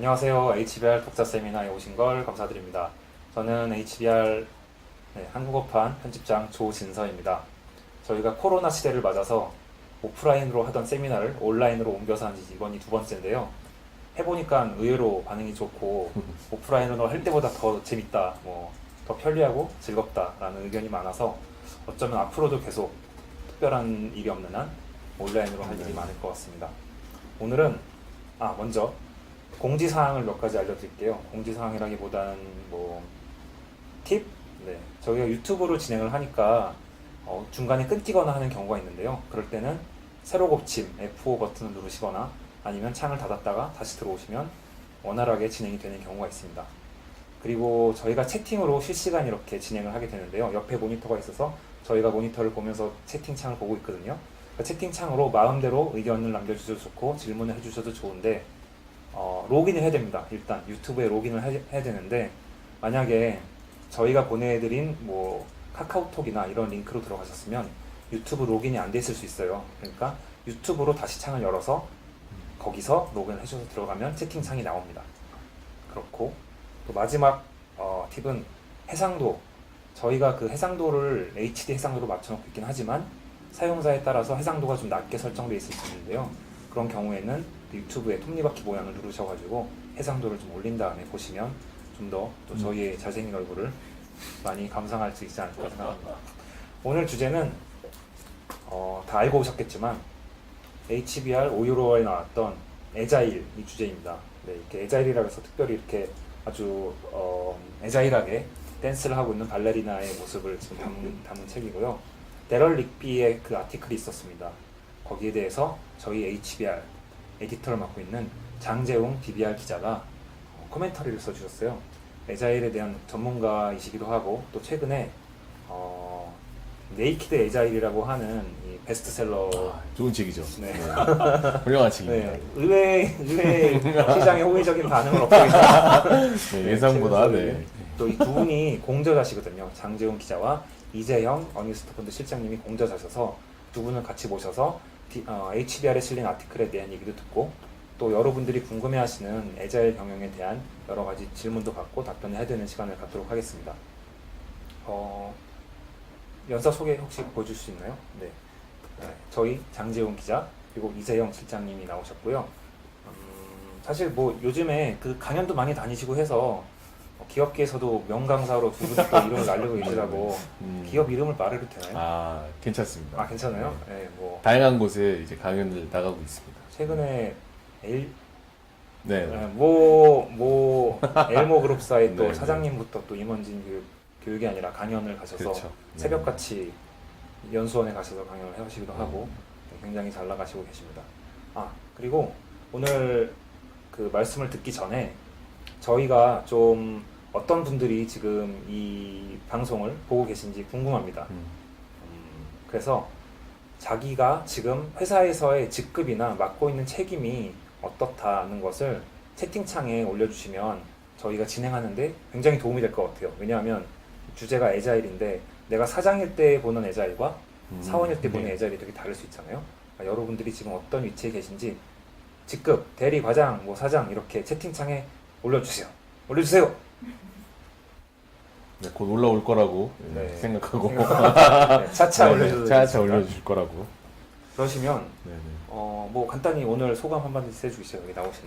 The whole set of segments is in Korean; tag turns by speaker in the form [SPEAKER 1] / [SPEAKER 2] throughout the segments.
[SPEAKER 1] 안녕하세요. HBR 독자 세미나에 오신 걸 감사드립니다. 저는 HBR 한국어판 편집장 조진서입니다. 저희가 코로나 시대를 맞아서 오프라인으로 하던 세미나를 온라인으로 옮겨서 한 지 이번이 두 번째인데요. 해보니까 의외로 반응이 좋고 오프라인으로 할 때보다 더 재밌다, 더 편리하고 즐겁다라는 의견이 많아서 어쩌면 앞으로도 계속 특별한 일이 없는 한 온라인으로 할 일이 많을 것 같습니다. 오늘은 먼저 공지사항을 몇 가지 알려드릴게요. 공지사항이라기보다는 팁? 저희가 유튜브로 진행을 하니까 중간에 끊기거나 하는 경우가 있는데요. 그럴 때는 세로 곱침 F5 버튼을 누르시거나 아니면 창을 닫았다가 다시 들어오시면 원활하게 진행이 되는 경우가 있습니다. 그리고 저희가 채팅으로 실시간 이렇게 진행을 하게 되는데요. 옆에 모니터가 있어서 저희가 모니터를 보면서 채팅창을 보고 있거든요. 그 채팅창으로 마음대로 의견을 남겨주셔도 좋고 질문을 해주셔도 좋은데 로그인을 해야 됩니다. 일단 유튜브에 로그인을 해야 되는데 만약에 저희가 보내드린 카카오톡이나 이런 링크로 들어가셨으면 유튜브 로그인이 안 돼 있을 수 있어요. 그러니까 유튜브로 다시 창을 열어서 거기서 로그인 해주셔서 들어가면 채팅창이 나옵니다. 그렇고 또 마지막 팁은 해상도. 저희가 그 해상도를 HD 해상도로 맞춰놓고 있긴 하지만 사용자에 따라서 해상도가 좀 낮게 설정되어 있을 수 있는데요. 그런 경우에는 유튜브의 톱니바퀴 모양을 누르셔가지고 해상도를 좀 올린 다음에 보시면 좀 더 또 저희의 잘생긴 얼굴을 많이 감상할 수 있지 않을까 생각합니다. 오늘 주제는 다 알고 오셨겠지만 HBR 5유로에 나왔던 에자일 이 주제입니다. 이렇게 에자일이라고 해서 특별히 이렇게 아주 에자일하게 댄스를 하고 있는 발레리나의 모습을 지금 담은 책이고요. 데럴 릭비의 그 아티클이 있었습니다. 거기에 대해서 저희 HBR 에디터를 맡고 있는 장재웅 DBR 기자가 코멘터리를 써주셨어요. 에자일에 대한 전문가이시기도 하고 또 최근에 네이키드 에자일이라고 하는 이 베스트셀러
[SPEAKER 2] 좋은 책이죠.
[SPEAKER 1] 네.
[SPEAKER 2] 훌륭한 책입니다.
[SPEAKER 1] 의외 시장에 호의적인 반응을 얻고 있는
[SPEAKER 2] 예상보다
[SPEAKER 1] 또 이 두 분이 공저자시거든요. 장재웅 기자와 이재형 어니스트 펀드 실장님이 공저자셔서 두 분을 같이 모셔서 HBR에 실린 아티클에 대한 얘기도 듣고 또 여러분들이 궁금해하시는 에자일 경영에 대한 여러 가지 질문도 받고 답변을 해야 되는 시간을 갖도록 하겠습니다. 연사 소개 혹시 보여줄 수 있나요? 저희 장재웅 기자 그리고 이재영 실장님이 나오셨고요. 사실 요즘에 그 강연도 많이 다니시고 해서 기업계에서도 명강사로 두 분이 또 이름을 날리고 계시라고 기업 이름을 말해도 되나요?
[SPEAKER 2] 괜찮습니다.
[SPEAKER 1] 괜찮아요?
[SPEAKER 2] 네. 다양한 곳에 이제 강연을 나가고 있습니다.
[SPEAKER 1] 최근에
[SPEAKER 2] 네.
[SPEAKER 1] 엘모 그룹사의 또
[SPEAKER 2] 네,
[SPEAKER 1] 사장님부터 또 임원진 교육이 아니라 강연을 가셔서
[SPEAKER 2] 그렇죠.
[SPEAKER 1] 새벽같이 연수원에 가셔서 강연을 하시기도 하고 굉장히 잘 나가시고 계십니다. 그리고 오늘 그 말씀을 듣기 전에 저희가 좀 어떤 분들이 지금 이 방송을 보고 계신지 궁금합니다. 그래서 자기가 지금 회사에서의 직급이나 맡고 있는 책임이 어떻다는 것을 채팅창에 올려주시면 저희가 진행하는데 굉장히 도움이 될 것 같아요. 왜냐하면 주제가 에자일인데 내가 사장일 때 보는 에자일과 사원일 때 보는 에자일이 되게 다를 수 있잖아요. 그러니까 여러분들이 지금 어떤 위치에 계신지 직급, 대리, 과장, 사장 이렇게 채팅창에 올려주세요.
[SPEAKER 2] 네, 곧 올라올 거라고 생각하고
[SPEAKER 1] 차차
[SPEAKER 2] 올려주실 거라고.
[SPEAKER 1] 그러시면 간단히 오늘 소감 한마디 해주시죠. 여기 나오신.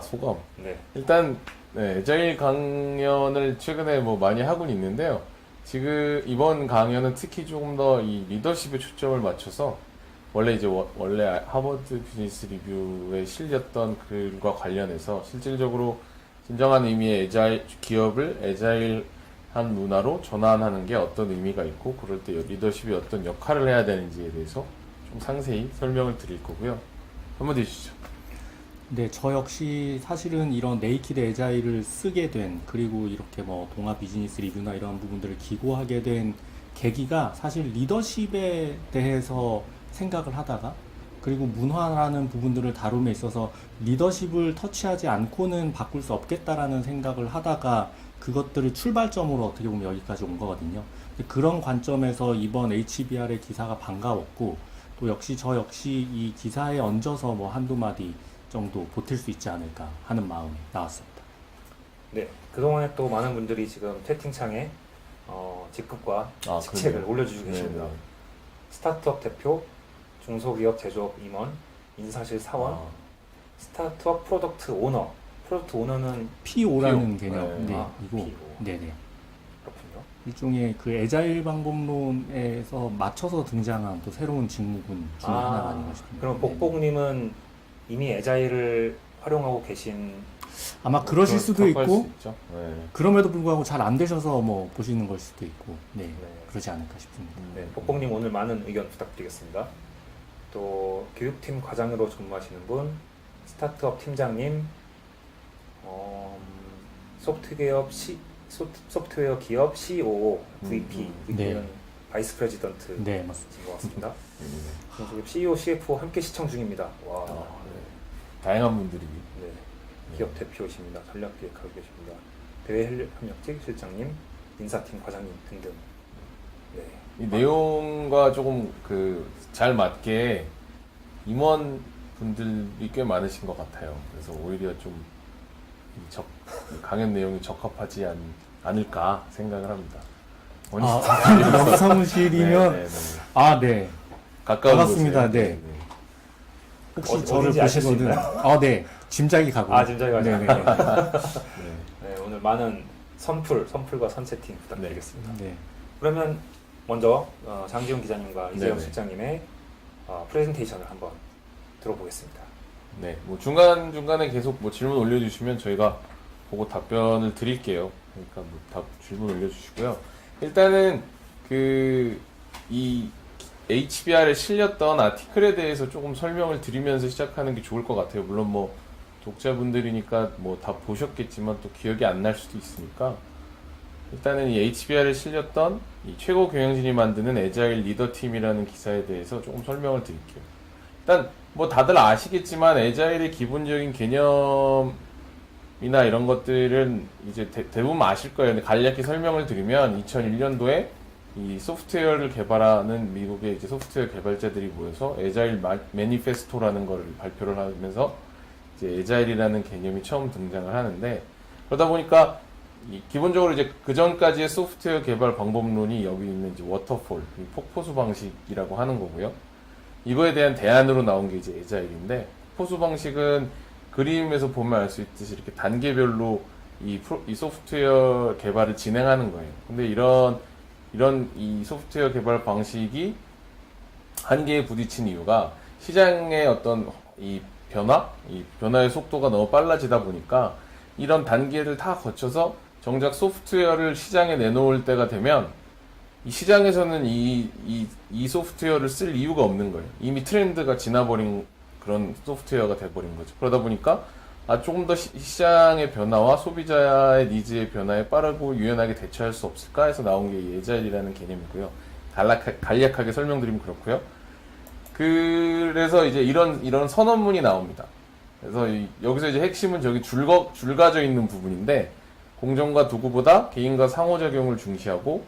[SPEAKER 2] 소감.
[SPEAKER 1] 네.
[SPEAKER 2] 일단 에자일 강연을 최근에 많이 하고는 있는데요. 지금 이번 강연은 특히 조금 더 이 리더십에 초점을 맞춰서 원래 하버드 비즈니스 리뷰에 실렸던 글과 관련해서 실질적으로 진정한 의미의 기업을 에자일한 문화로 전환하는 게 어떤 의미가 있고 그럴 때 리더십이 어떤 역할을 해야 되는지에 대해서 좀 상세히 설명을 드릴 거고요. 한번 해주시죠.
[SPEAKER 3] 네, 저 역시 사실은 이런 네이키드 에자일을 쓰게 된 그리고 이렇게 동아 비즈니스 리뷰나 이런 부분들을 기고하게 된 계기가 사실 리더십에 대해서 생각을 하다가 그리고 문화라는 부분들을 다룸에 있어서 리더십을 터치하지 않고는 바꿀 수 없겠다라는 생각을 하다가 그것들을 출발점으로 어떻게 보면 여기까지 온 거거든요. 그런 관점에서 이번 HBR의 기사가 반가웠고 또 저 역시 이 기사에 얹어서 한두 마디 정도 버틸 수 있지 않을까 하는 마음에 나왔습니다.
[SPEAKER 1] 네, 그동안에 또 많은 분들이 지금 채팅창에 직급과 직책을
[SPEAKER 2] 그러네요.
[SPEAKER 1] 올려주시고 계십니다.
[SPEAKER 2] 네네.
[SPEAKER 1] 스타트업 대표, 중소기업 제조업 임원, 인사실 사원, 스타트업 프로덕트 오너. 프로덕트 오너는
[SPEAKER 3] PO라는
[SPEAKER 2] PO.
[SPEAKER 3] 개념,
[SPEAKER 2] 네.
[SPEAKER 1] 아,
[SPEAKER 3] 이고,
[SPEAKER 1] PO.
[SPEAKER 3] 네네.
[SPEAKER 1] 그렇군요.
[SPEAKER 3] 일종의 그 애자일 방법론에서 맞춰서 등장한 또 새로운 직무군 중에 하나가 아닌가 싶습니다.
[SPEAKER 1] 그럼
[SPEAKER 3] 네.
[SPEAKER 1] 복복님은 이미 애자일을 활용하고 계신
[SPEAKER 3] 아마 그러실 수도
[SPEAKER 2] 할
[SPEAKER 3] 있고,
[SPEAKER 2] 수 있죠. 네.
[SPEAKER 3] 그럼에도 불구하고 잘 안 되셔서 뭐 보시는 걸 수도 있고, 네,
[SPEAKER 1] 네.
[SPEAKER 3] 그러지 않을까 싶습니다.
[SPEAKER 1] 네, 복복님 오늘 많은 의견 부탁드리겠습니다. 또 교육팀 과장으로 근무하시는 분, 스타트업 팀장님, 소프트웨어 기업 CEO, VP, VP는
[SPEAKER 3] 네.
[SPEAKER 1] 바이스 프레지던트
[SPEAKER 3] 네, 맞습니다.
[SPEAKER 1] 것 같습니다.
[SPEAKER 2] 네.
[SPEAKER 1] 중소기업 CEO, CFO 함께 시청 중입니다. 와,
[SPEAKER 2] 네. 다양한 분들이
[SPEAKER 1] 네. 기업 대표이십니다. 전략 기획하고 계십니다. 대외 협력직 실장님, 인사팀 과장님 등등. 네.
[SPEAKER 2] 이 내용과 조금 잘 맞게 임원 분들이 꽤 많으신 것 같아요. 그래서 오히려 좀 강연 내용이 적합하지 않을까 생각을 합니다.
[SPEAKER 3] 영사무실이면
[SPEAKER 2] 네, 네, 네.
[SPEAKER 3] 아, 네.
[SPEAKER 2] 가까운
[SPEAKER 3] 반갑습니다.
[SPEAKER 2] 곳에.
[SPEAKER 3] 네. 혹시 저를
[SPEAKER 1] 어딘지 아실 수
[SPEAKER 3] 보시거든.
[SPEAKER 1] 있나요?
[SPEAKER 3] 아, 네. 짐작이 가고.
[SPEAKER 1] 짐작이 가죠.
[SPEAKER 3] 네네.
[SPEAKER 1] 네, 오늘 많은 선풀과 선채팅 부탁드리겠습니다.
[SPEAKER 3] 네.
[SPEAKER 1] 그러면 먼저 장지훈 기자님과 이재영
[SPEAKER 2] 네네.
[SPEAKER 1] 실장님의 프레젠테이션을 한번 들어보겠습니다.
[SPEAKER 2] 네, 뭐 중간중간에 계속 뭐 질문 올려주시면 저희가 보고 답변을 드릴게요. 그러니까 뭐 질문 올려주시고요. 일단은 이 HBR에 실렸던 아티클에 대해서 조금 설명을 드리면서 시작하는 게 좋을 것 같아요. 물론 뭐 독자분들이니까 뭐 다 보셨겠지만 또 기억이 안 날 수도 있으니까 일단은 이 HBR에 실렸던 이 최고 경영진이 만드는 애자일 리더팀이라는 기사에 대해서 조금 설명을 드릴게요. 일단 뭐 다들 아시겠지만 애자일의 기본적인 개념이나 이런 것들은 이제 대부분 아실 거예요. 근데 간략히 설명을 드리면 2001년도에 이 소프트웨어를 개발하는 미국의 이제 소프트웨어 개발자들이 모여서 애자일 매니페스토라는 거를 발표를 하면서 이제 애자일이라는 개념이 처음 등장을 하는데 그러다 보니까 기본적으로 이제 그 전까지의 소프트웨어 개발 방법론이 여기 있는 이제 워터폴, 폭포수 방식이라고 하는 거고요. 이거에 대한 대안으로 나온 게 이제 애자일인데 폭포수 방식은 그림에서 보면 알 수 있듯이 이렇게 단계별로 이 소프트웨어 개발을 진행하는 거예요. 근데 이런 이 소프트웨어 개발 방식이 한계에 부딪힌 이유가 시장의 어떤 이 변화의 속도가 너무 빨라지다 보니까 이런 단계를 다 거쳐서 정작 소프트웨어를 시장에 내놓을 때가 되면 이 시장에서는 이 소프트웨어를 쓸 이유가 없는 거예요. 이미 트렌드가 지나버린 그런 소프트웨어가 돼버린 거죠. 그러다 보니까 조금 더 시장의 변화와 소비자의 니즈의 변화에 빠르고 유연하게 대처할 수 없을까 해서 나온 게 이 애자일이라는 개념이고요. 간략하게 설명드리면 그렇고요. 그래서 이제 이런 선언문이 나옵니다. 그래서 여기서 이제 핵심은 저기 줄가져 있는 부분인데 공정과 도구보다 개인과 상호작용을 중시하고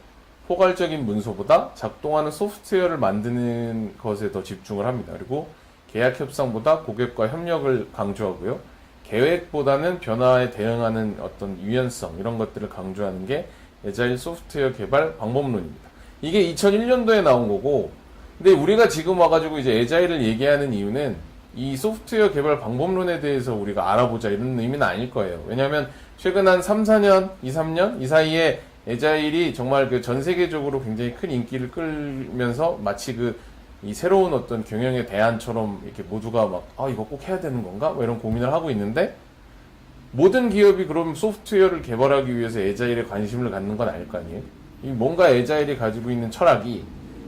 [SPEAKER 2] 포괄적인 문서보다 작동하는 소프트웨어를 만드는 것에 더 집중을 합니다. 그리고 계약 협상보다 고객과 협력을 강조하고요. 계획보다는 변화에 대응하는 어떤 유연성 이런 것들을 강조하는 게 애자일 소프트웨어 개발 방법론입니다. 이게 2001년도에 나온 거고 근데 우리가 지금 와가지고 이제 애자일을 얘기하는 이유는 이 소프트웨어 개발 방법론에 대해서 우리가 알아보자 이런 의미는 아닐 거예요. 왜냐하면 최근 한 3년 이 사이에 애자일이 정말 전 세계적으로 굉장히 큰 인기를 끌면서 마치 이 새로운 어떤 경영의 대안처럼 이렇게 모두가 막 이거 꼭 해야 되는 건가? 뭐 이런 고민을 하고 있는데 모든 기업이 그럼 소프트웨어를 개발하기 위해서 애자일에 관심을 갖는 건 아닐 거 아니에요? 뭔가 애자일이 가지고 있는 철학이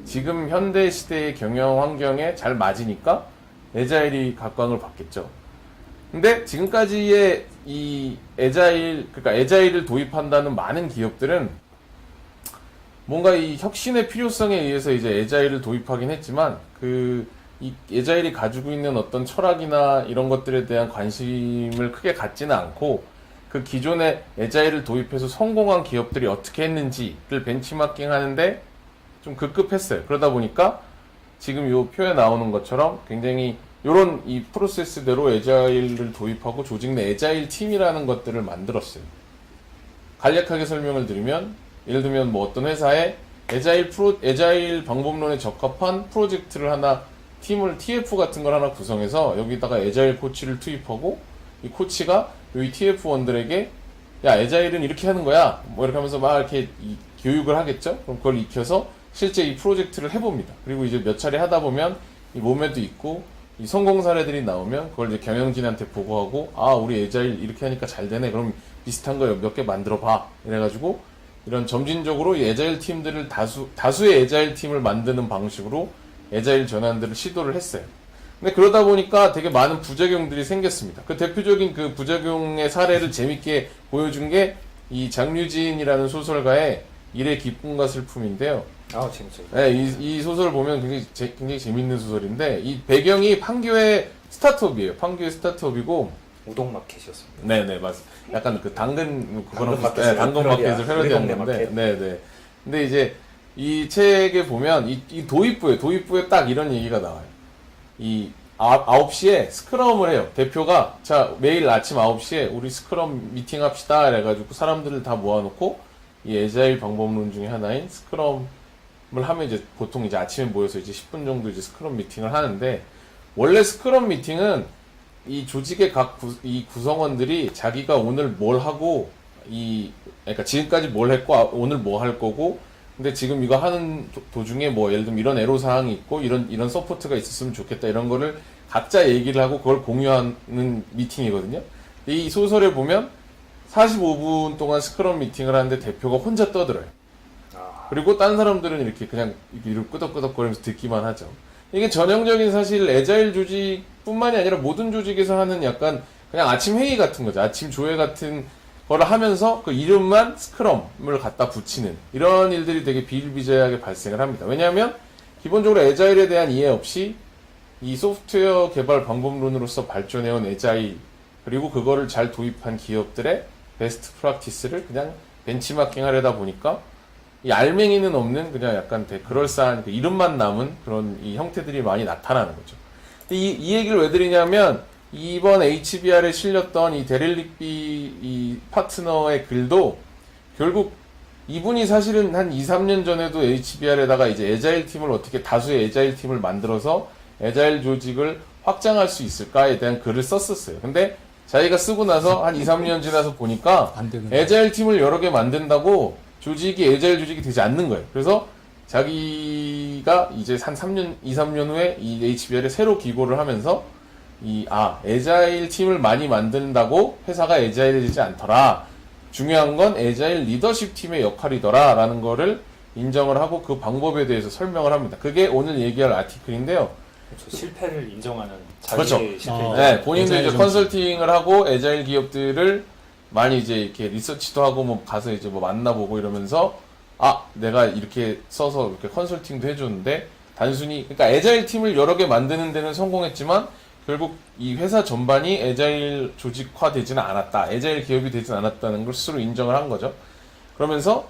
[SPEAKER 2] 지금 현대 시대의 경영 환경에 잘 맞으니까 애자일이 각광을 받겠죠. 근데 지금까지의 이 그러니까 애자일을 도입한다는 많은 기업들은 뭔가 이 혁신의 필요성에 의해서 이제 애자일을 도입하긴 했지만 이 애자일이 가지고 있는 어떤 철학이나 이런 것들에 대한 관심을 크게 갖지는 않고 그 기존의 애자일을 도입해서 성공한 기업들이 어떻게 했는지를 벤치마킹 하는데 좀 급급했어요. 그러다 보니까 지금 이 표에 나오는 것처럼 굉장히 요런 이 프로세스대로 에자일을 도입하고 조직 내 에자일 팀이라는 것들을 만들었어요. 간략하게 설명을 드리면, 예를 들면 뭐 어떤 회사에 에자일 방법론에 적합한 프로젝트를 하나, TF 같은 걸 하나 구성해서 여기다가 에자일 코치를 투입하고, 이 코치가 이 TF1들에게 야, 에자일은 이렇게 하는 거야. 뭐 이렇게 하면서 막 이렇게 교육을 하겠죠? 그럼 그걸 익혀서 실제 이 프로젝트를 해봅니다. 그리고 이제 몇 차례 하다 보면 이 몸에도 있고, 이 성공 사례들이 나오면 그걸 이제 경영진한테 보고하고, 아, 우리 에자일 이렇게 하니까 잘 되네. 그럼 비슷한 거 몇 개 만들어 봐. 이래가지고 이런 점진적으로 이 에자일 팀들을 다수의 에자일 팀을 만드는 방식으로 에자일 전환들을 시도를 했어요. 근데 그러다 보니까 되게 많은 부작용들이 생겼습니다. 그 대표적인 그 부작용의 사례를 재밌게 보여준 게 이 장류진이라는 소설가의 일의 기쁨과 슬픔인데요.
[SPEAKER 1] 아, 재밌죠.
[SPEAKER 2] 네, 이 소설을 보면 굉장히 재밌는 소설인데, 이 배경이 판교의 스타트업이에요. 판교의 스타트업이고,
[SPEAKER 1] 우동마켓이었습니다.
[SPEAKER 2] 네네, 맞습니다. 약간 그 당근
[SPEAKER 1] 당근마켓을
[SPEAKER 2] 패러디한
[SPEAKER 1] 우리 동네
[SPEAKER 2] 건데,
[SPEAKER 1] 마켓.
[SPEAKER 2] 네네. 근데 이제 이 책에 보면 이 도입부에 딱 이런 얘기가 나와요. 이 9시에 스크럼을 해요. 대표가 자, 매일 아침 9시에 우리 스크럼 미팅 합시다. 이래가지고 사람들을 다 모아놓고 이 에자일 방법론 중에 하나인 스크럼을 하면 이제 보통 이제 아침에 모여서 이제 10분 정도 이제 스크럼 미팅을 하는데, 원래 스크럼 미팅은 이 조직의 이 구성원들이 자기가 오늘 뭘 하고, 그러니까 지금까지 뭘 했고, 오늘 뭐 할 거고, 근데 지금 이거 하는 도중에 뭐 예를 들면 이런 애로사항이 있고, 이런 서포트가 있었으면 좋겠다, 이런 거를 각자 얘기를 하고 그걸 공유하는 미팅이거든요. 이 소설에 보면 45분 동안 스크럼 미팅을 하는데 대표가 혼자 떠들어요. 그리고 딴 사람들은 이렇게 그냥 이를 끄덕끄덕거리면서 듣기만 하죠. 이게 전형적인 사실 에자일 조직뿐만이 아니라 모든 조직에서 하는 약간 그냥 아침 회의 같은 거죠. 아침 조회 같은 거를 하면서 그 이름만 스크럼을 갖다 붙이는 이런 일들이 되게 비일비재하게 발생을 합니다. 왜냐하면 기본적으로 에자일에 대한 이해 없이 이 소프트웨어 개발 방법론으로서 발전해온 에자일, 그리고 그거를 잘 도입한 기업들의 베스트 프랙티스를 그냥 벤치마킹 하려다 보니까 이 알맹이는 없는 그냥 약간 되게 그럴싸한 그 이름만 남은 그런 이 형태들이 많이 나타나는 거죠. 근데 이 얘기를 왜 드리냐면, 이번 HBR에 실렸던 이 데릴 릭비 이 파트너의 글도 결국 이분이 사실은 한 2, 3년 전에도 HBR에다가 이제 에자일 팀을 어떻게 다수의 에자일 팀을 만들어서 에자일 조직을 확장할 수 있을까에 대한 글을 썼었어요. 근데 자기가 쓰고 나서 한 2, 3년 지나서 보니까
[SPEAKER 3] 안 되는
[SPEAKER 2] 에자일 팀을 여러 개 만든다고 조직이 에자일 조직이 되지 않는 거예요. 그래서 자기가 이제 한 3년, 2, 3년 후에 이 HBR에 새로 기고를 하면서 에자일 팀을 많이 만든다고 회사가 에자일해지지 않더라. 중요한 건 에자일 리더십 팀의 역할이더라. 라는 거를 인정을 하고 그 방법에 대해서 설명을 합니다. 그게 오늘 얘기할 아티클인데요.
[SPEAKER 1] 그렇죠. 실패를 인정하는
[SPEAKER 2] 그렇죠.
[SPEAKER 1] 자기의 실패.
[SPEAKER 2] 네, 본인도
[SPEAKER 3] 에자일
[SPEAKER 2] 이제 컨설팅을 하고 에자일 기업들을 많이 이제 이렇게 리서치도 하고 뭐 가서 이제 뭐 만나보고 이러면서 내가 이렇게 써서 이렇게 컨설팅도 해줬는데 단순히 그러니까 에자일 팀을 여러 개 만드는 데는 성공했지만 결국 이 회사 전반이 에자일 조직화되지는 않았다. 에자일 기업이 되지는 않았다는 걸 스스로 인정을 한 거죠. 그러면서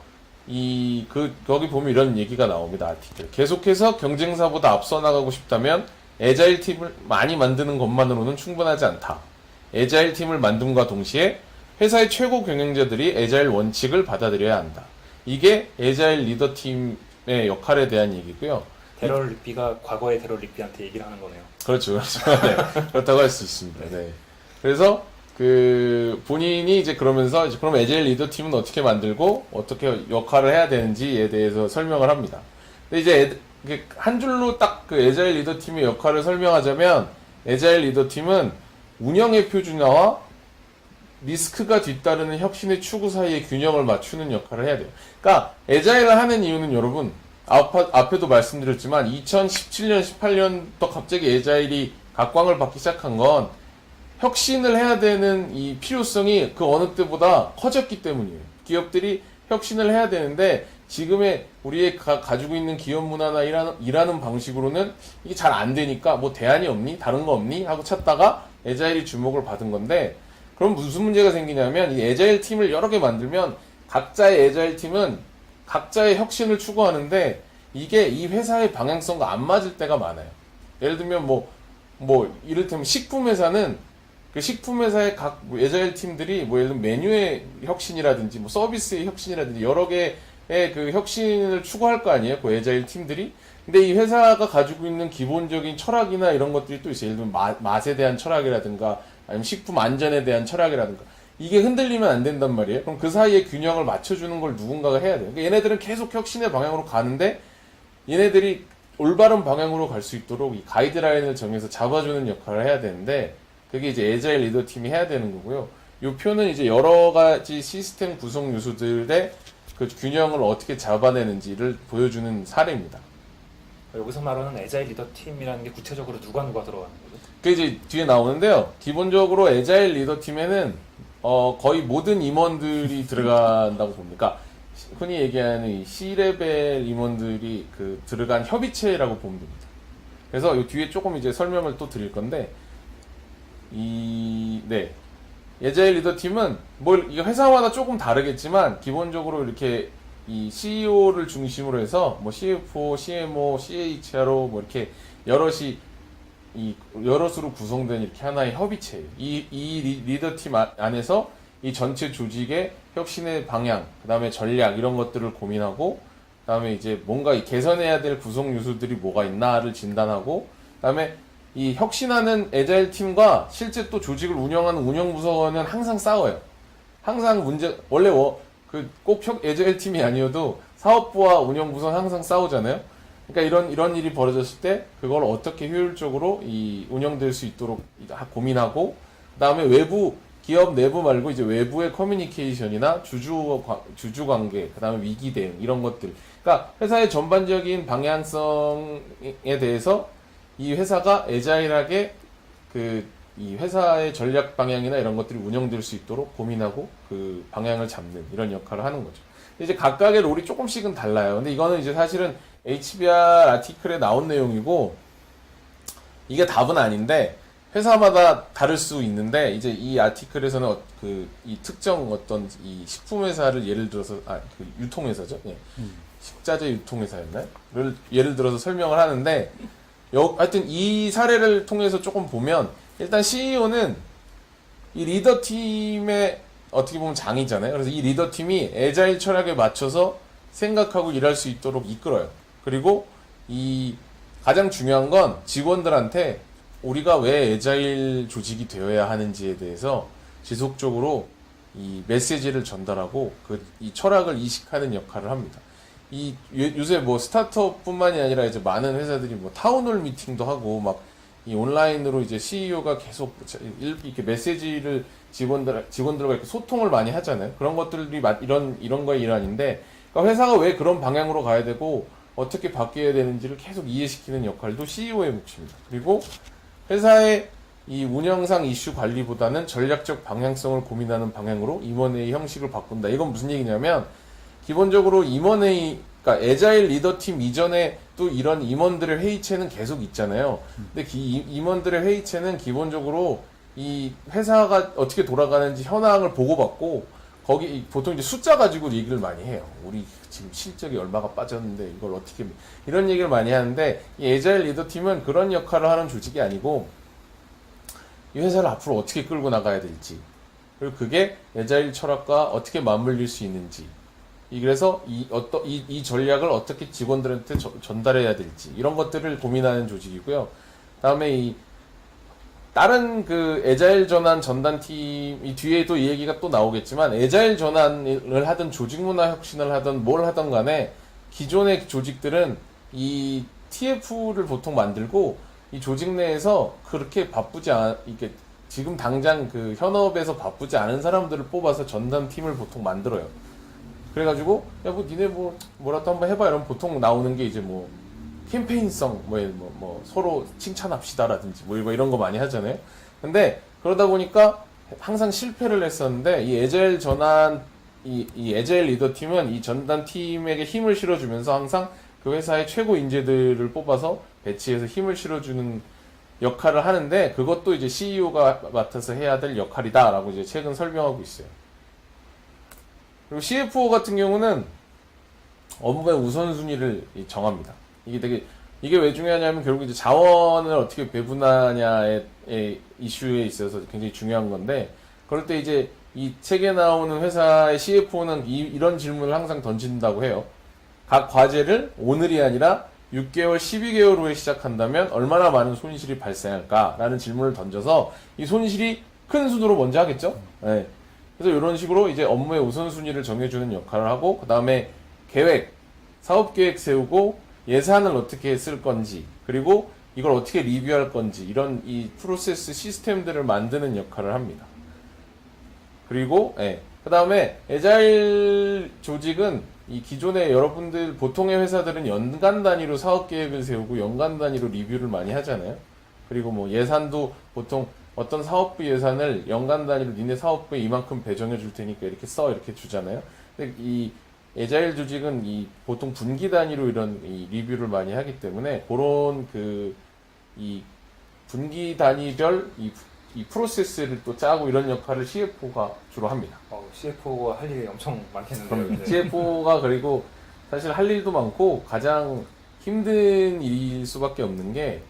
[SPEAKER 2] 거기 보면 이런 얘기가 나옵니다. 아티클. 계속해서 경쟁사보다 앞서 나가고 싶다면 에자일 팀을 많이 만드는 것만으로는 충분하지 않다. 에자일 팀을 만듦과 동시에 회사의 최고 경영자들이 에자일 원칙을 받아들여야 한다. 이게 에자일 리더 팀의 역할에 대한 얘기고요.
[SPEAKER 1] 데럴 리피가 과거의 데럴 리피한테 얘기를 하는 거네요.
[SPEAKER 2] 그렇죠. 네, 그렇다고 할 수 있습니다. 네. 그래서 본인이 이제 그러면서 그럼 에자일 리더 팀은 어떻게 만들고 어떻게 역할을 해야 되는지에 대해서 설명을 합니다. 근데 이제 한 줄로 딱 그 에자일 리더 팀의 역할을 설명하자면, 에자일 리더 팀은 운영의 표준화와 리스크가 뒤따르는 혁신의 추구 사이의 균형을 맞추는 역할을 해야 돼요. 그러니까 에자일을 하는 이유는 여러분 앞에도 말씀드렸지만 2017년, 18년부터 갑자기 에자일이 각광을 받기 시작한 건 혁신을 해야 되는 이 필요성이 그 어느 때보다 커졌기 때문이에요. 기업들이 혁신을 해야 되는데 지금의 우리의 가지고 있는 기업 문화나 일하는 방식으로는 이게 잘 안 되니까 뭐 대안이 없니? 다른 거 없니? 하고 찾다가 에자일이 주목을 받은 건데, 그럼 무슨 문제가 생기냐면 이 에자일 팀을 여러 개 만들면 각자의 에자일 팀은 각자의 혁신을 추구하는데 이게 이 회사의 방향성과 안 맞을 때가 많아요. 예를 들면 뭐 뭐 이를테면 식품 회사는 그 식품 회사의 각 에자일 팀들이 뭐 예를 들면 메뉴의 혁신이라든지 뭐 서비스의 혁신이라든지 여러 개의 그 혁신을 추구할 거 아니에요, 그 에자일 팀들이. 근데 이 회사가 가지고 있는 기본적인 철학이나 이런 것들이 또 있어요. 예를 들면 맛에 대한 철학이라든가 아니면 식품 안전에 대한 철학이라든가 이게 흔들리면 안 된단 말이에요. 그럼 그 사이에 균형을 맞춰주는 걸 누군가가 해야 돼요. 그러니까 얘네들은 계속 혁신의 방향으로 가는데 얘네들이 올바른 방향으로 갈 수 있도록 이 가이드라인을 정해서 잡아주는 역할을 해야 되는데 그게 이제 에자일 리더 팀이 해야 되는 거고요. 이 표는 이제 여러 가지 시스템 구성 요소들의 그 균형을 어떻게 잡아내는지를 보여주는 사례입니다.
[SPEAKER 1] 여기서 말하는 에자일 리더 팀이라는 게 구체적으로 누가 들어가는 거죠?
[SPEAKER 2] 그게 이제 뒤에 나오는데요. 기본적으로 에자일 리더 팀에는 거의 모든 임원들이 들어간다고 봅니다. 흔히 얘기하는 이 C레벨 임원들이 그 들어간 협의체라고 보면 됩니다. 그래서 이 뒤에 조금 이제 설명을 또 드릴 건데 네. 에자일 리더 팀은 이거 회사마다 조금 다르겠지만 기본적으로 이렇게 이 CEO를 중심으로 해서 뭐 CFO, CMO, CHRO 뭐 이렇게 여럿으로 구성된 이렇게 하나의 협의체예요. 이 리더 팀 안에서 이 전체 조직의 혁신의 방향, 그 다음에 전략 이런 것들을 고민하고, 그 다음에 이제 뭔가 개선해야 될 구성 요소들이 뭐가 있나를 진단하고, 그 다음에 이 혁신하는 에자일 팀과 실제 또 조직을 운영하는 운영부서는 항상 싸워요. 항상 원래 꼭 에자일 팀이 아니어도 사업부와 운영부서는 항상 싸우잖아요. 그러니까 이런 일이 벌어졌을 때 그걸 어떻게 효율적으로 이 운영될 수 있도록 고민하고, 그 다음에 기업 내부 말고 이제 외부의 커뮤니케이션이나 주주 관계, 그 다음에 위기 대응 이런 것들. 그러니까 회사의 전반적인 방향성에 대해서 이 회사가 에자일하게 이 회사의 전략 방향이나 이런 것들이 운영될 수 있도록 고민하고 그 방향을 잡는 이런 역할을 하는 거죠. 이제 각각의 롤이 조금씩은 달라요. 근데 이거는 이제 사실은 HBR 아티클에 나온 내용이고 이게 답은 아닌데 회사마다 다를 수 있는데 이제 이 아티클에서는 이 특정 어떤 이 식품 회사를 예를 들어서 그 유통회사죠. 예. 식자재 유통회사였나요? 를 예를 들어서 설명을 하는데 하여튼 이 사례를 통해서 조금 보면 일단 CEO는 이 리더 팀의 어떻게 보면 장이잖아요. 그래서 이 리더 팀이 에자일 철학에 맞춰서 생각하고 일할 수 있도록 이끌어요. 그리고 이 가장 중요한 건 직원들한테 우리가 왜 에자일 조직이 되어야 하는지에 대해서 지속적으로 이 메시지를 전달하고 이 철학을 이식하는 역할을 합니다. 요새 뭐 스타트업뿐만이 아니라 이제 많은 회사들이 뭐 타운홀 미팅도 하고 막 이 온라인으로 이제 CEO가 계속 이렇게 메시지를 직원들과 이렇게 소통을 많이 하잖아요. 그런 것들이 이런 거의 일환인데, 그러니까 회사가 왜 그런 방향으로 가야 되고 어떻게 바뀌어야 되는지를 계속 이해시키는 역할도 CEO의 몫입니다. 그리고 회사의 이 운영상 이슈 관리보다는 전략적 방향성을 고민하는 방향으로 임원회의 형식을 바꾼다. 이건 무슨 얘기냐면 기본적으로 그러니까 에자일 리더 팀 이전에 또 이런 임원들의 회의체는 계속 있잖아요. 근데 임원들의 회의체는 기본적으로 이 회사가 어떻게 돌아가는지 현황을 보고받고 거기 보통 이제 숫자 가지고 얘기를 많이 해요. 우리 지금 실적이 얼마가 빠졌는데 이걸 어떻게 이런 얘기를 많이 하는데 이 에자일 리더 팀은 그런 역할을 하는 조직이 아니고 이 회사를 앞으로 어떻게 끌고 나가야 될지, 그리고 그게 에자일 철학과 어떻게 맞물릴 수 있는지, 그래서 이 전략을 어떻게 직원들한테 전달해야 될지 이런 것들을 고민하는 조직이고요. 다음에 다른 그 에자일 전환 전담팀 이 뒤에도 이 얘기가 또 나오겠지만 에자일 전환을 하든 조직 문화 혁신을 하든 뭘 하든 간에 기존의 조직들은 이 TF를 보통 만들고 이 조직 내에서 그렇게 이렇게 지금 당장 그 현업에서 바쁘지 않은 사람들을 뽑아서 전담팀을 보통 만들어요. 그래가지고 니네 뭐라도 한번 해봐 이러면 보통 나오는 게 이제 뭐 캠페인성 뭐 서로 칭찬합시다라든지 뭐 이런 거 많이 하잖아요. 근데 그러다 보니까 항상 실패를 했었는데 이 에자일 전환 이 에자일 리더 팀은 이 전담 팀에게 힘을 실어주면서 항상 그 회사의 최고 인재들을 뽑아서 배치해서 힘을 실어주는 역할을 하는데 그것도 이제 CEO가 맡아서 해야 될 역할이다라고 이제 최근 설명하고 있어요. 그리고 CFO 같은 경우는 업무의 우선순위를 정합니다. 이게 되게 이게 왜 중요하냐면 결국 이제 자원을 어떻게 배분하냐의 이슈에 있어서 굉장히 중요한 건데, 그럴 때 이제 이 책에 나오는 회사의 CFO는 이런 질문을 항상 던진다고 해요. 각 과제를 오늘이 아니라 6개월, 12개월 후에 시작한다면 얼마나 많은 손실이 발생할까라는 질문을 던져서 이 손실이 큰 수두로 먼저 하겠죠. 네. 그래서 이런 식으로 이제 업무의 우선순위를 정해주는 역할을 하고, 그 다음에 계획, 사업계획 세우고 예산을 어떻게 쓸 건지, 그리고 이걸 어떻게 리뷰할 건지, 이런 이 프로세스 시스템들을 만드는 역할을 합니다. 그리고 그 다음에 에자일 조직은 이 기존에 여러분들 보통의 회사들은 연간 단위로 사업 계획을 세우고 연간 단위로 리뷰를 많이 하잖아요. 그리고 뭐 예산도 보통 어떤 사업부 예산을 연간 단위로 니네 사업부에 이만큼 배정해 줄 테니까 이렇게 써 이렇게 주잖아요. 근데 이 에자일 조직은 이 보통 분기 단위로 이런 이 리뷰를 많이 하기 때문에 그런 이 분기 단위별 이 프로세스를 또 짜고 이런 역할을 CFO가 주로 합니다.
[SPEAKER 1] CFO가 할 일이 엄청 많겠는데요.
[SPEAKER 2] 그럼
[SPEAKER 1] 이제.
[SPEAKER 2] CFO가 그리고 사실 할 일도 많고 가장 힘든 일일 수밖에 없는 게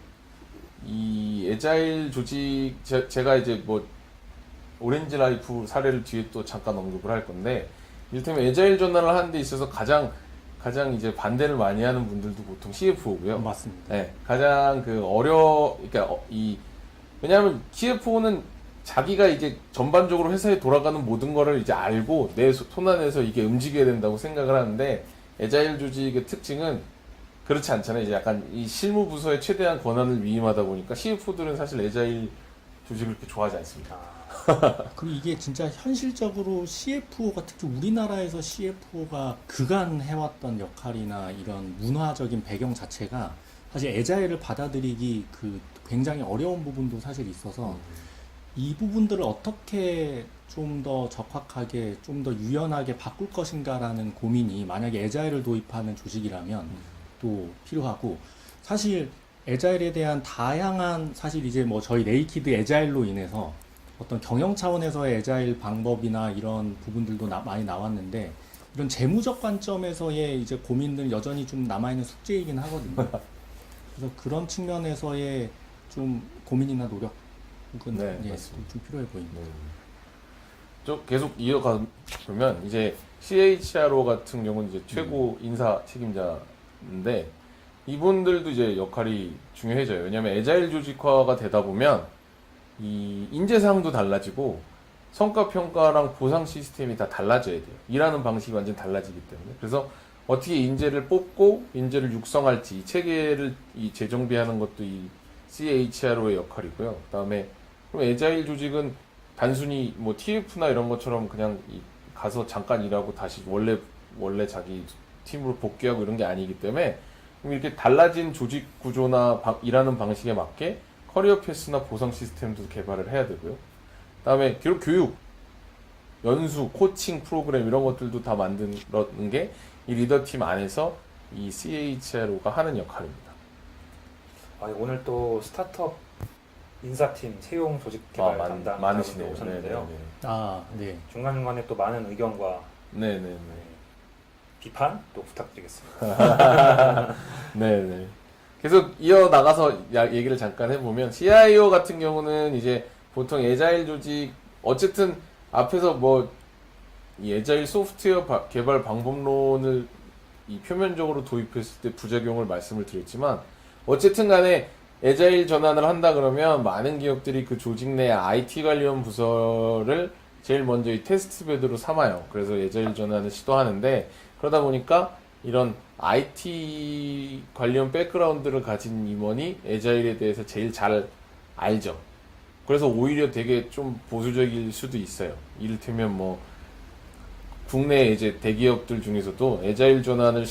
[SPEAKER 2] 이 에자일 조직, 제가 이제 뭐 오렌지 라이프 사례를 뒤에 또 잠깐 언급을 할 건데, 이를테면 에자일 전환을 하는 데 있어서 가장 이제 반대를 많이 하는 분들도 보통 CFO고요.
[SPEAKER 3] 맞습니다.
[SPEAKER 2] 네, 가장 그러니까 왜냐하면 CFO는 자기가 이제 전반적으로 회사에 돌아가는 모든 거를 이제 알고 내 손 안에서 이게 움직여야 된다고 생각을 하는데, 에자일 조직의 특징은 그렇지 않잖아요. 이제 약간 이 실무 부서에 최대한 권한을 위임하다 보니까 CFO들은 사실 에자일 조직을 그렇게 좋아하지 않습니다.
[SPEAKER 3] 그리고 이게 진짜 현실적으로 CFO가, 특히 우리나라에서 CFO가 그간 해왔던 역할이나 이런 문화적인 배경 자체가 사실 에자일을 받아들이기 굉장히 어려운 부분도 사실 있어서 이 부분들을 어떻게 좀 더 적확하게, 좀 더 유연하게 바꿀 것인가라는 고민이 만약에 에자일을 도입하는 조직이라면 또 필요하고, 사실 에자일에 대한 다양한, 사실 이제 뭐 저희 네이키드 에자일로 인해서 어떤 경영 차원에서의 에자일 방법이나 이런 부분들도 많이 나왔는데, 이런 재무적 관점에서의 이제 고민들 여전히 좀 남아있는 숙제이긴 하거든요. 그래서 그런 측면에서의 좀 고민이나 노력은 좀 필요해 보입니다.
[SPEAKER 2] 좀 계속 이어가면 이제 CHRO 같은 경우는 이제 최고 인사 책임자인데, 이분들도 이제 역할이 중요해져요. 왜냐하면 에자일 조직화가 되다 보면 이 인재상도 달라지고 성과 평가랑 보상 시스템이 다 달라져야 돼요. 일하는 방식이 완전 달라지기 때문에. 그래서 어떻게 인재를 뽑고 인재를 육성할지 이 체계를 재정비하는 것도 이 CHRO의 역할이고요. 그다음에 그럼 에자일 조직은 단순히 뭐 TF나 이런 것처럼 그냥 가서 잠깐 일하고 다시 원래 자기 팀으로 복귀하고 이런 게 아니기 때문에 이렇게 달라진 조직 구조나 일하는 방식에 맞게 커리어 패스나 보상 시스템도 개발을 해야 되고요. 그다음에 교육, 연수, 코칭 프로그램 이런 것들도 다 만드는 게 이 리더팀 안에서 이 CHRO가 하는 역할입니다.
[SPEAKER 1] 오늘 또 스타트업 인사팀 채용 조직 개발 담당
[SPEAKER 2] 많으시네요.
[SPEAKER 1] 오셨는데요.
[SPEAKER 3] 네.
[SPEAKER 1] 중간중간에 또 많은 의견과
[SPEAKER 2] 네네네.
[SPEAKER 1] 비판 또 부탁드리겠습니다.
[SPEAKER 2] 네네. 계속 이어나가서 얘기를 잠깐 해보면, CIO 같은 경우는 이제 보통 에자일 조직, 어쨌든 앞에서 이 에자일 소프트웨어 개발 방법론을 표면적으로 도입했을 때 부작용을 말씀을 드렸지만, 어쨌든 간에 에자일 전환을 한다 그러면 많은 기업들이 그 조직 내 IT 관련 부서를 제일 먼저 이 테스트 베드로 삼아요. 그래서 에자일 전환을 시도하는데, 그러다 보니까 이런 IT 관련 백그라운드를 가진 임원이 에자일에 대해서 제일 잘 알죠. 그래서 오히려 되게 좀 보수적일 수도 있어요. 이를테면 국내 이제 대기업들 중에서도 에자일 전환을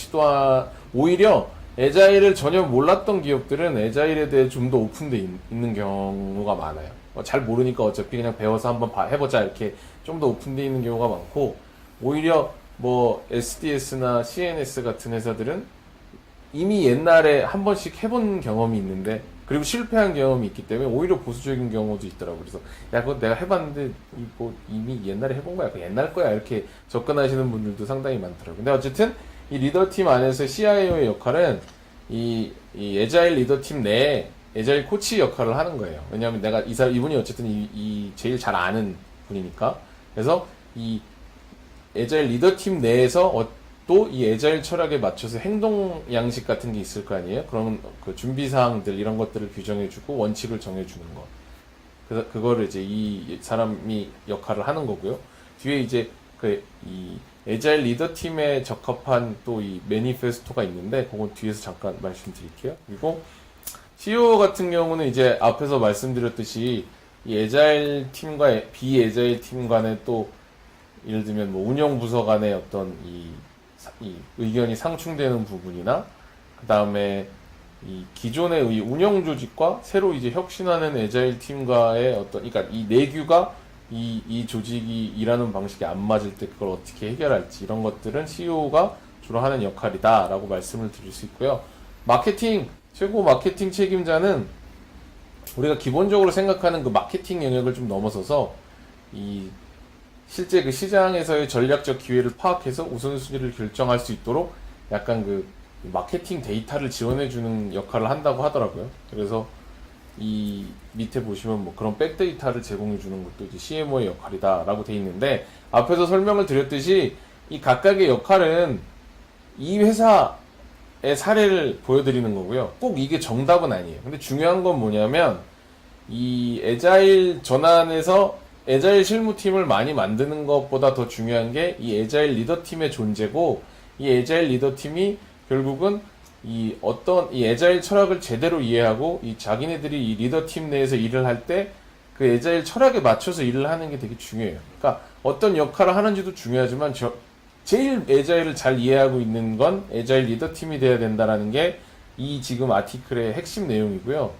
[SPEAKER 2] 오히려 에자일을 전혀 몰랐던 기업들은 에자일에 대해 좀 더 오픈돼 있는 경우가 많아요. 잘 모르니까 어차피 그냥 배워서 한번 해보자 이렇게 좀 더 오픈돼 있는 경우가 많고, 오히려 SDS나 CNS 같은 회사들은 이미 옛날에 한 번씩 해본 경험이 있는데, 그리고 실패한 경험이 있기 때문에 오히려 보수적인 경우도 있더라고요. 그래서 그거 내가 해봤는데 이미 옛날에 해본 거야, 그 옛날 거야 이렇게 접근하시는 분들도 상당히 많더라고요. 근데 어쨌든 이 리더팀 안에서 CIO의 역할은 이 에자일 리더 팀 내에 에자일 코치 역할을 하는 거예요. 왜냐하면 내가 이분이 어쨌든 이 제일 잘 아는 분이니까. 그래서 이 에자일 리더 팀 내에서 또 이 에자일 철학에 맞춰서 행동 양식 같은 게 있을 거 아니에요? 그런 그 준비 사항들 이런 것들을 규정해주고 원칙을 정해주는 거. 그래서 그거를 이제 이 사람이 역할을 하는 거고요. 뒤에 이제 이 에자일 리더 팀에 적합한 또 이 매니페스토가 있는데 그건 뒤에서 잠깐 말씀드릴게요. 그리고 CEO 같은 경우는 이제 앞에서 말씀드렸듯이 이 에자일 팀과 비에자일 팀 간에 또 예를 들면 뭐 운영 부서 간의 어떤 이 의견이 상충되는 부분이나 그 다음에 이 기존의 이 운영 조직과 새로 이제 혁신하는 에자일 팀과의 어떤 그러니까 이 내규가 이 조직이 일하는 방식이 안 맞을 때 그걸 어떻게 해결할지 이런 것들은 CEO가 주로 하는 역할이다라고 말씀을 드릴 수 있고요. 최고 마케팅 책임자는 우리가 기본적으로 생각하는 그 마케팅 영역을 좀 넘어서서 실제 그 시장에서의 전략적 기회를 파악해서 우선순위를 결정할 수 있도록 약간 그 마케팅 데이터를 지원해주는 역할을 한다고 하더라고요. 그래서 이 밑에 보시면 뭐 그런 백데이터를 제공해주는 것도 이제 CMO의 역할이다라고 돼 있는데 앞에서 설명을 드렸듯이 이 각각의 역할은 이 회사의 사례를 보여드리는 거고요. 꼭 이게 정답은 아니에요. 근데 중요한 건 뭐냐면 이 에자일 전환에서 에자일 실무팀을 많이 만드는 것보다 더 중요한 게 이 에자일 리더팀의 존재고 이 에자일 리더팀이 결국은 이 에자일 철학을 제대로 이해하고 이 자기네들이 이 리더팀 내에서 일을 할 때 그 에자일 철학에 맞춰서 일을 하는 게 되게 중요해요. 그러니까 어떤 역할을 하는지도 중요하지만 제일 에자일을 잘 이해하고 있는 건 에자일 리더팀이 돼야 된다라는 게 이 지금 아티클의 핵심 내용이고요.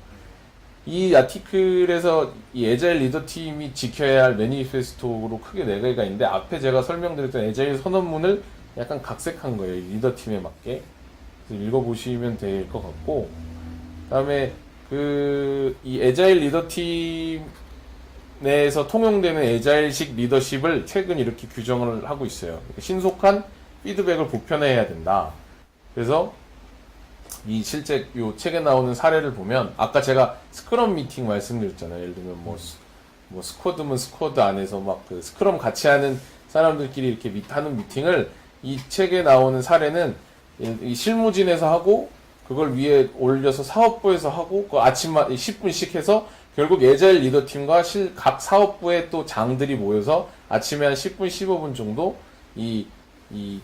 [SPEAKER 2] 이 아티클에서 이 에자일 리더팀이 지켜야 할 매니페스토로 크게 4개가 있는데 앞에 제가 설명드렸던 에자일 선언문을 약간 각색한 거예요. 이 리더팀에 맞게. 그래서 읽어보시면 될 것 같고 그 다음에 이 에자일 리더팀 내에서 통용되는 에자일식 리더십을 최근 이렇게 규정을 하고 있어요. 신속한 피드백을 보편화해야 된다. 그래서 이 실제 요 책에 나오는 사례를 보면 아까 제가 스크럼 미팅 말씀드렸잖아요. 예를 들면 뭐 스쿼드면 스쿼드 안에서 막 그 스크럼 같이 하는 사람들끼리 이렇게 하는 미팅을 이 책에 나오는 사례는 이 실무진에서 하고 그걸 위에 올려서 사업부에서 하고 그 아침마다 10분씩 해서 결국 에자일 리더팀과 각 사업부의 또 장들이 모여서 아침에 한 10분, 15분 정도 이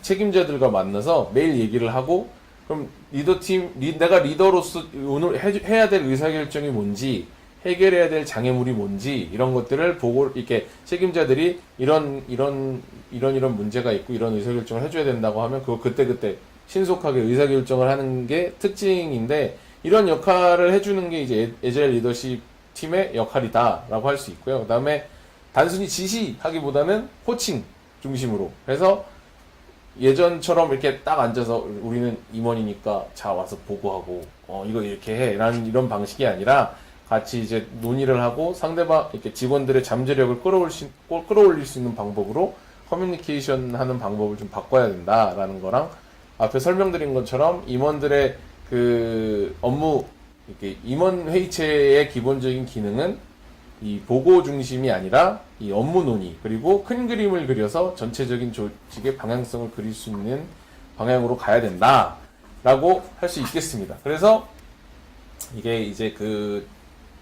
[SPEAKER 2] 책임자들과 만나서 매일 얘기를 하고 그럼 내가 리더로서 오늘 해야 될 의사결정이 뭔지 해결해야 될 장애물이 뭔지 이런 것들을 보고 이렇게 책임자들이 이런 문제가 있고 이런 의사결정을 해줘야 된다고 하면 그거 그때 신속하게 의사결정을 하는 게 특징인데 이런 역할을 해주는 게 이제 에자일 리더십 팀의 역할이다라고 할 수 있고요. 그 다음에 단순히 지시하기보다는 코칭 중심으로 해서 예전처럼 이렇게 딱 앉아서 우리는 임원이니까 자 와서 보고하고 이거 이렇게 해 라는 이런 방식이 아니라 같이 이제 논의를 하고 상대방 이렇게 직원들의 잠재력을 끌어올릴 수 있는 방법으로 커뮤니케이션 하는 방법을 좀 바꿔야 된다라는 거랑 앞에 설명드린 것처럼 임원들의 그 업무 이렇게 임원 회의체의 기본적인 기능은 이 보고 중심이 아니라 이 업무 논의 그리고 큰 그림을 그려서 전체적인 조직의 방향성을 그릴 수 있는 방향으로 가야 된다라고 할 수 있겠습니다. 그래서 이게 이제 그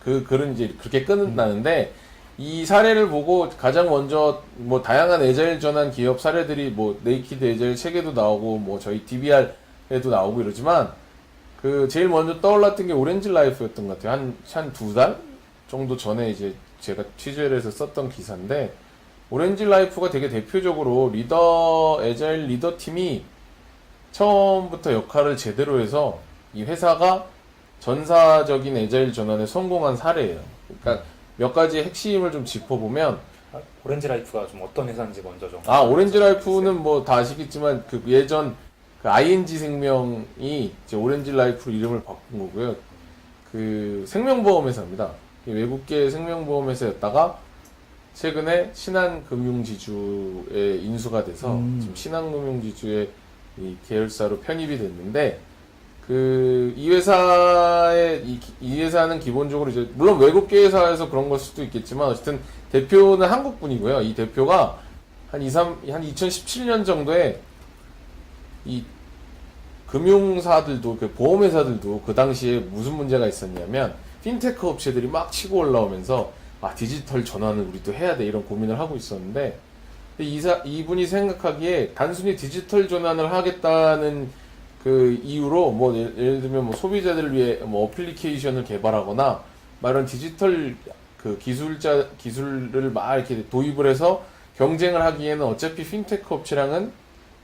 [SPEAKER 2] 글은 이제 그렇게 끝나는데 이 사례를 보고 가장 먼저 뭐 다양한 에자일 전환 기업 사례들이 뭐 네이키드 에자일 책에도 나오고 뭐 저희 DBR에도 나오고 이러지만 그 제일 먼저 떠올랐던 게 오렌지 라이프였던 것 같아요. 한 2달 정도 전에 이제 제가 취재를 해서 썼던 기사인데 오렌지 라이프가 되게 대표적으로 에자일 리더 팀이 처음부터 역할을 제대로 해서 이 회사가 전사적인 에자일 전환에 성공한 사례예요. 그러니까 몇 가지 핵심을 좀 짚어보면
[SPEAKER 1] 오렌지 라이프가 좀 어떤 회사인지 먼저 좀.
[SPEAKER 2] 오렌지 라이프는 뭐 다 아시겠지만 그 예전 그 ING 생명이 이제 오렌지 라이프로 이름을 바꾼 거고요. 그 생명보험 회사입니다. 외국계 생명보험 회사였다가 최근에 신한금융지주에 인수가 돼서 지금 신한금융지주의 이 계열사로 편입이 됐는데 이 회사는 기본적으로 이제 물론 외국계 회사에서 그런 걸 수도 있겠지만 어쨌든 대표는 한국 분이고요. 이 대표가 한 2017년 정도에 이 금융사들도 그 보험회사들도 그 당시에 무슨 문제가 있었냐면 핀테크 업체들이 막 치고 올라오면서 디지털 전환을 우리도 해야 돼 이런 고민을 하고 있었는데 이분이 생각하기에 단순히 디지털 전환을 하겠다는 그 이유로 뭐 예를 들면 뭐 소비자들을 위해 뭐 어플리케이션을 개발하거나 막 이런 디지털 그 기술을 막 이렇게 도입을 해서 경쟁을 하기에는 어차피 핀테크 업체랑은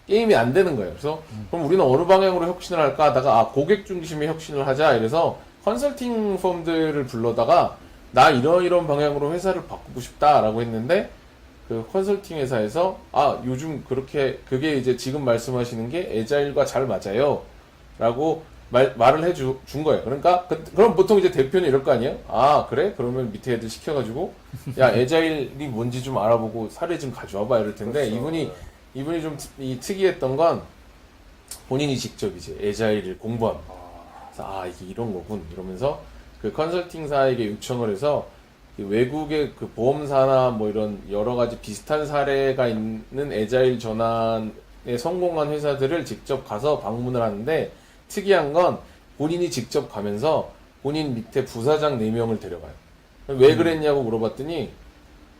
[SPEAKER 2] 게임이 안 되는 거예요. 그래서 그럼 우리는 어느 방향으로 혁신을 할까 하다가 고객 중심의 혁신을 하자 이래서 컨설팅 펌들을 불러다가 나 이런 방향으로 회사를 바꾸고 싶다라고 했는데 그 컨설팅 회사에서 요즘 그게 이제 지금 말씀하시는 게 에자일과 잘 맞아요 라고 말을 해준 거예요. 그러니까 그럼 보통 이제 대표는 이럴 거 아니에요? 그래? 그러면 밑에 애들 시켜가지고 야 에자일이 뭔지 좀 알아보고 사례 좀 가져와봐 이럴 텐데
[SPEAKER 1] 그렇죠.
[SPEAKER 2] 이분이 좀 특이했던 건 본인이 직접 이제 에자일을 공부한 그래서 이게 이런 거군 이러면서 그 컨설팅사에게 요청을 해서 외국의 그 보험사나 뭐 이런 여러 가지 비슷한 사례가 있는 에자일 전환에 성공한 회사들을 직접 가서 방문을 하는데 특이한 건 본인이 직접 가면서 본인 밑에 부사장 4명을 데려가요. 왜 그랬냐고 물어봤더니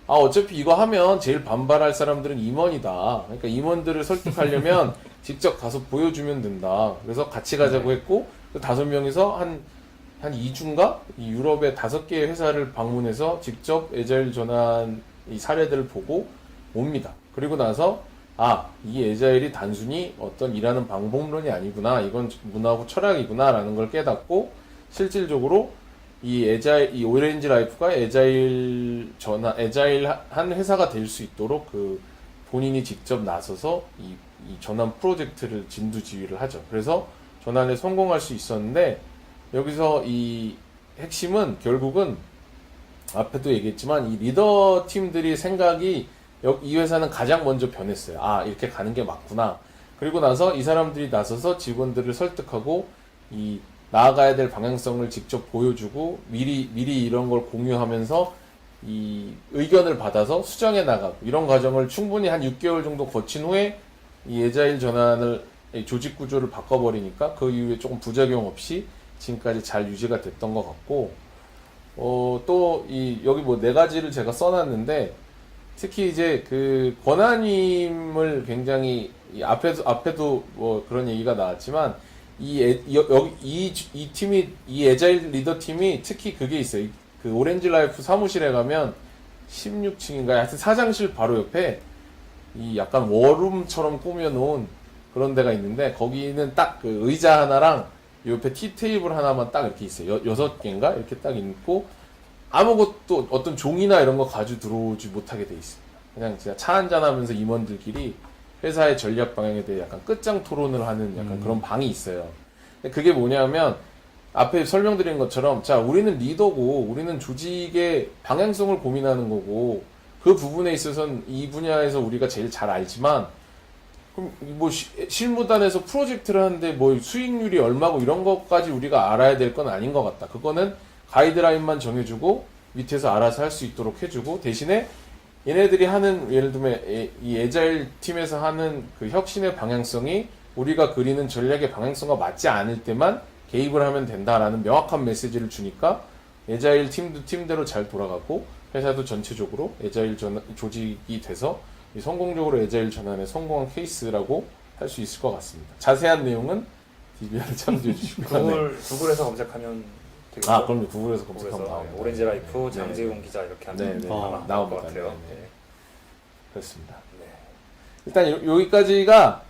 [SPEAKER 2] 어차피 이거 하면 제일 반발할 사람들은 임원이다. 그러니까 임원들을 설득하려면 직접 가서 보여주면 된다. 그래서 같이 가자고 했고 그 5명이서 한 2주인가? 이 유럽의 5개의 회사를 방문해서 직접 에자일 전환 이 사례들을 보고 옵니다. 그리고 나서 이 에자일이 단순히 어떤 일하는 방법론이 아니구나. 이건 문화고 철학이구나. 라는 걸 깨닫고 실질적으로 이 오렌지 라이프가 에자일 한 회사가 될 수 있도록 그 본인이 직접 나서서 이 전환 프로젝트를 진두지휘를 하죠. 그래서 전환에 성공할 수 있었는데 여기서 이 핵심은 결국은 앞에도 얘기했지만 이 리더 팀들이 생각이 이 회사는 가장 먼저 변했어요. 이렇게 가는 게 맞구나. 그리고 나서 이 사람들이 나서서 직원들을 설득하고 이 나아가야 될 방향성을 직접 보여주고 미리 이런 걸 공유하면서 이 의견을 받아서 수정해 나가고 이런 과정을 충분히 한 6개월 정도 거친 후에 이 에자일 전환을 조직 구조를 바꿔버리니까 그 이후에 조금 부작용 없이 지금까지 잘 유지가 됐던 것 같고 또 여기 뭐 4가지를 제가 써놨는데 특히 이제 그 권한님을 굉장히 앞에도 뭐 그런 얘기가 나왔지만 이 팀이 이 에자일 리더 팀이 특히 그게 있어요. 그 오렌지 라이프 사무실에 가면 16층인가 하여튼 사장실 바로 옆에 이 약간 워룸처럼 꾸며놓은 그런 데가 있는데 거기는 딱 그 의자 하나랑 옆에 티 테이블 하나만 딱 이렇게 있어요. 6개인가 이렇게 딱 있고 아무것도 어떤 종이나 이런 거 가지고 들어오지 못하게 돼 있습니다. 그냥 진짜 차 한잔 하면서 임원들끼리 회사의 전략 방향에 대해 약간 끝장 토론을 하는 약간 그런 방이 있어요. 그게 뭐냐면 앞에 설명드린 것처럼 우리는 리더고 우리는 조직의 방향성을 고민하는 거고 그 부분에 있어서는 이 분야에서 우리가 제일 잘 알지만 그럼 뭐 실무단에서 프로젝트를 하는데 뭐 수익률이 얼마고 이런 것까지 우리가 알아야 될 건 아닌 것 같다. 그거는 가이드라인만 정해주고 밑에서 알아서 할 수 있도록 해주고 대신에 얘네들이 하는 예를 들면 이 에자일 팀에서 하는 그 혁신의 방향성이 우리가 그리는 전략의 방향성과 맞지 않을 때만 개입을 하면 된다라는 명확한 메시지를 주니까 에자일 팀도 팀대로 잘 돌아가고 회사도 전체적으로 에자일 조직이 돼서 성공적으로 에자일 전환에 성공한 케이스라고 할 수 있을 것 같습니다. 자세한 내용은 DBR을 참조해 주시고요.
[SPEAKER 1] 구글에서 검색하면 되겠죠?
[SPEAKER 2] 그럼요. 구글에서 검색하면 나옵니다.
[SPEAKER 1] 오렌지 라이프 장재훈 기자 이렇게 하면 아마 나올 것 같아요.
[SPEAKER 2] 그렇습니다.
[SPEAKER 1] 네.
[SPEAKER 2] 일단 여기까지가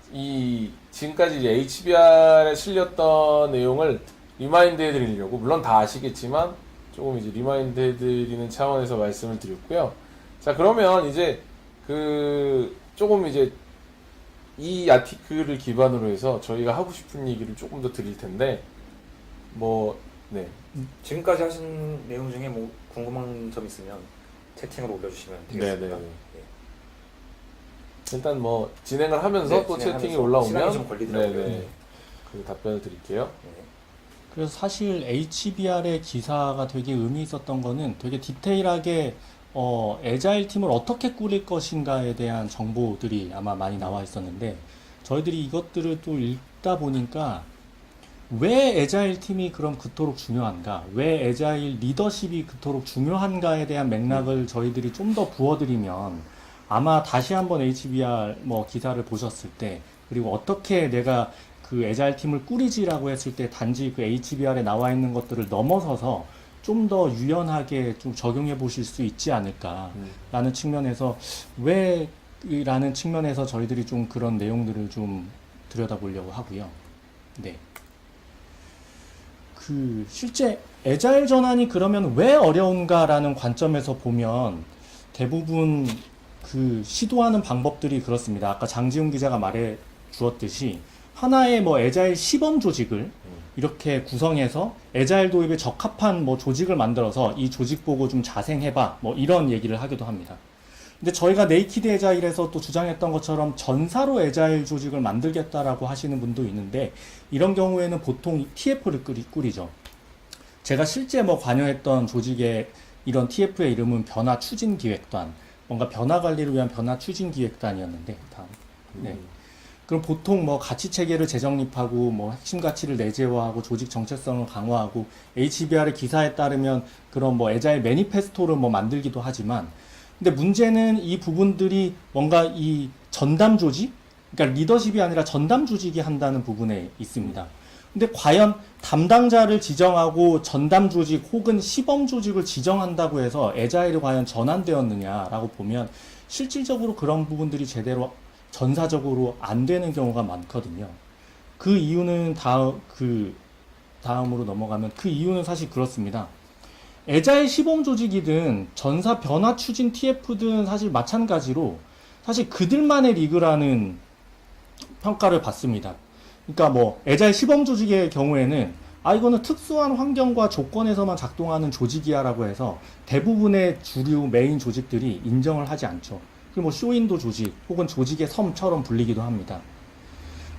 [SPEAKER 2] 지금까지 이제 HBR에 실렸던 내용을 리마인드 해드리려고 물론 다 아시겠지만 조금 이제 리마인드 해드리는 차원에서 말씀을 드렸고요. 자 그러면 이제 조금 이제 이 아티클을 기반으로 해서 저희가 하고 싶은 얘기를 조금 더 드릴 텐데
[SPEAKER 1] 지금까지 하신 내용 중에 뭐 궁금한 점 있으면 채팅으로 올려주시면 되겠습니다.
[SPEAKER 2] 네네. 일단 뭐 진행을 하면서 또 채팅이 올라오면
[SPEAKER 1] 시간이 좀 걸리더라고요.
[SPEAKER 2] 그 답변을 드릴게요.
[SPEAKER 1] 네.
[SPEAKER 3] 그래서 사실 HBR의 기사가 되게 의미 있었던 거는 되게 디테일하게 애자일 팀을 어떻게 꾸릴 것인가에 대한 정보들이 아마 많이 나와 있었는데 저희들이 이것들을 또 읽다 보니까 왜 애자일 팀이 그럼 그토록 중요한가? 왜 애자일 리더십이 그토록 중요한가에 대한 맥락을 저희들이 좀 더 부어드리면 아마 다시 한번 HBR 뭐 기사를 보셨을 때 그리고 어떻게 내가 그 애자일 팀을 꾸리지라고 했을 때 단지 그 HBR에 나와 있는 것들을 넘어서서 좀 더 유연하게 좀 적용해 보실 수 있지 않을까라는 측면에서 왜라는 측면에서 저희들이 좀 그런 내용들을 좀 들여다보려고 하고요. 네. 그 실제 애자일 전환이 그러면 왜 어려운가라는 관점에서 보면 대부분 그 시도하는 방법들이 그렇습니다. 아까 장지훈 기자가 말해 주었듯이 하나의 뭐 애자일 시범 조직을 이렇게 구성해서 애자일 도입에 적합한 뭐 조직을 만들어서 이 조직 보고 좀 자생해봐 뭐 이런 얘기를 하기도 합니다. 근데 저희가 네이키드 애자일에서 또 주장했던 것처럼 전사로 애자일 조직을 만들겠다라고 하시는 분도 있는데 이런 경우에는 보통 TF를 꾸리죠. 제가 실제 뭐 관여했던 조직의 이런 TF의 이름은 변화 추진 기획단, 뭔가 변화 관리를 위한 변화 추진 기획단이었는데 다음. 네. 그럼 보통 뭐 가치 체계를 재정립하고 뭐 핵심 가치를 내재화하고 조직 정체성을 강화하고 HBR의 기사에 따르면 그런 뭐 애자일 매니페스토를 뭐 만들기도 하지만 근데 문제는 이 부분들이 뭔가 이 전담 조직, 그러니까 리더십이 아니라 전담 조직이 한다는 부분에 있습니다. 근데 과연 담당자를 지정하고 전담 조직 혹은 시범 조직을 지정한다고 해서 애자일이 과연 전환되었느냐라고 보면 실질적으로 그런 부분들이 제대로 전사적으로 안 되는 경우가 많거든요. 그 이유는 다음으로 넘어가면 그 이유는 사실 그렇습니다. 애자일 시범 조직이든 전사 변화 추진 TF든 사실 마찬가지로 사실 그들만의 리그라는 평가를 받습니다. 그러니까 뭐 애자일 시범 조직의 경우에는 이거는 특수한 환경과 조건에서만 작동하는 조직이야라고 해서 대부분의 주류 메인 조직들이 인정을 하지 않죠. 그리고 뭐 쇼윈도 조직 혹은 조직의 섬처럼 불리기도 합니다.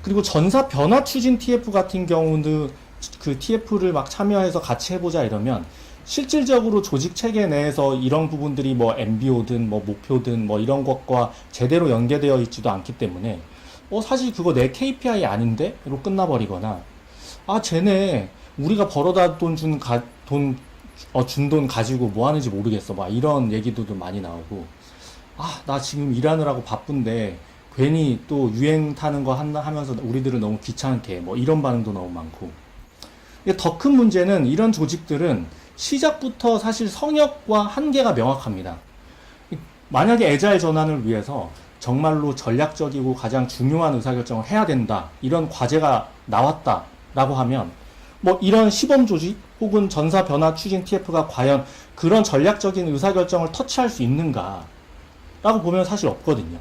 [SPEAKER 3] 그리고 전사 변화 추진 TF 같은 경우는 그 TF를 막 참여해서 같이 해보자 이러면 실질적으로 조직 체계 내에서 이런 부분들이 뭐 MBO든 뭐 목표든 뭐 이런 것과 제대로 연계되어 있지도 않기 때문에 사실 그거 내 KPI 아닌데? 로 끝나버리거나 쟤네 우리가 벌어다 준 돈 가지고 뭐 하는지 모르겠어 막 이런 얘기도 많이 나오고 나 지금 일하느라고 바쁜데 괜히 또 유행 타는 거 하면서 우리들을 너무 귀찮게 뭐 이런 반응도 너무 많고 더 큰 문제는 이런 조직들은 시작부터 사실 성역과 한계가 명확합니다. 만약에 애자일 전환을 위해서 정말로 전략적이고 가장 중요한 의사결정을 해야 된다. 이런 과제가 나왔다라고 하면 뭐 이런 시범 조직 혹은 전사 변화 추진 TF가 과연 그런 전략적인 의사결정을 터치할 수 있는가? 라고 보면 사실 없거든요.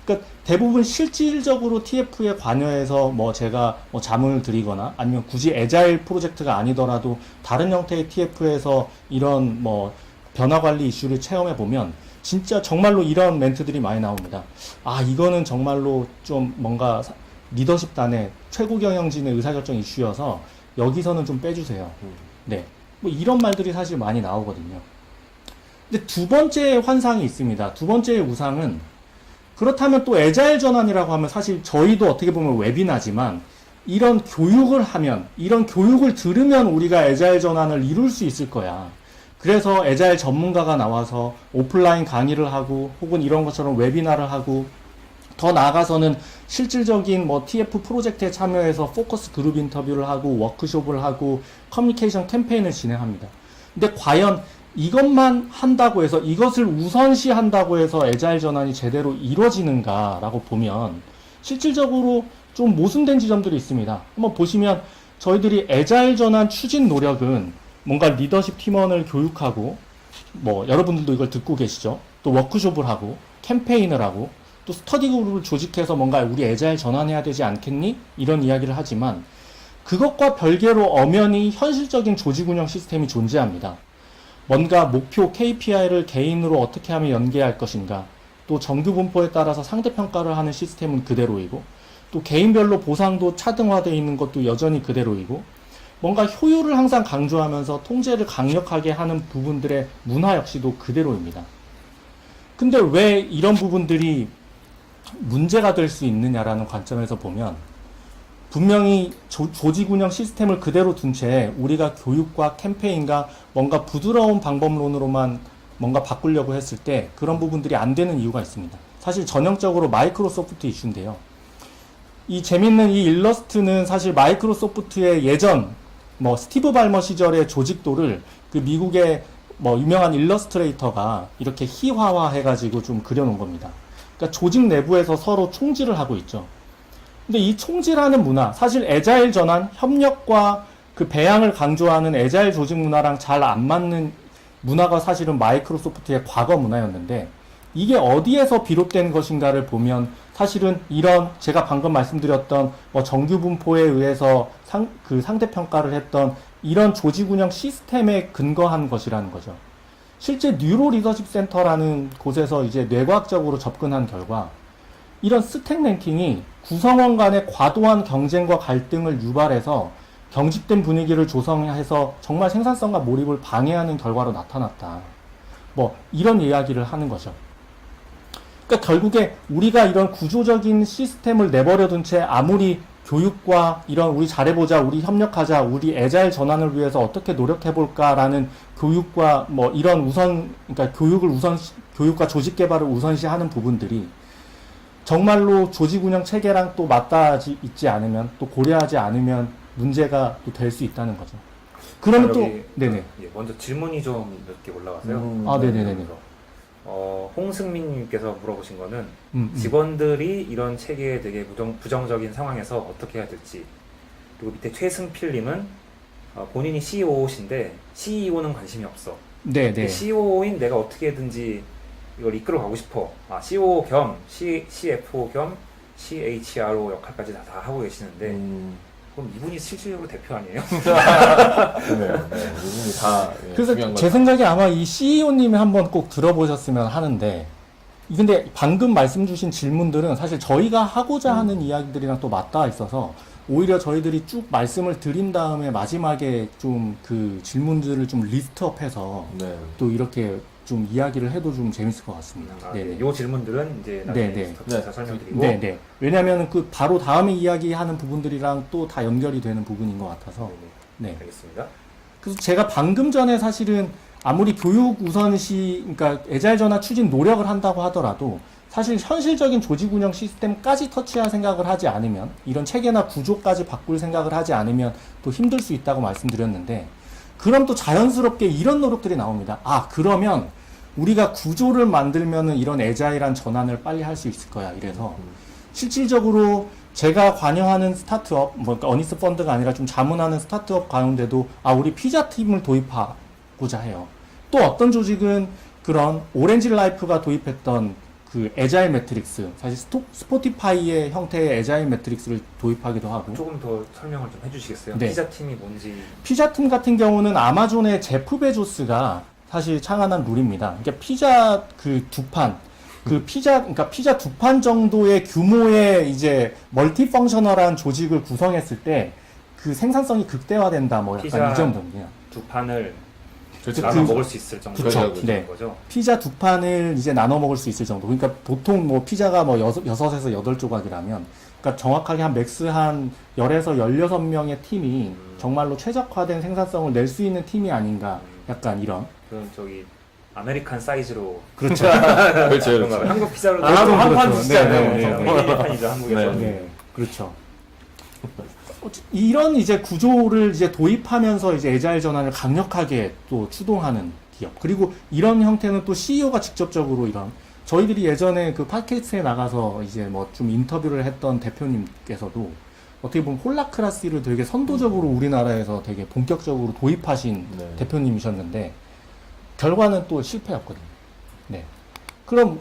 [SPEAKER 3] 그러니까 대부분 실질적으로 TF에 관여해서 뭐 제가 뭐 자문을 드리거나 아니면 굳이 애자일 프로젝트가 아니더라도 다른 형태의 TF에서 이런 뭐 변화 관리 이슈를 체험해 보면 진짜 정말로 이런 멘트들이 많이 나옵니다. 이거는 정말로 좀 뭔가 리더십단의 최고 경영진의 의사결정 이슈여서 여기서는 좀 빼주세요. 네. 뭐 이런 말들이 사실 많이 나오거든요. 근데 두 번째 환상이 있습니다. 두 번째의 우상은 그렇다면 또 애자일 전환이라고 하면 사실 저희도 어떻게 보면 웨비나지만 이런 교육을 하면 이런 교육을 들으면 우리가 애자일 전환을 이룰 수 있을 거야. 그래서 애자일 전문가가 나와서 오프라인 강의를 하고 혹은 이런 것처럼 웨비나를 하고 더 나아가서는 실질적인 뭐 TF 프로젝트에 참여해서 포커스 그룹 인터뷰를 하고 워크숍을 하고 커뮤니케이션 캠페인을 진행합니다. 근데 과연 이것만 한다고 해서 이것을 우선시 한다고 해서 애자일 전환이 제대로 이루어지는가라고 보면 실질적으로 좀 모순된 지점들이 있습니다. 한번 보시면 저희들이 애자일 전환 추진 노력은 뭔가 리더십 팀원을 교육하고 뭐 여러분들도 이걸 듣고 계시죠. 또 워크숍을 하고 캠페인을 하고 또 스터디 그룹을 조직해서 뭔가 우리 애자일 전환해야 되지 않겠니? 이런 이야기를 하지만 그것과 별개로 엄연히 현실적인 조직 운영 시스템이 존재합니다. 뭔가 목표 KPI를 개인으로 어떻게 하면 연계할 것인가, 또 정규 분포에 따라서 상대평가를 하는 시스템은 그대로이고 또 개인별로 보상도 차등화되어 있는 것도 여전히 그대로이고 뭔가 효율을 항상 강조하면서 통제를 강력하게 하는 부분들의 문화 역시도 그대로입니다. 근데 왜 이런 부분들이 문제가 될 수 있느냐라는 관점에서 보면 분명히 조직 운영 시스템을 그대로 둔 채 우리가 교육과 캠페인과 뭔가 부드러운 방법론으로만 뭔가 바꾸려고 했을 때 그런 부분들이 안 되는 이유가 있습니다. 사실 전형적으로 마이크로소프트 이슈인데요. 이 재밌는 이 일러스트는 사실 마이크로소프트의 예전 뭐 스티브 발머 시절의 조직도를 그 미국의 뭐 유명한 일러스트레이터가 이렇게 희화화해가지고 좀 그려놓은 겁니다. 그러니까 조직 내부에서 서로 총질을 하고 있죠. 근데 이 총질하는 문화, 사실 애자일 전환, 협력과 그 배양을 강조하는 애자일 조직 문화랑 잘 안 맞는 문화가 사실은 마이크로소프트의 과거 문화였는데 이게 어디에서 비롯된 것인가를 보면 사실은 이런 제가 방금 말씀드렸던 뭐 정규 분포에 의해서 상대평가를 했던 이런 조직 운영 시스템에 근거한 것이라는 거죠. 실제 뉴로 리더십 센터라는 곳에서 이제 뇌과학적으로 접근한 결과 이런 스택 랭킹이 구성원 간의 과도한 경쟁과 갈등을 유발해서 경직된 분위기를 조성해서 정말 생산성과 몰입을 방해하는 결과로 나타났다. 뭐 이런 이야기를 하는 거죠. 그러니까 결국에 우리가 이런 구조적인 시스템을 내버려둔 채 아무리 교육과 이런 우리 잘해보자, 우리 협력하자, 우리 애자일 전환을 위해서 어떻게 노력해볼까라는 교육과 뭐 이런 그러니까 교육과 조직 개발을 우선시하는 부분들이 정말로 조직 운영 체계랑 또 맞닿아 있지 않으면 또 고려하지 않으면 문제가 또 될 수 있다는 거죠. 그러면 또 네네.
[SPEAKER 1] 예, 먼저 질문이 좀 몇 개 올라와서요.
[SPEAKER 3] 아 네네네.
[SPEAKER 1] 홍승민님께서 물어보신 거는 직원들이 이런 체계에 되게 부정적인 상황에서 어떻게 해야 될지, 그리고 밑에 최승필님은 본인이 CEO신데 CEO는 관심이 없어.
[SPEAKER 3] 네네.
[SPEAKER 1] CEO인 내가 어떻게든지 이걸 이끌어 가고 싶어. CEO 겸 CFO 겸 CHRO 역할까지 다 하고 계시는데 그럼 이분이 실질적으로 대표 아니에요?
[SPEAKER 2] 네, 이분이 다. 예,
[SPEAKER 3] 그래서 제 생각에 아마 이 CEO님이 한번 꼭 들어보셨으면 하는데, 근데 방금 말씀 주신 질문들은 사실 저희가 하고자 하는 이야기들이랑 또 맞닿아 있어서 오히려 저희들이 쭉 말씀을 드린 다음에 마지막에 좀 그 질문들을 좀 리스트업해서
[SPEAKER 2] 네.
[SPEAKER 3] 또 이렇게 좀 이야기를 해도 좀 재밌을 것 같습니다. 네네.
[SPEAKER 1] 이 질문들은 이제 나중에
[SPEAKER 3] 네네.
[SPEAKER 1] 더 설명드리고.
[SPEAKER 3] 네네. 왜냐하면 그 바로 다음에 이야기하는 부분들이랑 또 다 연결이 되는 부분인 것 같아서.
[SPEAKER 1] 네네.
[SPEAKER 3] 네.
[SPEAKER 1] 알겠습니다.
[SPEAKER 3] 그래서 제가 방금 전에 사실은 아무리 교육 그러니까 애자일 전환 추진 노력을 한다고 하더라도 사실 현실적인 조직 운영 시스템까지 터치할 생각을 하지 않으면, 이런 체계나 구조까지 바꿀 생각을 하지 않으면 또 힘들 수 있다고 말씀드렸는데, 그럼 또 자연스럽게 이런 노력들이 나옵니다. 아, 그러면 우리가 구조를 만들면은 이런 애자일한 전환을 빨리 할 수 있을 거야. 이래서 실질적으로 제가 관여하는 스타트업, 뭐 어니스 펀드가 아니라 좀 자문하는 스타트업 가운데도 우리 피자 팀을 도입하고자 해요. 또 어떤 조직은 그런 오렌지 라이프가 도입했던 그 애자일 매트릭스, 사실 스포티파이의 형태의 애자일 매트릭스를 도입하기도 하고.
[SPEAKER 1] 조금 더 설명을 좀 해주시겠어요?
[SPEAKER 3] 네.
[SPEAKER 1] 피자 팀이 뭔지.
[SPEAKER 3] 피자 팀 같은 경우는 아마존의 제프 베조스가 사실 창안한 룰입니다. 그러니까 피자 그 두 판, 그러니까 피자 두 판 정도의 규모의 이제 멀티펑셔널한 조직을 구성했을 때 그 생산성이 극대화된다, 뭐 약간 이 정도입니다.
[SPEAKER 1] 두 판을
[SPEAKER 3] 그렇죠.
[SPEAKER 1] 나눠 먹을 수 있을 정도의
[SPEAKER 3] 그쵸. 네.
[SPEAKER 1] 거죠.
[SPEAKER 3] 피자 두 판을 이제 나눠 먹을 수 있을 정도. 그러니까 보통 뭐 피자가 뭐 6에서 8조각이라면, 그러니까 정확하게 한 맥스 한 10에서 16명의 팀이 정말로 최적화된 생산성을 낼 수 있는 팀이 아닌가. 약간 이런.
[SPEAKER 1] 그럼 저기 아메리칸 사이즈로.
[SPEAKER 3] 그렇죠.
[SPEAKER 2] 그렇죠,
[SPEAKER 1] 그런가 봐요.
[SPEAKER 2] 그렇죠.
[SPEAKER 1] 한국 피자로
[SPEAKER 3] 한판
[SPEAKER 2] 그렇죠.
[SPEAKER 3] 주시잖아요.
[SPEAKER 2] 네, 네,
[SPEAKER 1] 네. 판이죠 한국에서.
[SPEAKER 2] 네.
[SPEAKER 3] 네, 그렇죠. 이런 이제 구조를 이제 도입하면서 이제 애자일 전환을 강력하게 또 추동하는 기업. 그리고 이런 형태는 또 CEO가 직접적으로 이런, 저희들이 예전에 그 팟캐스트에 나가서 이제 뭐 좀 인터뷰를 했던 대표님께서도 어떻게 보면 홀라크라시를 되게 선도적으로 우리나라에서 되게 본격적으로 도입하신
[SPEAKER 2] 네.
[SPEAKER 3] 대표님이셨는데 결과는 또 실패였거든요. 네. 그럼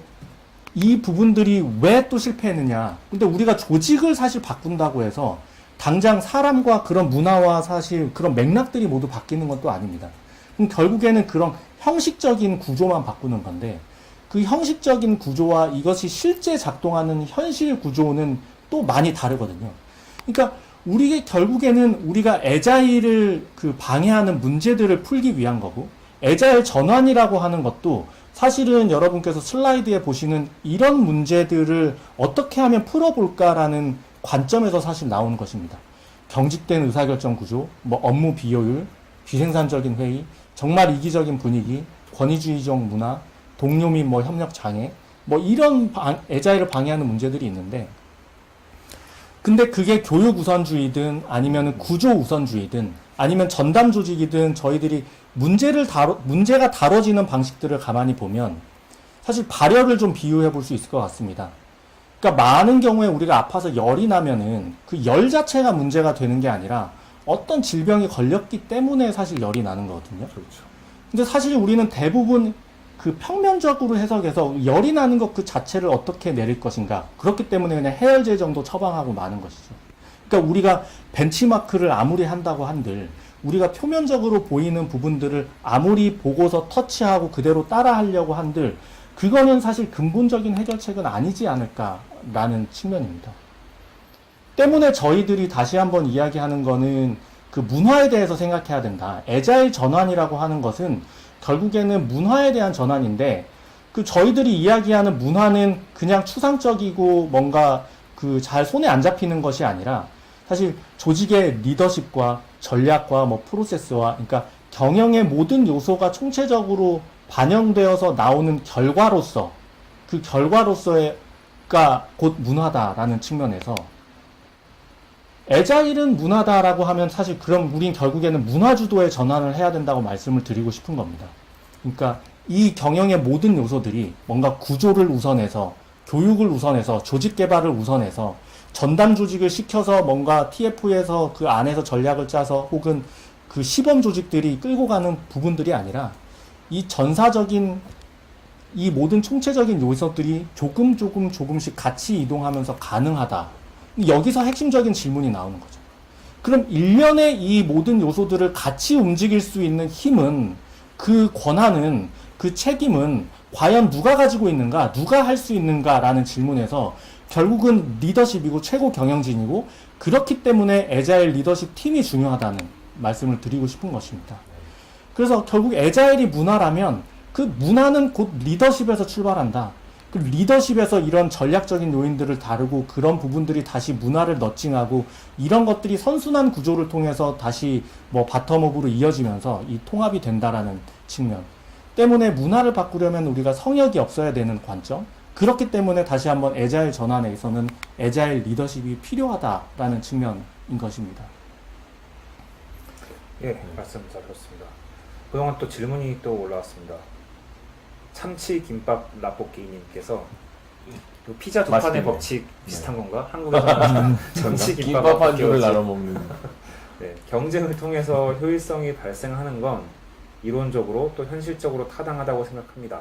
[SPEAKER 3] 이 부분들이 왜 또 실패했느냐? 근데 우리가 조직을 사실 바꾼다고 해서 당장 사람과 그런 문화와 사실 그런 맥락들이 모두 바뀌는 건 또 아닙니다. 그럼 결국에는 그런 형식적인 구조만 바꾸는 건데, 그 형식적인 구조와 이것이 실제 작동하는 현실 구조는 또 많이 다르거든요. 그러니까 우리 결국에는 우리가 애자일을 그 방해하는 문제들을 풀기 위한 거고, 애자일 전환이라고 하는 것도 사실은 여러분께서 슬라이드에 보시는 이런 문제들을 어떻게 하면 풀어볼까라는 관점에서 사실 나오는 것입니다. 경직된 의사결정 구조, 뭐 업무 비효율, 비생산적인 회의, 정말 이기적인 분위기, 권위주의적 문화, 동료 및 뭐 협력 장애, 뭐 이런 애자일을 방해하는 문제들이 있는데, 근데 그게 교육 우선주의든 아니면 구조 우선주의든 아니면 전담 조직이든 저희들이 문제가 다뤄지는 방식들을 가만히 보면 사실 발열을 좀 비유해 볼 수 있을 것 같습니다. 그러니까 많은 경우에 우리가 아파서 열이 나면은 그 열 자체가 문제가 되는 게 아니라 어떤 질병이 걸렸기 때문에 사실 열이 나는 거거든요.
[SPEAKER 2] 그렇죠.
[SPEAKER 3] 근데 사실 우리는 대부분 그 평면적으로 해석해서 열이 나는 것 그 자체를 어떻게 내릴 것인가. 그렇기 때문에 그냥 해열제 정도 처방하고 마는 것이죠. 그러니까 우리가 벤치마크를 아무리 한다고 한들 우리가 표면적으로 보이는 부분들을 아무리 보고서 터치하고 그대로 따라 하려고 한들 그거는 사실 근본적인 해결책은 아니지 않을까라는 측면입니다. 때문에 저희들이 다시 한번 이야기하는 거는 그 문화에 대해서 생각해야 된다. 애자일 전환이라고 하는 것은 결국에는 문화에 대한 전환인데 그 저희들이 이야기하는 문화는 그냥 추상적이고 뭔가 그 잘 손에 안 잡히는 것이 아니라 사실 조직의 리더십과 전략과 뭐 프로세스와 그러니까 경영의 모든 요소가 총체적으로 반영되어서 나오는 결과로서 그 결과로서가 곧 문화다라는 측면에서 애자일은 문화다라고 하면 사실 그럼 우린 결국에는 문화주도의 전환을 해야 된다고 말씀을 드리고 싶은 겁니다. 그러니까 이 경영의 모든 요소들이 뭔가 구조를 우선해서 교육을 우선해서 조직 개발을 우선해서 전담 조직을 시켜서 뭔가 TF에서 그 안에서 전략을 짜서 혹은 그 시범 조직들이 끌고 가는 부분들이 아니라 이 전사적인 이 모든 총체적인 요소들이 조금씩 같이 이동하면서 가능하다. 여기서 핵심적인 질문이 나오는 거죠. 그럼 일련의 이 모든 요소들을 같이 움직일 수 있는 힘은 그 권한은 그 책임은 과연 누가 가지고 있는가, 누가 할 수 있는가라는 질문에서 결국은 리더십이고 최고 경영진이고 그렇기 때문에 애자일 리더십 팀이 중요하다는 말씀을 드리고 싶은 것입니다. 그래서 결국 애자일이 문화라면 그 문화는 곧 리더십에서 출발한다. 그 리더십에서 이런 전략적인 요인들을 다루고 그런 부분들이 다시 문화를 너칭하고 이런 것들이 선순환 구조를 통해서 다시 뭐 바텀업으로 이어지면서 이 통합이 된다라는 측면 때문에 문화를 바꾸려면 우리가 성역이 없어야 되는 관점. 그렇기 때문에 다시 한번 애자일 전환에 있어서는 애자일 리더십이 필요하다라는 측면인 것입니다.
[SPEAKER 1] 예, 말씀 잘 들었습니다. 그동안 또 질문이 또 올라왔습니다. 참치 김밥 라볶이님께서 그 피자 두 판의
[SPEAKER 2] 맛있겠네요.
[SPEAKER 1] 법칙 비슷한 건가? 한국에서는 참치 김밥
[SPEAKER 2] 김밥 한 줄을
[SPEAKER 1] 라볶이였지.
[SPEAKER 2] 나눠 먹는.
[SPEAKER 1] 네, 경쟁을 통해서 효율성이 발생하는 건 이론적으로 또 현실적으로 타당하다고 생각합니다.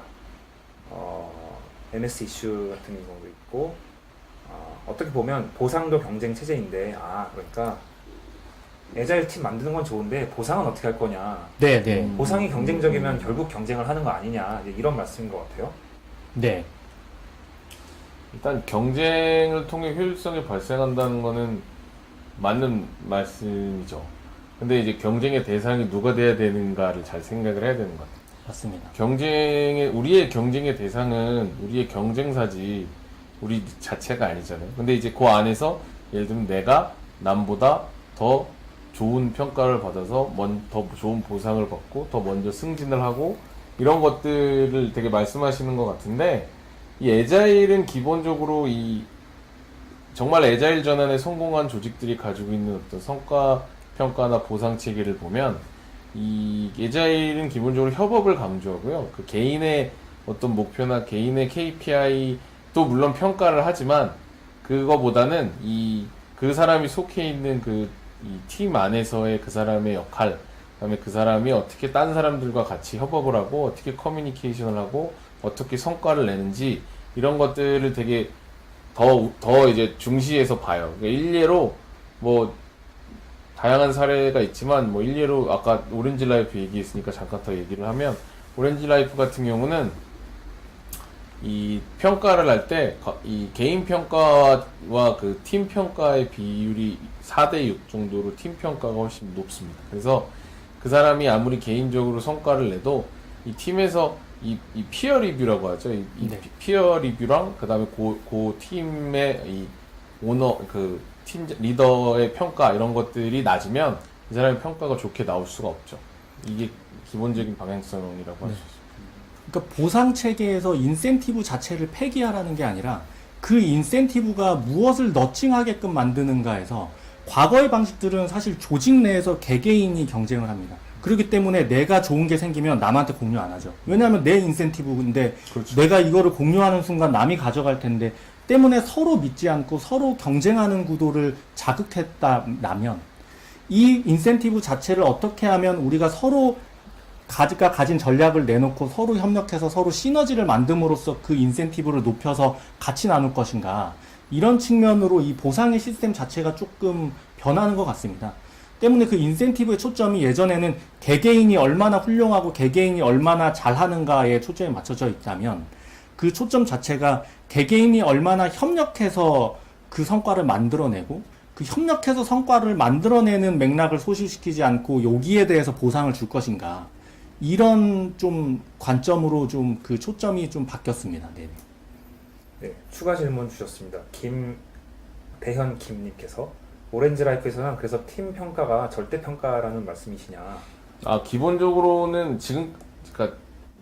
[SPEAKER 1] MS 이슈 같은 경우도 있고 어떻게 보면 보상도 경쟁 체제인데 그러니까 애자일 팀 만드는 건 좋은데 보상은 어떻게 할 거냐.
[SPEAKER 3] 네.
[SPEAKER 1] 보상이 경쟁적이면 결국 경쟁을 하는 거 아니냐. 이제 이런 말씀인 것 같아요.
[SPEAKER 3] 네.
[SPEAKER 2] 일단 경쟁을 통해 효율성이 발생한다는 거는 맞는 말씀이죠. 근데 이제 경쟁의 대상이 누가 돼야 되는가를 잘 생각을 해야 되는 것 같아요.
[SPEAKER 3] 맞습니다.
[SPEAKER 2] 우리의 경쟁의 대상은 우리의 경쟁사지 우리 자체가 아니잖아요. 근데 이제 그 안에서 예를 들면 내가 남보다 더 좋은 평가를 받아서 더 좋은 보상을 받고 더 먼저 승진을 하고 이런 것들을 되게 말씀하시는 것 같은데 이 애자일은 기본적으로 정말 애자일 전환에 성공한 조직들이 가지고 있는 어떤 성과 평가나 보상 체계를 보면 이 애자일은 기본적으로 협업을 강조하고요. 그 개인의 어떤 목표나 개인의 KPI도 물론 평가를 하지만 그거보다는 그 사람이 속해 있는 이 팀 안에서의 그 사람의 역할, 그다음에 그 사람이 어떻게 딴 사람들과 같이 협업을 하고 어떻게 커뮤니케이션을 하고 어떻게 성과를 내는지 이런 것들을 되게 더 이제 중시해서 봐요. 그러니까 일례로 뭐 다양한 사례가 있지만 뭐 일례로 아까 오렌지 라이프 얘기했으니까 잠깐 더 얘기를 하면 오렌지 라이프 같은 경우는 이 평가를 할 때 이 개인 평가와 그 팀 평가의 비율이 4대6 정도로 팀 평가가 훨씬 높습니다. 그래서 그 사람이 아무리 개인적으로 성과를 내도 이 팀에서 이 피어 리뷰라고 하죠. 이
[SPEAKER 3] 네.
[SPEAKER 2] 피어 리뷰랑 그다음에 그 팀의 이 오너 그 팀 리더의 평가 이런 것들이 낮으면 이 사람의 평가가 좋게 나올 수가 없죠. 이게 기본적인 방향성이라고 할 수 있습니다.
[SPEAKER 3] 그러니까 보상 체계에서 인센티브 자체를 폐기하라는 게 아니라 그 인센티브가 무엇을 너칭하게끔 만드는가에서 과거의 방식들은 사실 조직 내에서 개개인이 경쟁을 합니다. 그렇기 때문에 내가 좋은 게 생기면 남한테 공유 안 하죠. 왜냐하면 내 인센티브인데
[SPEAKER 2] 그렇죠.
[SPEAKER 3] 내가 이거를 공유하는 순간 남이 가져갈 텐데 때문에 서로 믿지 않고 서로 경쟁하는 구도를 자극했다면 이 인센티브 자체를 어떻게 하면 우리가 서로 가진 전략을 내놓고 서로 협력해서 서로 시너지를 만듦으로써 그 인센티브를 높여서 같이 나눌 것인가. 이런 측면으로 이 보상의 시스템 자체가 조금 변하는 것 같습니다. 때문에 그 인센티브의 초점이 예전에는 개개인이 얼마나 훌륭하고 개개인이 얼마나 잘하는가에 초점이 맞춰져 있다면 그 초점 자체가 개개인이 얼마나 협력해서 그 성과를 만들어내고 그 협력해서 성과를 만들어내는 맥락을 소실시키지 않고 여기에 대해서 보상을 줄 것인가. 이런 좀 관점으로 좀 그 초점이 좀 바뀌었습니다. 네.
[SPEAKER 1] 네, 추가 질문 주셨습니다. 대현 김님께서 오렌지 라이프에서는 그래서 팀 평가가 절대 평가라는 말씀이시냐?
[SPEAKER 2] 기본적으로는 지금 그러니까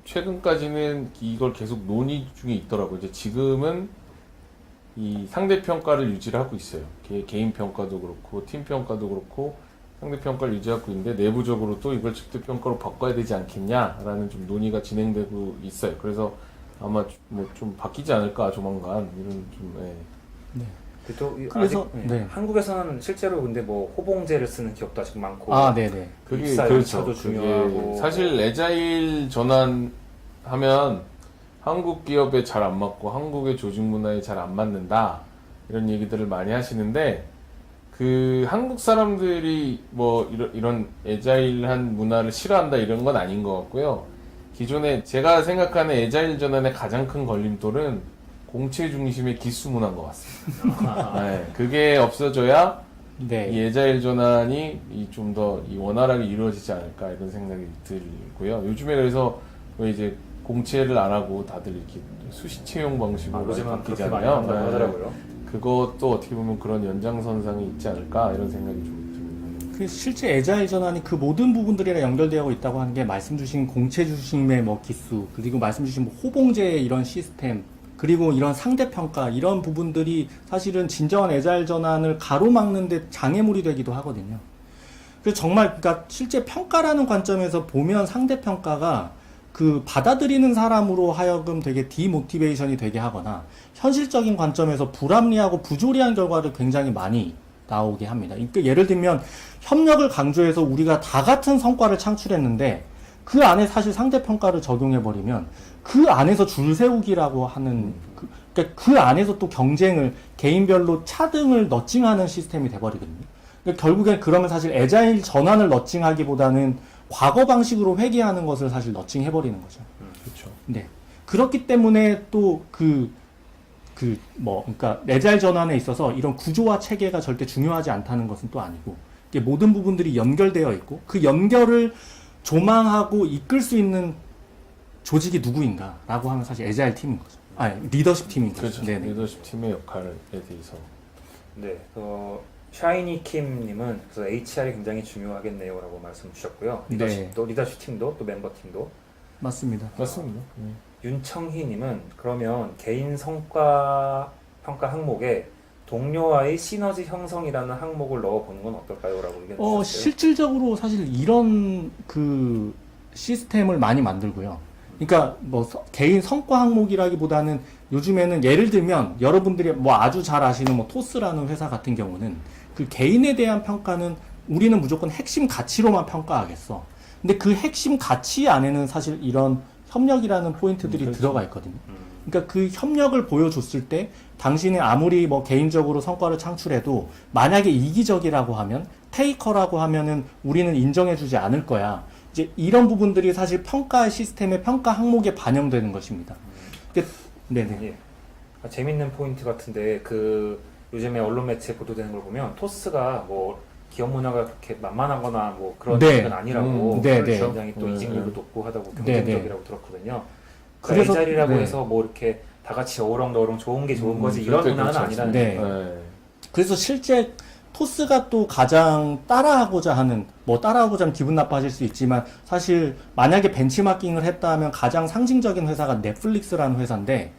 [SPEAKER 2] 최근까지는 이걸 계속 논의 중에 있더라고요. 이제 지금은 이 상대 평가를 유지를 하고 있어요. 개인 평가도 그렇고 팀 평가도 그렇고 상대 평가를 유지하고 있는데 내부적으로 또 이걸 직대 평가로 바꿔야 되지 않겠냐라는 좀 논의가 진행되고 있어요. 그래서 아마 뭐 좀 바뀌지 않을까 조만간 이런 좀
[SPEAKER 3] 네.
[SPEAKER 1] 또
[SPEAKER 3] 그래서
[SPEAKER 1] 아직,
[SPEAKER 3] 네.
[SPEAKER 1] 한국에서는 실제로 근데 뭐 호봉제를 쓰는 기업도 아직 많고
[SPEAKER 3] 네네.
[SPEAKER 2] 그게
[SPEAKER 1] 입사
[SPEAKER 2] 그렇죠.
[SPEAKER 1] 연차도 중요하고
[SPEAKER 2] 그게 사실 애자일 전환하면 한국 기업에 잘 안 맞고 한국의 조직 문화에 잘 안 맞는다 이런 얘기들을 많이 하시는데 그 한국 사람들이 뭐 이런 애자일한 문화를 싫어한다 이런 건 아닌 것 같고요. 기존에 제가 생각하는 애자일 전환의 가장 큰 걸림돌은 공채 중심의 기수 문화인 것 같습니다. 네, 그게 없어져야
[SPEAKER 3] 네.
[SPEAKER 2] 이 애자일 전환이 좀 더 원활하게 이루어지지 않을까 이런 생각이 들고요. 요즘에 그래서 왜 이제 공채를 안 하고 다들 이렇게 수시 채용 방식으로 많이
[SPEAKER 1] 요즘은 그렇게 많이
[SPEAKER 2] 바뀌잖아요.
[SPEAKER 1] 한다고 하더라고요.
[SPEAKER 2] 그것도 어떻게 보면 그런 연장선상이 있지 않을까 이런 생각이 좀 듭니다.
[SPEAKER 3] 그 실제 애자일 전환이 그 모든 부분들이랑 연결되어 있다고 하는 게 말씀 주신 공채 중심의 뭐 기수 그리고 말씀 주신 뭐 호봉제의 이런 시스템 그리고 이런 상대평가 이런 부분들이 사실은 진정한 애자일 전환을 가로막는 데 장애물이 되기도 하거든요. 그래서 정말 그러니까 실제 평가라는 관점에서 보면 상대평가가 그 받아들이는 사람으로 하여금 되게 디모티베이션이 되게 하거나 현실적인 관점에서 불합리하고 부조리한 결과를 굉장히 많이 나오게 합니다. 그러니까 예를 들면 협력을 강조해서 우리가 다 같은 성과를 창출했는데 그 안에 사실 상대평가를 적용해버리면 그 안에서 줄 세우기라고 하는 그러니까 그 안에서 또 경쟁을 개인별로 차등을 너칭하는 시스템이 돼버리거든요. 그러니까 결국엔 그러면 사실 애자일 전환을 너칭하기보다는 과거 방식으로 회귀하는 것을 사실 너칭해버리는 거죠.
[SPEAKER 2] 그렇죠.
[SPEAKER 3] 네. 그렇기 때문에 또 그러니까 애자일 전환에 있어서 이런 구조화 체계가 절대 중요하지 않다는 것은 또 아니고 이게 모든 부분들이 연결되어 있고 그 연결을 조망하고 이끌 수 있는 조직이 누구인가라고 하면 사실 애자일 팀인 거죠. 리더십 팀인 거죠.
[SPEAKER 2] 그렇죠.
[SPEAKER 3] 네네.
[SPEAKER 2] 리더십 팀의 역할에 대해서.
[SPEAKER 1] 네, 샤이니 킴님은 그래서 HR이 굉장히 중요하겠네요라고 말씀 주셨고요. 리더십 팀도 또 멤버 팀도
[SPEAKER 3] 맞습니다.
[SPEAKER 2] 맞습니다.
[SPEAKER 1] 윤청희님은 그러면 개인 성과 평가 항목에 동료와의 시너지 형성이라는 항목을 넣어보는 건 어떨까요?라고 의견 주셨어요.
[SPEAKER 3] 실질적으로 사실 이런 그 시스템을 많이 만들고요. 그러니까 뭐 개인 성과 항목이라기보다는 요즘에는 예를 들면 여러분들이 뭐 아주 잘 아시는 뭐 토스라는 회사 같은 경우는 그 개인에 대한 평가는 우리는 무조건 핵심 가치로만 평가하겠어. 근데 그 핵심 가치 안에는 사실 이런 협력이라는 포인트들이
[SPEAKER 2] 그렇죠.
[SPEAKER 3] 들어가 있거든요. 그러니까 그 협력을 보여줬을 때 당신이 아무리 뭐 개인적으로 성과를 창출해도 만약에 이기적이라고 하면 테이커라고 하면은 우리는 인정해주지 않을 거야. 이제 이런 부분들이 사실 평가 시스템의 평가 항목에 반영되는 것입니다. 근데 네네.
[SPEAKER 1] 예. 재밌는 포인트 같은데 그 요즘에 언론 매체에 보도되는 걸 보면 토스가 뭐 기업 문화가 그렇게 만만하거나 뭐 그런
[SPEAKER 3] 네.
[SPEAKER 1] 식은 아니라고
[SPEAKER 3] 네, 네.
[SPEAKER 1] 굉장히 또 이직률도 높고 하다고 경쟁적이라고 들었거든요.
[SPEAKER 3] 그래서-
[SPEAKER 1] A자리라고
[SPEAKER 3] 네.
[SPEAKER 1] 해서 뭐 이렇게 다 같이 어우렁더우렁 좋은 게 좋은 거지 이런
[SPEAKER 2] 절대
[SPEAKER 1] 문화는
[SPEAKER 2] 그렇지
[SPEAKER 1] 아니라는
[SPEAKER 3] 네.
[SPEAKER 1] 거예요.
[SPEAKER 2] 네.
[SPEAKER 3] 그래서 실제 토스가 또 가장 따라하고자 하는, 뭐 따라하고자 하면 기분 나빠질 수 있지만 사실 만약에 벤치마킹을 했다 하면 가장 상징적인 회사가 넷플릭스라는 회사인데,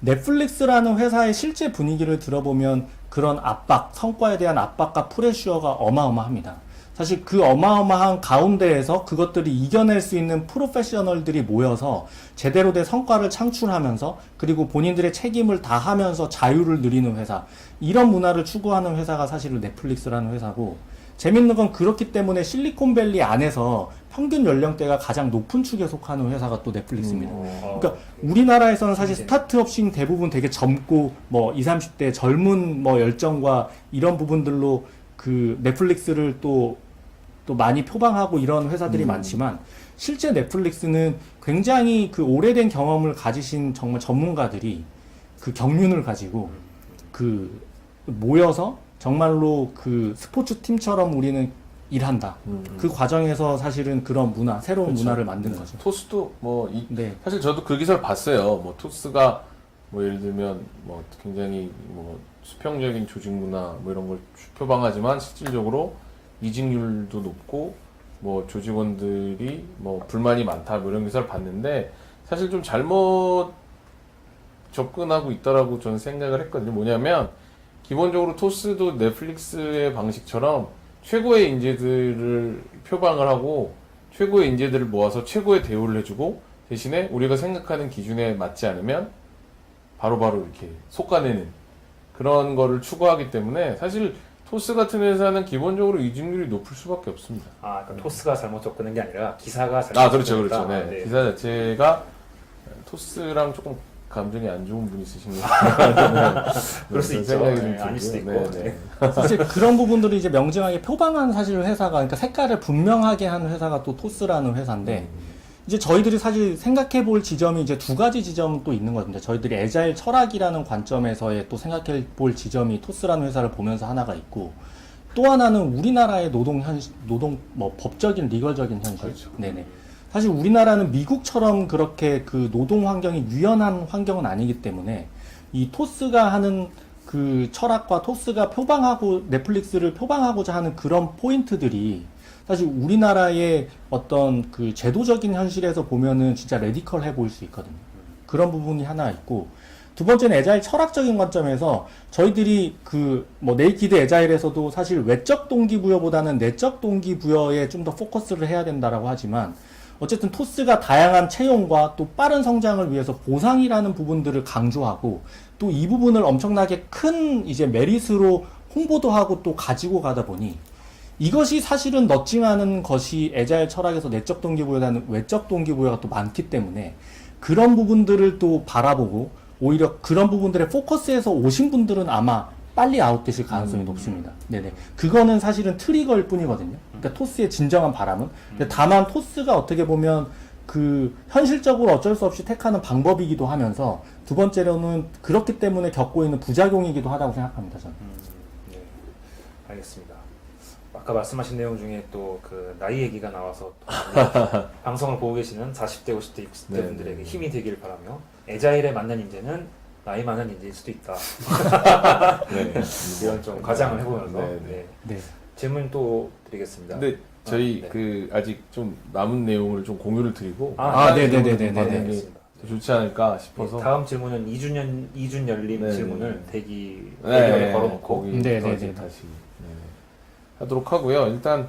[SPEAKER 3] 넷플릭스라는 회사의 실제 분위기를 들어보면 그런 압박, 성과에 대한 압박과 프레셔가 어마어마합니다. 사실 그 어마어마한 가운데에서 그것들이 이겨낼 수 있는 프로페셔널들이 모여서 제대로 된 성과를 창출하면서 그리고 본인들의 책임을 다하면서 자유를 누리는 회사, 이런 문화를 추구하는 회사가 사실은 넷플릭스라는 회사고, 재밌는 건 그렇기 때문에 실리콘밸리 안에서 평균 연령대가 가장 높은 축에 속하는 회사가 또 넷플릭스입니다. 그러니까 우리나라에서는 사실 스타트업 씬 대부분 되게 젊고 뭐 20, 30대 젊은 뭐 열정과 이런 부분들로 그 넷플릭스를 또 많이 표방하고 이런 회사들이 많지만, 실제 넷플릭스는 굉장히 그 오래된 경험을 가지신 정말 전문가들이 그 경륜을 가지고 그 모여서 정말로 그 스포츠 팀처럼 우리는 일한다. 그 과정에서 사실은 그런 문화, 새로운
[SPEAKER 2] 그렇죠.
[SPEAKER 3] 문화를 만든 거죠.
[SPEAKER 2] 토스도 뭐
[SPEAKER 3] 네.
[SPEAKER 2] 사실 저도 그 기사를 봤어요. 뭐 토스가 뭐 예를 들면 뭐 굉장히 뭐 수평적인 조직 문화 뭐 이런 걸 표방하지만 실질적으로 이직률도 높고 뭐 조직원들이 뭐 불만이 많다 뭐 이런 기사를 봤는데, 사실 좀 잘못 접근하고 있다라고 저는 생각을 했거든요. 뭐냐면 기본적으로 토스도 넷플릭스의 방식처럼 최고의 인재들을 표방을 하고 최고의 인재들을 모아서 최고의 대우를 해주고, 대신에 우리가 생각하는 기준에 맞지 않으면 바로바로 이렇게 솎아내는 그런 거를 추구하기 때문에 사실 토스 같은 회사는 기본적으로 이직률이 높을 수밖에 없습니다.
[SPEAKER 1] 그러니까 토스가 잘못 접근한 게 아니라 기사가 잘못
[SPEAKER 2] 그렇죠,
[SPEAKER 1] 접근했다.
[SPEAKER 2] 그렇죠. 네. 기사 자체가 토스랑 조금 감정이 안 좋은 분이 쓰신 것 같아요.
[SPEAKER 1] 그럴 수 있죠. 네, 아닐 수도 있고.
[SPEAKER 3] 사실 그런 부분들을 이제 명징하게 표방한 사실 회사가, 그러니까 색깔을 분명하게 하는 회사가 또 토스라는 회사인데, 이제 저희들이 사실 생각해 볼 지점이 이제 두 가지 지점은 또 있는 거거든요. 저희들이 애자일 철학이라는 관점에서의 또 생각해 볼 지점이 토스라는 회사를 보면서 하나가 있고, 또 하나는 우리나라의 노동 뭐 법적인 리거적인 현실.
[SPEAKER 2] 그렇죠.
[SPEAKER 3] 네네. 사실 우리나라는 미국처럼 그렇게 그 노동 환경이 유연한 환경은 아니기 때문에 이 토스가 하는 그 철학과 토스가 표방하고 넷플릭스를 표방하고자 하는 그런 포인트들이 사실 우리나라의 어떤 그 제도적인 현실에서 보면은 진짜 레디컬해 보일 수 있거든요. 그런 부분이 하나 있고, 두 번째는 애자일 철학적인 관점에서 저희들이 그 뭐 네이키드 애자일에서도 사실 외적 동기부여보다는 내적 동기부여에 좀 더 포커스를 해야 된다라고 하지만, 어쨌든 토스가 다양한 채용과 또 빠른 성장을 위해서 보상이라는 부분들을 강조하고, 또 이 부분을 엄청나게 큰 이제 메리트로 홍보도 하고 또 가지고 가다 보니, 이것이 사실은 너칭하는 것이 애자일 철학에서 내적 동기부여라는 외적 동기부여가 또 많기 때문에 그런 부분들을 또 바라보고 오히려 그런 부분들에 포커스해서 오신 분들은 아마 빨리 아웃되실 가능성이 높습니다. 네네. 그거는 사실은 트리거일 뿐이거든요. 그러니까 토스의 진정한 바람은. 근데 다만 토스가 어떻게 보면 그 현실적으로 어쩔 수 없이 택하는 방법이기도 하면서, 두 번째로는 그렇기 때문에 겪고 있는 부작용이기도 하다고 생각합니다, 저는.
[SPEAKER 1] 네, 알겠습니다. 아까 말씀하신 내용 중에 또 그 나이 얘기가 나와서 또 방송을 보고 계시는 40대, 50대, 60대
[SPEAKER 2] 네,
[SPEAKER 1] 분들에게
[SPEAKER 2] 네.
[SPEAKER 1] 힘이 되길 바라며, 애자일에 맞는 인재는 나이 많은 인재일 수도 있다.
[SPEAKER 2] 네.
[SPEAKER 1] 이런 좀 과장을 해보면서
[SPEAKER 2] 네, 네.
[SPEAKER 1] 네.
[SPEAKER 3] 네.
[SPEAKER 1] 질문 또 드리겠습니다.
[SPEAKER 2] 근데 저희
[SPEAKER 1] 네.
[SPEAKER 2] 그 아직 좀 남은 내용을 좀 공유를 드리고
[SPEAKER 3] 네네네네.
[SPEAKER 2] 받는 게
[SPEAKER 1] 알겠습니다.
[SPEAKER 2] 더 좋지 않을까 싶어서.
[SPEAKER 1] 네, 다음 질문은 이준열님
[SPEAKER 2] 네,
[SPEAKER 1] 질문을
[SPEAKER 2] 네.
[SPEAKER 1] 대기에 걸어놓고
[SPEAKER 2] 거기까지
[SPEAKER 3] 네네네.
[SPEAKER 2] 다시 하도록 하고요. 일단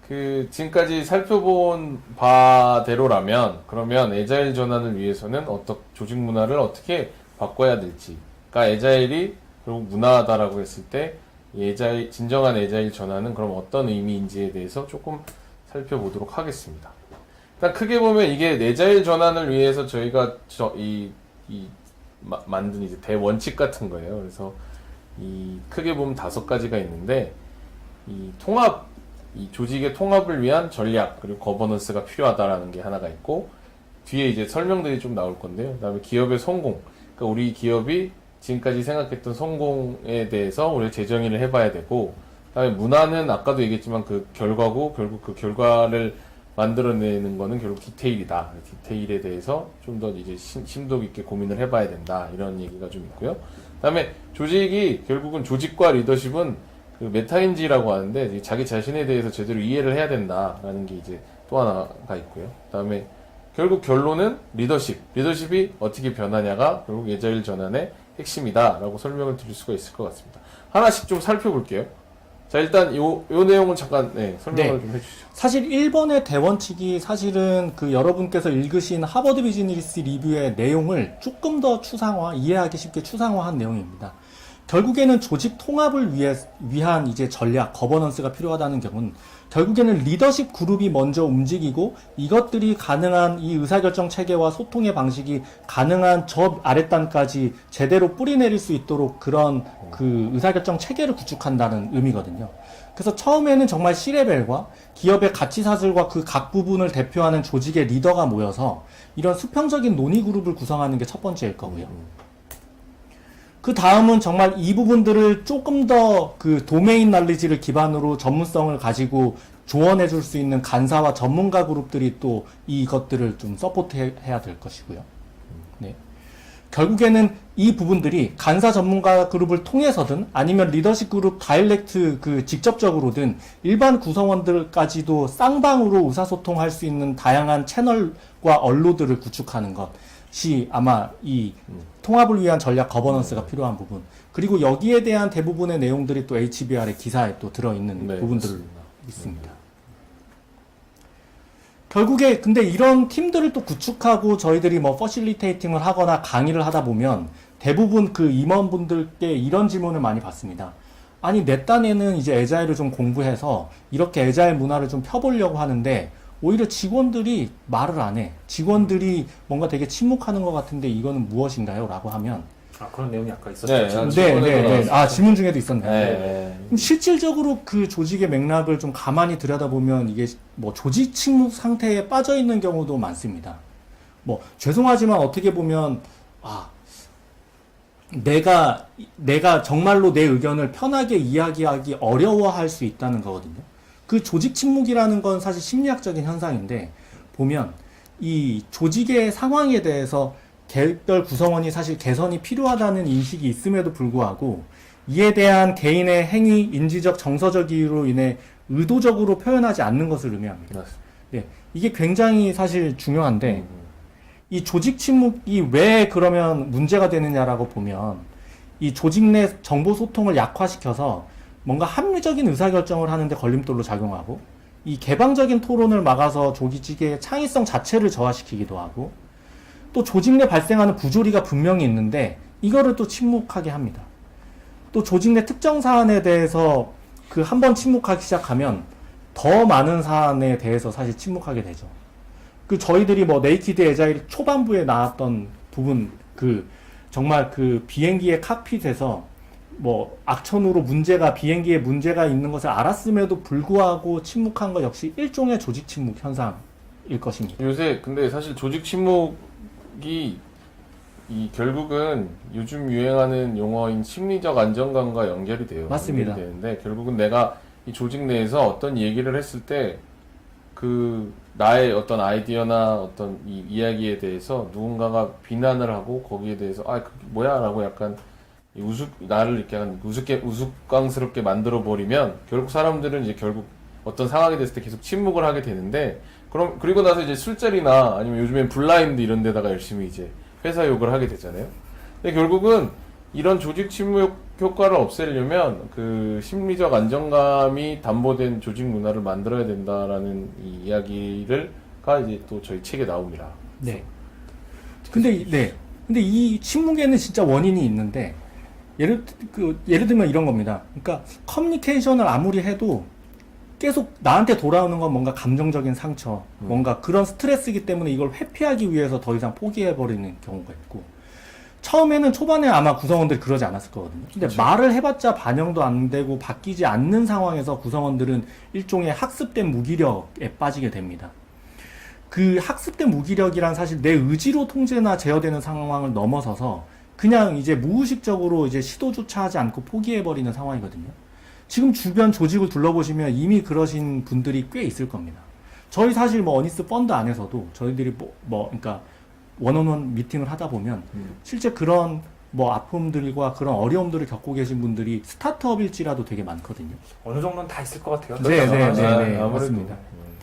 [SPEAKER 2] 그 지금까지 살펴본 바대로라면, 그러면 애자일 전환을 위해서는 조직 문화를 어떻게 바꿔야 될지, 그러니까 애자일이 결국 문화다라고 했을 때 진정한 애자일 전환은 그럼 어떤 의미인지에 대해서 조금 살펴보도록 하겠습니다. 일단 크게 보면 이게 애자일 전환을 위해서 저희가 만든 이제 대원칙 같은 거예요. 그래서 이 크게 보면 5가지가 있는데, 이 조직의 통합을 위한 전략 그리고 거버넌스가 필요하다라는 게 하나가 있고, 뒤에 이제 설명들이 좀 나올 건데요. 그다음에 기업의 성공. 그러니까 우리 기업이 지금까지 생각했던 성공에 대해서 우리가 재정의를 해봐야 되고, 그다음에 문화는 아까도 얘기했지만 그 결과고, 결국 그 결과를 만들어내는 거는 결국 디테일이다. 디테일에 대해서 좀 더 이제 심도 깊게 고민을 해봐야 된다. 이런 얘기가 좀 있고요. 그다음에 조직이 결국은 조직과 리더십은 그 메타인지라고 하는데 자기 자신에 대해서 제대로 이해를 해야 된다라는 게 이제 또 하나가 있고요. 그다음에 결국 결론은 리더십이 어떻게 변하냐가 결국 에자일 전환의 핵심이다라고 설명을 드릴 수가 있을 것 같습니다. 하나씩 좀 살펴볼게요. 자, 일단 요 내용은 잠깐 설명을 좀 해주시죠.
[SPEAKER 3] 사실 1번의 대원칙이 사실은 그 여러분께서 읽으신 하버드 비즈니스 리뷰의 내용을 조금 더 이해하기 쉽게 추상화한 내용입니다. 결국에는 조직 통합을 위한 이제 전략, 거버넌스가 필요하다는 경우는 결국에는 리더십 그룹이 먼저 움직이고 이것들이 가능한 이 의사결정 체계와 소통의 방식이 가능한 저 아랫단까지 제대로 뿌리내릴 수 있도록 그런 그 의사결정 체계를 구축한다는 의미거든요. 그래서 처음에는 정말 C레벨과 기업의 가치사슬과 그 각 부분을 대표하는 조직의 리더가 모여서 이런 수평적인 논의 그룹을 구성하는 게 첫 번째일 거고요. 그 다음은 정말 이 부분들을 조금 더 그 도메인 날리지를 기반으로 전문성을 가지고 조언해 줄 수 있는 간사와 전문가 그룹들이 또 이것들을 좀 서포트 해야 될 것이고요. 네. 결국에는 이 부분들이 간사 전문가 그룹을 통해서든 아니면 리더십 그룹 다이렉트 그 직접적으로든 일반 구성원들까지도 쌍방으로 의사소통할 수 있는 다양한 채널과 언로들을 구축하는 것이 아마 이 통합을 위한 전략 거버넌스가 필요한 부분. 그리고 여기에 대한 대부분의 내용들이 또 HBR의 기사에 또 들어있는 부분들을 있습니다. 결국에 근데 이런 팀들을 또 구축하고 저희들이 뭐 퍼실리테이팅을 하거나 강의를 하다 보면 대부분 그 임원분들께 이런 질문을 많이 받습니다. 아니 내 딴에는 이제 에자일을 좀 공부해서 이렇게 에자일 문화를 좀 펴보려고 하는데 오히려 직원들이 말을 안 해. 직원들이 뭔가 되게 침묵하는 것 같은데 이거는 무엇인가요? 라고 하면
[SPEAKER 1] 그런 내용이 아까 있었죠.
[SPEAKER 3] 네. 아, 질문 중에도 있었네요.
[SPEAKER 2] 네.
[SPEAKER 3] 그럼 실질적으로 그 조직의 맥락을 좀 가만히 들여다보면 이게 뭐 조직 침묵 상태에 빠져 있는 경우도 많습니다. 뭐 죄송하지만 어떻게 보면 내가 정말로 내 의견을 편하게 이야기하기 어려워할 수 있다는 거거든요. 그 조직 침묵이라는 건 사실 심리학적인 현상인데 보면 이 조직의 상황에 대해서 개별 구성원이 사실 개선이 필요하다는 인식이 있음에도 불구하고 이에 대한 개인의 행위, 인지적, 정서적 이유로 인해 의도적으로 표현하지 않는 것을 의미합니다. 네, 이게 굉장히 사실 중요한데 이 조직 침묵이 왜 그러면 문제가 되느냐라고 보면 이 조직 내 정보 소통을 약화시켜서 뭔가 합리적인 의사결정을 하는데 걸림돌로 작용하고 이 개방적인 토론을 막아서 조직의 창의성 자체를 저하시키기도 하고 또 조직 내 발생하는 부조리가 분명히 있는데 이거를 또 침묵하게 합니다. 또 조직 내 특정 사안에 대해서 그 한 번 침묵하기 시작하면 더 많은 사안에 대해서 사실 침묵하게 되죠. 그 저희들이 뭐 네이키드 에자일 초반부에 나왔던 부분 그 정말 그 비행기의 칵핏에서 뭐 악천후로 비행기에 문제가 있는 것을 알았음에도 불구하고 침묵한 것 역시 일종의 조직 침묵 현상일 것입니다.
[SPEAKER 2] 요새 근데 사실 조직 침묵이 결국은 요즘 유행하는 용어인 심리적 안정감과 연결이 돼요.
[SPEAKER 3] 맞습니다.
[SPEAKER 2] 연결이 되는데 결국은 내가 이 조직 내에서 어떤 얘기를 했을 때 그 나의 어떤 아이디어나 어떤 이 이야기에 대해서 누군가가 비난을 하고 거기에 대해서 그게 뭐야라고 약간 나를 이렇게 약간 우스꽝스럽게 만들어 버리면 결국 사람들은 이제 결국 어떤 상황이 됐을 때 계속 침묵을 하게 되는데 그리고 나서 이제 술자리나 아니면 요즘엔 블라인드 이런 데다가 열심히 이제 회사 욕을 하게 되잖아요. 근데 결국은 이런 조직 침묵 효과를 없애려면 그 심리적 안정감이 담보된 조직 문화를 만들어야 된다라는 이 이야기가 이제 또 저희 책에 나옵니다.
[SPEAKER 3] 네. 근데 이 침묵에는 진짜 원인이 있는데 예를 들면 이런 겁니다. 그러니까 커뮤니케이션을 아무리 해도 계속 나한테 돌아오는 건 뭔가 감정적인 상처, 뭔가 그런 스트레스이기 때문에 이걸 회피하기 위해서 더 이상 포기해버리는 경우가 있고 처음에는 초반에 아마 구성원들이 그러지 않았을 거거든요. 근데
[SPEAKER 2] 그렇죠.
[SPEAKER 3] 말을 해봤자 반영도 안 되고 바뀌지 않는 상황에서 구성원들은 일종의 학습된 무기력에 빠지게 됩니다. 그 학습된 무기력이란 사실 내 의지로 통제나 제어되는 상황을 넘어서서 그냥 이제 무의식적으로 이제 시도조차 하지 않고 포기해버리는 상황이거든요. 지금 주변 조직을 둘러보시면 이미 그러신 분들이 꽤 있을 겁니다. 저희 사실 뭐 어니스 펀드 안에서도 저희들이 그러니까 원원원 미팅을 하다 보면 실제 그런 뭐 아픔들과 그런 어려움들을 겪고 계신 분들이 스타트업일지라도 되게 많거든요.
[SPEAKER 1] 어느 정도는 다 있을 것 같아요.
[SPEAKER 3] 네, 네,
[SPEAKER 2] 아,
[SPEAKER 3] 네, 네,
[SPEAKER 2] 아무래도
[SPEAKER 3] 맞습니다.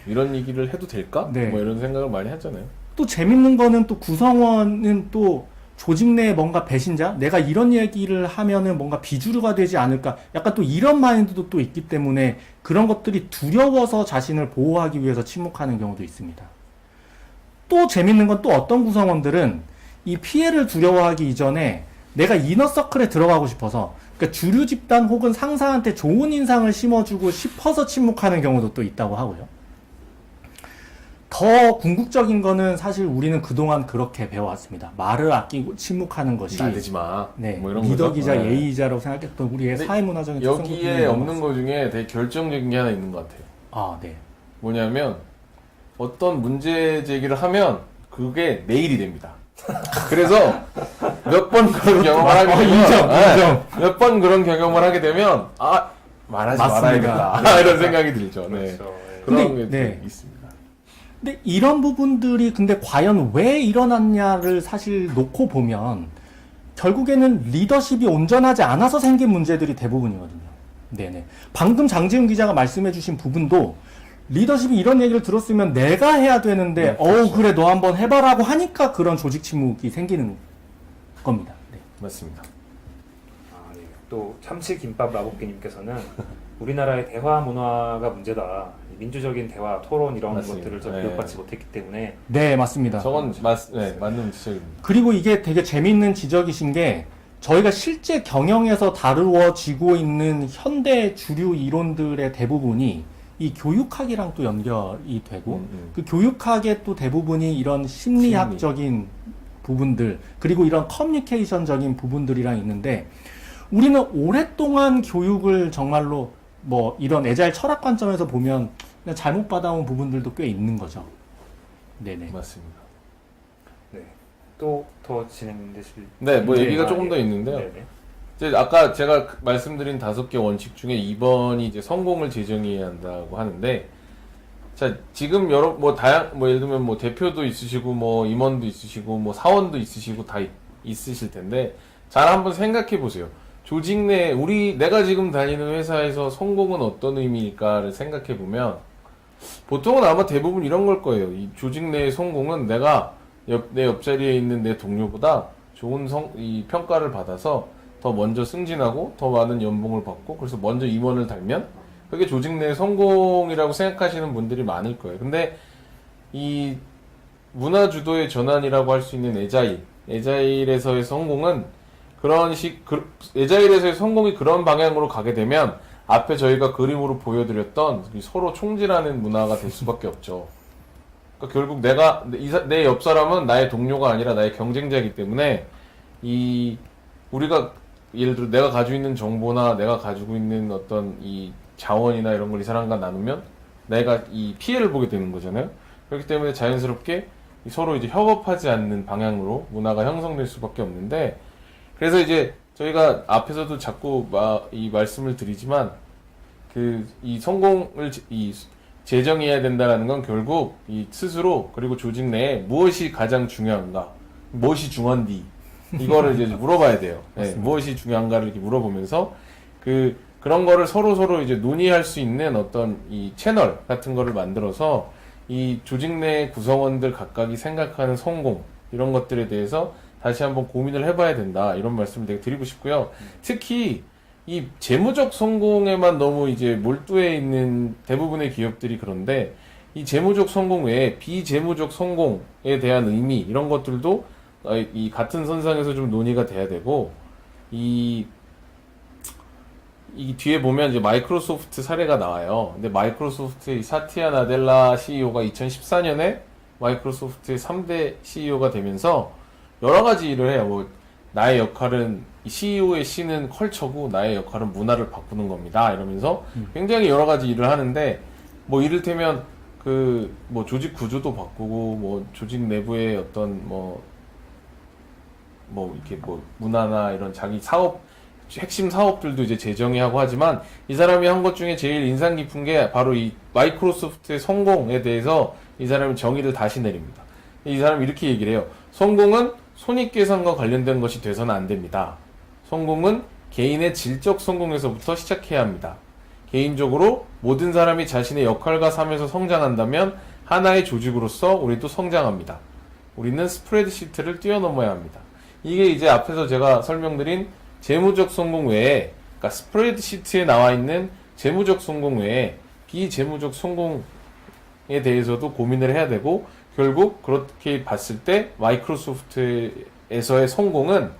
[SPEAKER 2] 이런 얘기를 해도 될까?
[SPEAKER 3] 네.
[SPEAKER 2] 뭐 이런 생각을 많이 하잖아요.
[SPEAKER 3] 또 재밌는 거는 또 구성원은 또 조직 내에 뭔가 배신자? 내가 이런 얘기를 하면은 뭔가 비주류가 되지 않을까? 약간 또 이런 마인드도 또 있기 때문에 그런 것들이 두려워서 자신을 보호하기 위해서 침묵하는 경우도 있습니다. 또 재밌는 건 또 어떤 구성원들은 이 피해를 두려워하기 이전에 내가 이너서클에 들어가고 싶어서 그러니까 주류 집단 혹은 상사한테 좋은 인상을 심어주고 싶어서 침묵하는 경우도 또 있다고 하고요. 더 궁극적인 거는 사실 우리는 그동안 그렇게 배워왔습니다. 말을 아끼고 침묵하는 것이
[SPEAKER 2] 날리지 마.
[SPEAKER 3] 네,
[SPEAKER 2] 뭐 이런
[SPEAKER 3] 리더기자
[SPEAKER 2] 거죠? 네.
[SPEAKER 3] 예의이자라고 생각했던 우리의
[SPEAKER 2] 근데
[SPEAKER 3] 사회문화적인
[SPEAKER 2] 여기에 없는 것 중에 되게 결정적인 게 하나 있는 것 같아요.
[SPEAKER 3] 아, 네.
[SPEAKER 2] 뭐냐면 어떤 문제 제기를 하면 그게 내일이 됩니다. 그래서 몇 번 그런 경험을 하게 되면 몇 번 그런 경험을 하게 되면 말하지
[SPEAKER 3] 맞습니다.
[SPEAKER 2] 말아야겠다 이런 생각이 들죠. 네.
[SPEAKER 1] 그렇죠. 네.
[SPEAKER 2] 그런
[SPEAKER 3] 근데,
[SPEAKER 2] 게
[SPEAKER 3] 네.
[SPEAKER 2] 있습니다.
[SPEAKER 3] 근데 이런 부분들이 근데 과연 왜 일어났냐를 사실 놓고 보면 결국에는 리더십이 온전하지 않아서 생긴 문제들이 대부분이거든요. 네네. 방금 장지훈 기자가 말씀해주신 부분도 리더십이 이런 얘기를 들었으면 내가 해야 되는데,
[SPEAKER 2] 네, 그렇죠.
[SPEAKER 3] 그래, 너 한번 해봐라고 하니까 그런 조직 침묵이 생기는 겁니다. 네.
[SPEAKER 2] 맞습니다.
[SPEAKER 1] 아, 예. 또 참치김밥 라볶이님께서는 우리나라의 대화 문화가 문제다. 민주적인 대화, 토론 이런
[SPEAKER 2] 맞습니다.
[SPEAKER 1] 것들을 좀
[SPEAKER 2] 네.
[SPEAKER 1] 교육받지 못했기 때문에
[SPEAKER 3] 네, 맞습니다.
[SPEAKER 2] 저건 맞는 지적입니다.
[SPEAKER 3] 그리고 이게 되게 재미있는 지적이신 게 저희가 실제 경영에서 다루어지고 있는 현대 주류 이론들의 대부분이 이 교육학이랑 또 연결이 되고 그 교육학의 또 대부분이 이런 심리학적인 부분들 그리고 이런 커뮤니케이션적인 부분들이랑 있는데 우리는 오랫동안 교육을 정말로 뭐 이런 애자일 철학 관점에서 보면 그냥 잘못 받아온 부분들도 꽤 있는 거죠. 네네.
[SPEAKER 2] 맞습니다.
[SPEAKER 1] 네. 또 더 진행되실
[SPEAKER 2] 네, 뭐
[SPEAKER 3] 네,
[SPEAKER 2] 얘기가
[SPEAKER 1] 아,
[SPEAKER 2] 조금
[SPEAKER 1] 예.
[SPEAKER 2] 더 있는데요.
[SPEAKER 1] 네네.
[SPEAKER 2] 이제 아까 제가 말씀드린 5개 원칙 중에 2번이 이제 성공을 제정해야 한다고 하는데, 자, 지금 예를 들면 뭐 대표도 있으시고, 뭐 임원도 있으시고, 뭐 사원도 있으시고, 다 있으실 텐데, 잘 한번 생각해 보세요. 조직 내, 내가 지금 다니는 회사에서 성공은 어떤 의미일까를 생각해 보면, 보통은 아마 대부분 이런 걸 거예요. 이 조직 내의 성공은 내가 내 옆자리에 있는 내 동료보다 좋은 이 평가를 받아서 더 먼저 승진하고 더 많은 연봉을 받고 그래서 먼저 임원을 달면 그게 조직 내 성공이라고 생각하시는 분들이 많을 거예요. 근데 이 문화 주도의 전환이라고 할 수 있는 에자일에서의 성공은 에자일에서의 성공이 그런 방향으로 가게 되면 앞에 저희가 그림으로 보여드렸던 서로 총질하는 문화가 될 수밖에 없죠. 그러니까 결국 내 옆 사람은 나의 동료가 아니라 나의 경쟁자이기 때문에 우리가 예를 들어 내가 가지고 있는 정보나 내가 가지고 있는 어떤 이 자원이나 이런 걸 이 사람과 나누면 내가 이 피해를 보게 되는 거잖아요. 그렇기 때문에 자연스럽게 서로 이제 협업하지 않는 방향으로 문화가 형성될 수밖에 없는데 그래서 이제 저희가 앞에서도 자꾸 이 말씀을 드리지만 이 성공을 제정해야 된다는 건 결국 이 스스로 그리고 조직 내에 무엇이 가장 중요한가, 무엇이 중헌디 이거를 이제 물어봐야 돼요. 네, 무엇이 중요한가를 이렇게 물어보면서 그런 거를 서로 이제 논의할 수 있는 어떤 이 채널 같은 거를 만들어서 이 조직 내 구성원들 각각이 생각하는 성공 이런 것들에 대해서 다시 한번 고민을 해봐야 된다 이런 말씀을 되게 드리고 싶고요. 특히 이 재무적 성공에만 너무 이제 몰두해 있는 대부분의 기업들이 그런데 이 재무적 성공 외에 비재무적 성공에 대한 의미 이런 것들도 이 같은 선상에서 좀 논의가 돼야 되고 이 뒤에 보면 이제 마이크로소프트 사례가 나와요. 근데 마이크로소프트의 사티아 나델라 CEO가 2014년에 마이크로소프트의 3대 CEO가 되면서 여러 가지 일을 해요. 뭐 나의 역할은 CEO의 C는 컬처고 나의 역할은 문화를 바꾸는 겁니다. 이러면서 굉장히 여러 가지 일을 하는데 뭐 이를테면 그 뭐 조직 구조도 바꾸고 뭐 조직 내부의 어떤 이렇게 뭐 문화나 이런 자기 사업 핵심 사업들도 이제 재정의하고 하지만 이 사람이 한 것 중에 제일 인상 깊은 게 바로 이 마이크로소프트의 성공에 대해서 이 사람이 정의를 다시 내립니다. 이 사람이 이렇게 얘기를 해요. 성공은 손익계산과 관련된 것이 돼서는 안 됩니다. 성공은 개인의 질적 성공에서부터 시작해야 합니다. 개인적으로 모든 사람이 자신의 역할과 삶에서 성장한다면 하나의 조직으로서 우리도 성장합니다. 우리는 스프레드시트를 뛰어넘어야 합니다. 이게 이제 앞에서 제가 설명드린 재무적 성공 외에, 그러니까 스프레드시트에 나와 있는 재무적 성공 외에 비재무적 성공에 대해서도 고민을 해야 되고, 결국 그렇게 봤을 때 마이크로소프트에서의 성공은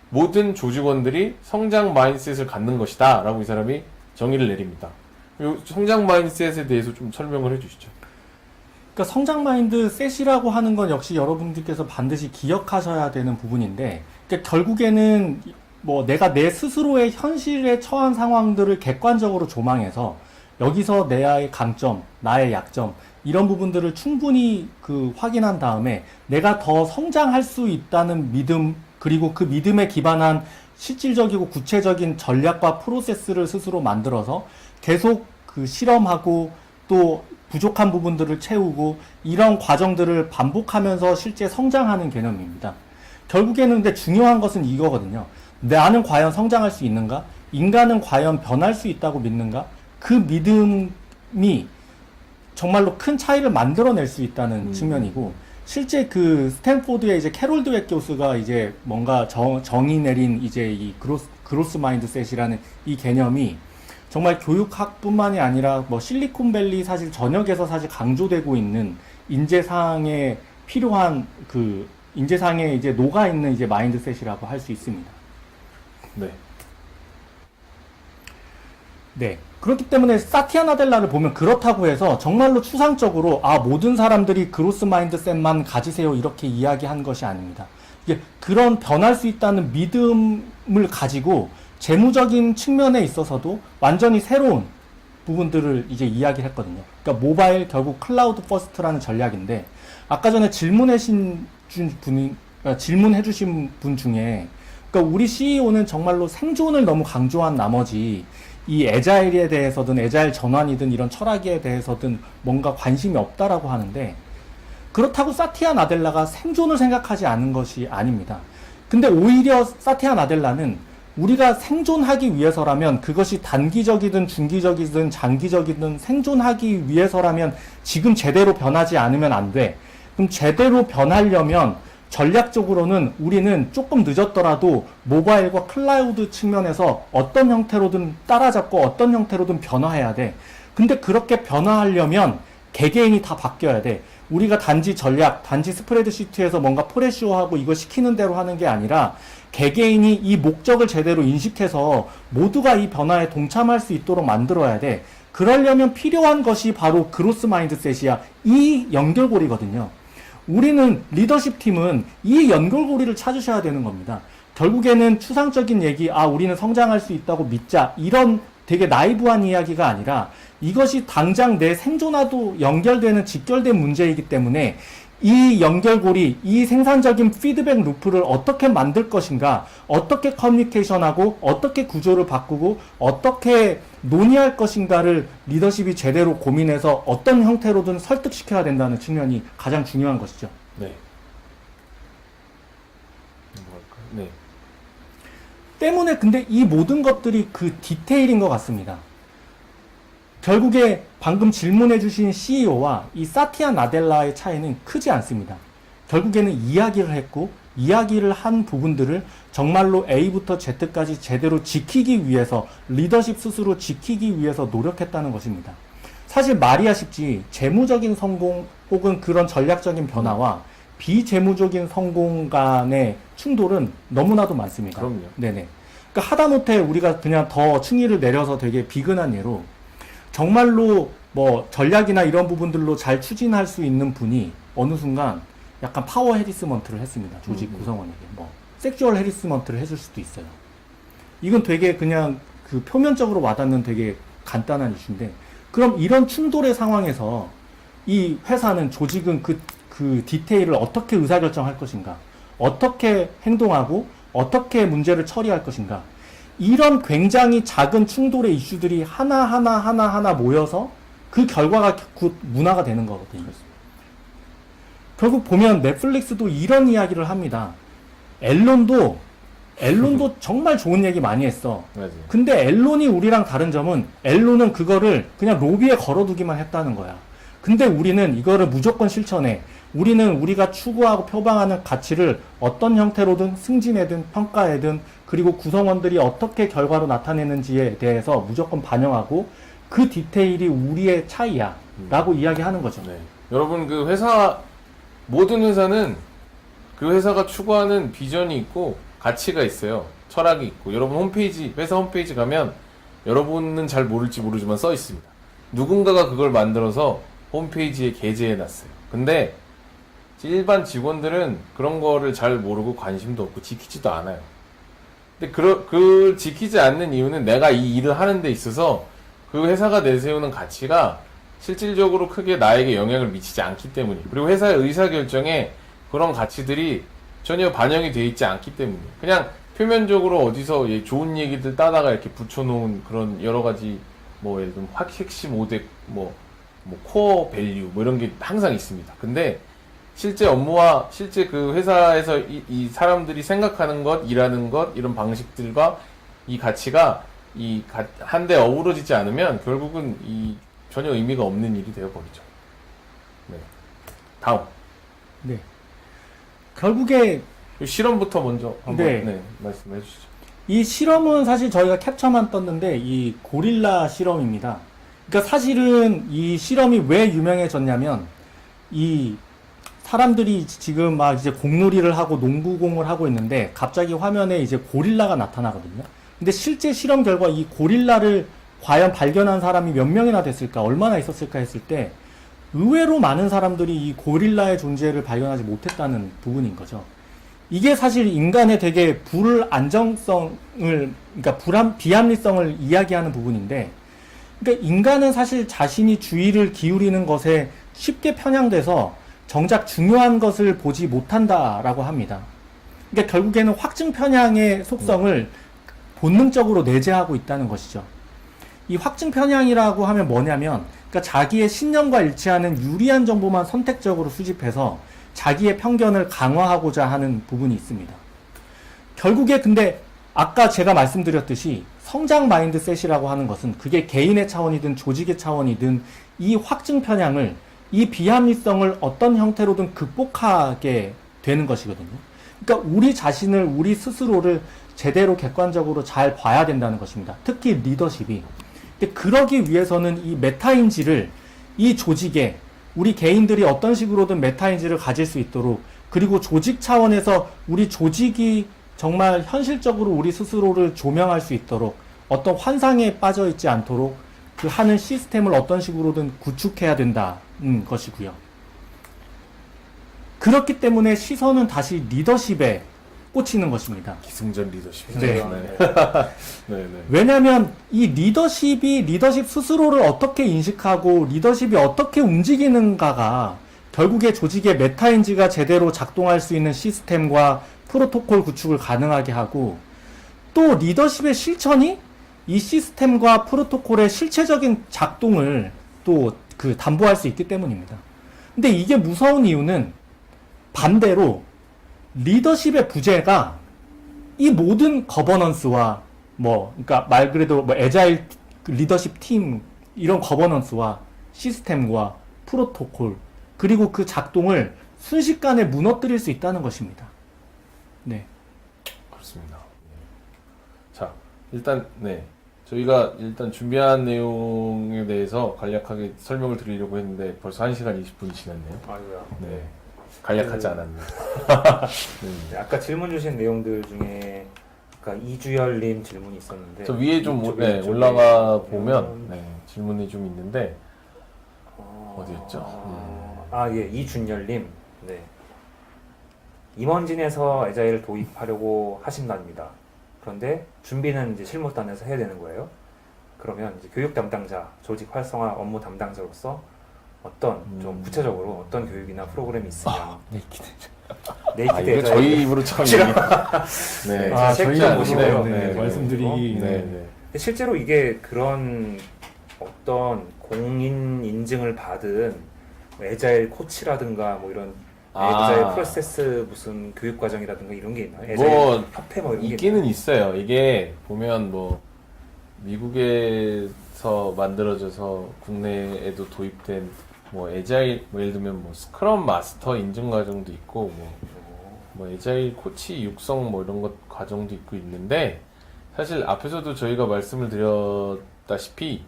[SPEAKER 2] 모든 조직원들이 성장 마인드셋을 갖는 것이다 라고 이 사람이 정의를 내립니다. 이 성장 마인드셋에 대해서 좀 설명을 해주시죠.
[SPEAKER 3] 그러니까 성장 마인드셋이라고 하는 건 역시 여러분들께서 반드시 기억하셔야 되는 부분인데, 그러니까 결국에는 뭐 내가 내 스스로의 현실에 처한 상황들을 객관적으로 조망해서 여기서 나의 강점, 나의 약점 이런 부분들을 충분히 확인한 다음에 내가 더 성장할 수 있다는 믿음, 그리고 그 믿음에 기반한 실질적이고 구체적인 전략과 프로세스를 스스로 만들어서 계속 실험하고 또 부족한 부분들을 채우고 이런 과정들을 반복하면서 실제 성장하는 개념입니다. 결국에는 근데 중요한 것은 이거거든요. 나는 과연 성장할 수 있는가? 인간은 과연 변할 수 있다고 믿는가? 그 믿음이 정말로 큰 차이를 만들어낼 수 있다는 측면이고, 실제 스탠포드의 이제 캐롤 드웨교수가 이제 뭔가 정의 내린 이제 이 그로스 마인드셋이라는 이 개념이 정말 교육학뿐만이 아니라 뭐 실리콘밸리 사실 전역에서 사실 강조되고 있는 인재상에 필요한 인재상에 이제 녹아 있는 이제 마인드셋이라고 할 수 있습니다.
[SPEAKER 2] 네.
[SPEAKER 3] 네. 그렇기 때문에 사티아 나델라를 보면 그렇다고 해서 정말로 추상적으로 모든 사람들이 그로스 마인드셋만 가지세요 이렇게 이야기한 것이 아닙니다. 이게 그런 변할 수 있다는 믿음을 가지고 재무적인 측면에 있어서도 완전히 새로운 부분들을 이제 이야기를 했거든요. 그러니까 모바일 결국 클라우드 퍼스트라는 전략인데, 아까 전에 질문해 주신 분 중에, 그러니까 우리 CEO는 정말로 생존을 너무 강조한 나머지 이 애자일에 대해서든 애자일 전환이든 이런 철학에 대해서든 뭔가 관심이 없다라고 하는데, 그렇다고 사티아 나델라가 생존을 생각하지 않은 것이 아닙니다. 근데 오히려 사티아 나델라는 우리가 생존하기 위해서라면, 그것이 단기적이든 중기적이든 장기적이든 생존하기 위해서라면 지금 제대로 변하지 않으면 안 돼. 그럼 제대로 변하려면 전략적으로는 우리는 조금 늦었더라도 모바일과 클라우드 측면에서 어떤 형태로든 따라잡고 어떤 형태로든 변화해야 돼. 근데 그렇게 변화하려면 개개인이 다 바뀌어야 돼. 우리가 단지 전략, 단지 스프레드시트에서 뭔가 프레쇼하고 이거 시키는 대로 하는 게 아니라 개개인이 이 목적을 제대로 인식해서 모두가 이 변화에 동참할 수 있도록 만들어야 돼. 그러려면 필요한 것이 바로 그로스 마인드셋이야. 이 연결고리거든요. 우리는 리더십 팀은 이 연결고리를 찾으셔야 되는 겁니다. 결국에는 추상적인 얘기, 우리는 성장할 수 있다고 믿자, 이런 되게 나이브한 이야기가 아니라 이것이 당장 내 생존와도 연결되는 직결된 문제이기 때문에 이 연결고리, 이 생산적인 피드백 루프를 어떻게 만들 것인가, 어떻게 커뮤니케이션하고 어떻게 구조를 바꾸고 어떻게 논의할 것인가를 리더십이 제대로 고민해서 어떤 형태로든 설득시켜야 된다는 측면이 가장 중요한 것이죠.
[SPEAKER 2] 네. 네.
[SPEAKER 3] 때문에 근데 이 모든 것들이 디테일인 것 같습니다. 결국에 방금 질문해 주신 CEO와 이 사티아 나델라의 차이는 크지 않습니다. 결국에는 이야기를 했고, 이야기를 한 부분들을 정말로 A부터 Z까지 제대로 지키기 위해서, 리더십 스스로 지키기 위해서 노력했다는 것입니다. 사실 말이야 쉽지, 재무적인 성공 혹은 그런 전략적인 변화와 비재무적인 성공 간의 충돌은 너무나도 많습니다.
[SPEAKER 2] 그럼요.
[SPEAKER 3] 네네. 그러니까 하다못해 우리가 그냥 더 층위를 내려서 되게 비근한 예로, 정말로 뭐 전략이나 이런 부분들로 잘 추진할 수 있는 분이 어느 순간 약간 파워 해리스먼트를 했습니다. 조직 구성원에게. 뭐 섹슈얼 해리스먼트를 해줄 수도 있어요. 이건 되게 그냥 표면적으로 와닿는 되게 간단한 이슈인데, 그럼 이런 충돌의 상황에서 이 회사는 조직은 그 디테일을 어떻게 의사결정할 것인가, 어떻게 행동하고 어떻게 문제를 처리할 것인가, 이런 굉장히 작은 충돌의 이슈들이 하나하나 모여서 그 결과가 곧 문화가 되는 거거든요. 결국 보면 넷플릭스도 이런 이야기를 합니다. 앨론도 정말 좋은 얘기 많이 했어.
[SPEAKER 2] 맞아요.
[SPEAKER 3] 근데 앨론이 우리랑 다른 점은 앨론은 그거를 그냥 로비에 걸어두기만 했다는 거야. 근데 우리는 이거를 무조건 실천해. 우리는 우리가 추구하고 표방하는 가치를 어떤 형태로든 승진해든 평가해든 그리고 구성원들이 어떻게 결과로 나타내는지에 대해서 무조건 반영하고 그 디테일이 우리의 차이야 라고 이야기하는 거죠.
[SPEAKER 2] 네. 여러분 그 회사 모든 회사는 그 회사가 추구하는 비전이 있고 가치가 있어요. 철학이 있고 여러분 홈페이지 회사 홈페이지 가면 여러분은 잘 모를지 모르지만 써 있습니다. 누군가가 그걸 만들어서 홈페이지에 게재해 놨어요. 근데 일반 직원들은 그런 거를 잘 모르고 관심도 없고 지키지도 않아요. 근데 그 지키지 않는 이유는 내가 이 일을 하는 데 있어서 그 회사가 내세우는 가치가 실질적으로 크게 나에게 영향을 미치지 않기 때문이에요. 그리고 회사의 의사결정에 그런 가치들이 전혀 반영이 되어 있지 않기 때문이에요. 그냥 표면적으로 어디서 좋은 얘기들 따다가 이렇게 붙여놓은 그런 여러 가지 뭐 예를 들면 핵심 5대 뭐 코어 밸류 뭐 이런 게 항상 있습니다. 근데 실제 업무와 실제 그 회사에서 이 사람들이 생각하는 것, 일하는 것, 이런 방식들과 이 가치가 한데 어우러지지 않으면 결국은 전혀 의미가 없는 일이 되어버리죠. 네. 다음.
[SPEAKER 3] 네. 결국에
[SPEAKER 2] 실험부터 먼저 한번
[SPEAKER 3] 네.
[SPEAKER 2] 말씀해 주시죠.
[SPEAKER 3] 이 실험은 사실 저희가 캡처만 떴는데 이 고릴라 실험입니다. 그러니까 사실은 이 실험이 왜 유명해졌냐면 이 사람들이 지금 막 이제 공놀이를 하고 농구공을 하고 있는데 갑자기 화면에 이제 고릴라가 나타나거든요. 근데 실제 실험 결과 이 고릴라를 과연 발견한 사람이 몇 명이나 됐을까, 얼마나 있었을까 했을 때 의외로 많은 사람들이 이 고릴라의 존재를 발견하지 못했다는 부분인 거죠. 이게 사실 인간의 되게 불안정성을, 그러니까 비합리성을 이야기하는 부분인데, 그러니까 인간은 사실 자신이 주의를 기울이는 것에 쉽게 편향돼서 정작 중요한 것을 보지 못한다라고 합니다. 그러니까 결국에는 확증 편향의 속성을 본능적으로 내재하고 있다는 것이죠. 이 확증 편향이라고 하면 뭐냐면, 그러니까 자기의 신념과 일치하는 유리한 정보만 선택적으로 수집해서 자기의 편견을 강화하고자 하는 부분이 있습니다. 결국에 근데 아까 제가 말씀드렸듯이 성장 마인드셋이라고 하는 것은 그게 개인의 차원이든 조직의 차원이든 이 확증 편향을, 이 비합리성을 어떤 형태로든 극복하게 되는 것이거든요. 그러니까 우리 자신을, 우리 스스로를 제대로 객관적으로 잘 봐야 된다는 것입니다. 특히 리더십이. 근데 그러기 위해서는 이 메타인지를 이 조직에 우리 개인들이 어떤 식으로든 메타인지를 가질 수 있도록, 그리고 조직 차원에서 우리 조직이 정말 현실적으로 우리 스스로를 조명할 수 있도록 어떤 환상에 빠져 있지 않도록 그 하는 시스템을 어떤 식으로든 구축해야 된다는 것이고요. 그렇기 때문에 시선은 다시 리더십에 꽂히는 것입니다.
[SPEAKER 2] 기승전 리더십.
[SPEAKER 3] 네.
[SPEAKER 2] 네.
[SPEAKER 3] 왜냐하면 이 리더십 스스로를 어떻게 인식하고 리더십이 어떻게 움직이는가가 결국에 조직의 메타인지가 제대로 작동할 수 있는 시스템과 프로토콜 구축을 가능하게 하고, 또 리더십의 실천이 이 시스템과 프로토콜의 실체적인 작동을 또 담보할 수 있기 때문입니다. 근데 이게 무서운 이유는 반대로 리더십의 부재가 이 모든 거버넌스와 그러니까 말 그대로 애자일 리더십 팀 이런 거버넌스와 시스템과 프로토콜 그리고 그 작동을 순식간에 무너뜨릴 수 있다는 것입니다. 네.
[SPEAKER 2] 그렇습니다. 자, 일단 저희가 일단 준비한 내용에 대해서 간략하게 설명을 드리려고 했는데 벌써 1시간 20분이 지났네요.
[SPEAKER 1] 아유야.
[SPEAKER 2] 네. 간략하지 않았네요.
[SPEAKER 1] 네, 아까 질문 주신 내용들 중에 아까 이주열님 질문이 있었는데
[SPEAKER 2] 저 위에 좀
[SPEAKER 1] 이쪽에
[SPEAKER 2] 올라가
[SPEAKER 1] 보면
[SPEAKER 2] 보면 질문이 좀 있는데 어디였죠?
[SPEAKER 1] 예, 이준열님. 네. 임원진에서 애자일을 도입하려고 하신답니다. 그런데 준비는 이제 실무단에서 해야 되는 거예요. 그러면 이제 교육 담당자, 조직 활성화 업무 담당자로서 어떤 좀 구체적으로 어떤 교육이나 프로그램이 있으면
[SPEAKER 3] 네이키드.
[SPEAKER 1] 네이키드
[SPEAKER 2] 이거
[SPEAKER 1] 에자일
[SPEAKER 2] 저희 입으로 처음 얘기. 네.
[SPEAKER 1] 아, 저희가 보시네요.
[SPEAKER 3] 네,
[SPEAKER 1] 네,
[SPEAKER 3] 말씀드리기.
[SPEAKER 2] 네, 네.
[SPEAKER 1] 실제로 이게 그런 어떤 공인 인증을 받은 에자일 코치라든가 뭐 이런 에자일 프로세스 무슨 교육 과정이라든가 이런 게 있나요? 에자일
[SPEAKER 2] 뭐
[SPEAKER 1] 협회 뭐 이런 게
[SPEAKER 2] 있기는 있어요. 이게 보면 뭐 미국에서 만들어져서 국내에도 도입된 뭐 에자일 뭐 예를 들면 뭐 스크럼 마스터 인증 과정도 있고 뭐 에자일 코치 육성 뭐 이런 것 과정도 있고 있는데 사실 앞에서도 저희가 말씀을 드렸다시피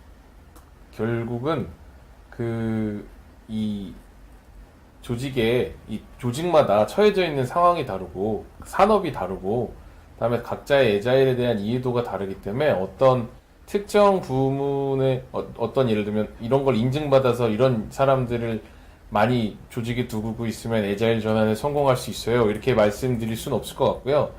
[SPEAKER 2] 결국은 이 조직에 이 조직마다 처해져 있는 상황이 다르고 산업이 다르고 그다음에 각자의 에자일에 대한 이해도가 다르기 때문에 어떤 특정 부문의 어떤 예를 들면 이런 걸 인증받아서 이런 사람들을 많이 조직에 두고 있으면 에자일 전환에 성공할 수 있어요. 이렇게 말씀드릴 수는 없을 것 같고요.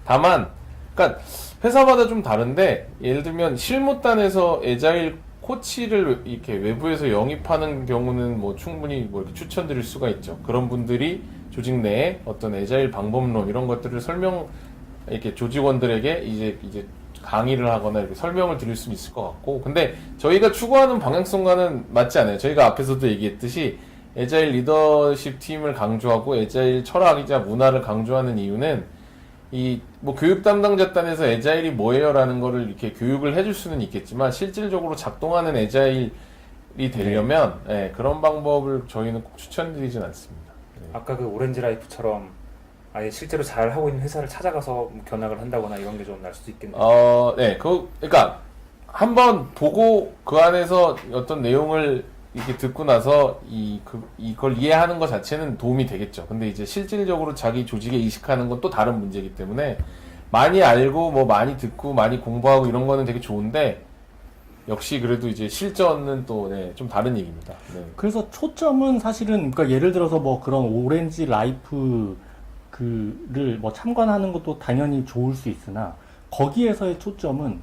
[SPEAKER 2] 다만 그러니까 회사마다 좀 다른데 예를 들면 실무단에서 에자일 코치를 이렇게 외부에서 영입하는 경우는 뭐 충분히 뭐 이렇게 추천드릴 수가 있죠. 그런 분들이 조직 내에 어떤 에자일 방법론 이런 것들을 이렇게 조직원들에게 이제 강의를 하거나 이렇게 설명을 드릴 수는 있을 것 같고, 근데 저희가 추구하는 방향성과는 맞지 않아요. 저희가 앞에서도 얘기했듯이 에자일 리더십 팀을 강조하고 에자일 철학이자 문화를 강조하는 이유는 이 뭐 교육 담당자단에서 에자일이 뭐예요라는 거를 이렇게 교육을 해줄 수는 있겠지만 실질적으로 작동하는 에자일이 되려면 예, 그런 방법을 저희는 꼭 추천드리진 않습니다. 네.
[SPEAKER 1] 아까 그 오렌지 라이프처럼 아예 실제로 잘 하고 있는 회사를 찾아가서 견학을 한다거나 이런 게 좀 날 수도 있겠네요.
[SPEAKER 2] 네, 그러니까 한번 보고 그 안에서 어떤 내용을 이렇게 듣고 나서 이걸 이해하는 것 자체는 도움이 되겠죠. 근데 이제 실질적으로 자기 조직에 이식하는 건 또 다른 문제이기 때문에 많이 알고 뭐 많이 듣고 많이 공부하고 이런 거는 되게 좋은데 역시 그래도 이제 실전은 또 좀 다른 얘기입니다. 네.
[SPEAKER 3] 그래서 초점은 사실은 그러니까 예를 들어서 뭐 그런 오렌지 라이프 그를 뭐 참관하는 것도 당연히 좋을 수 있으나 거기에서의 초점은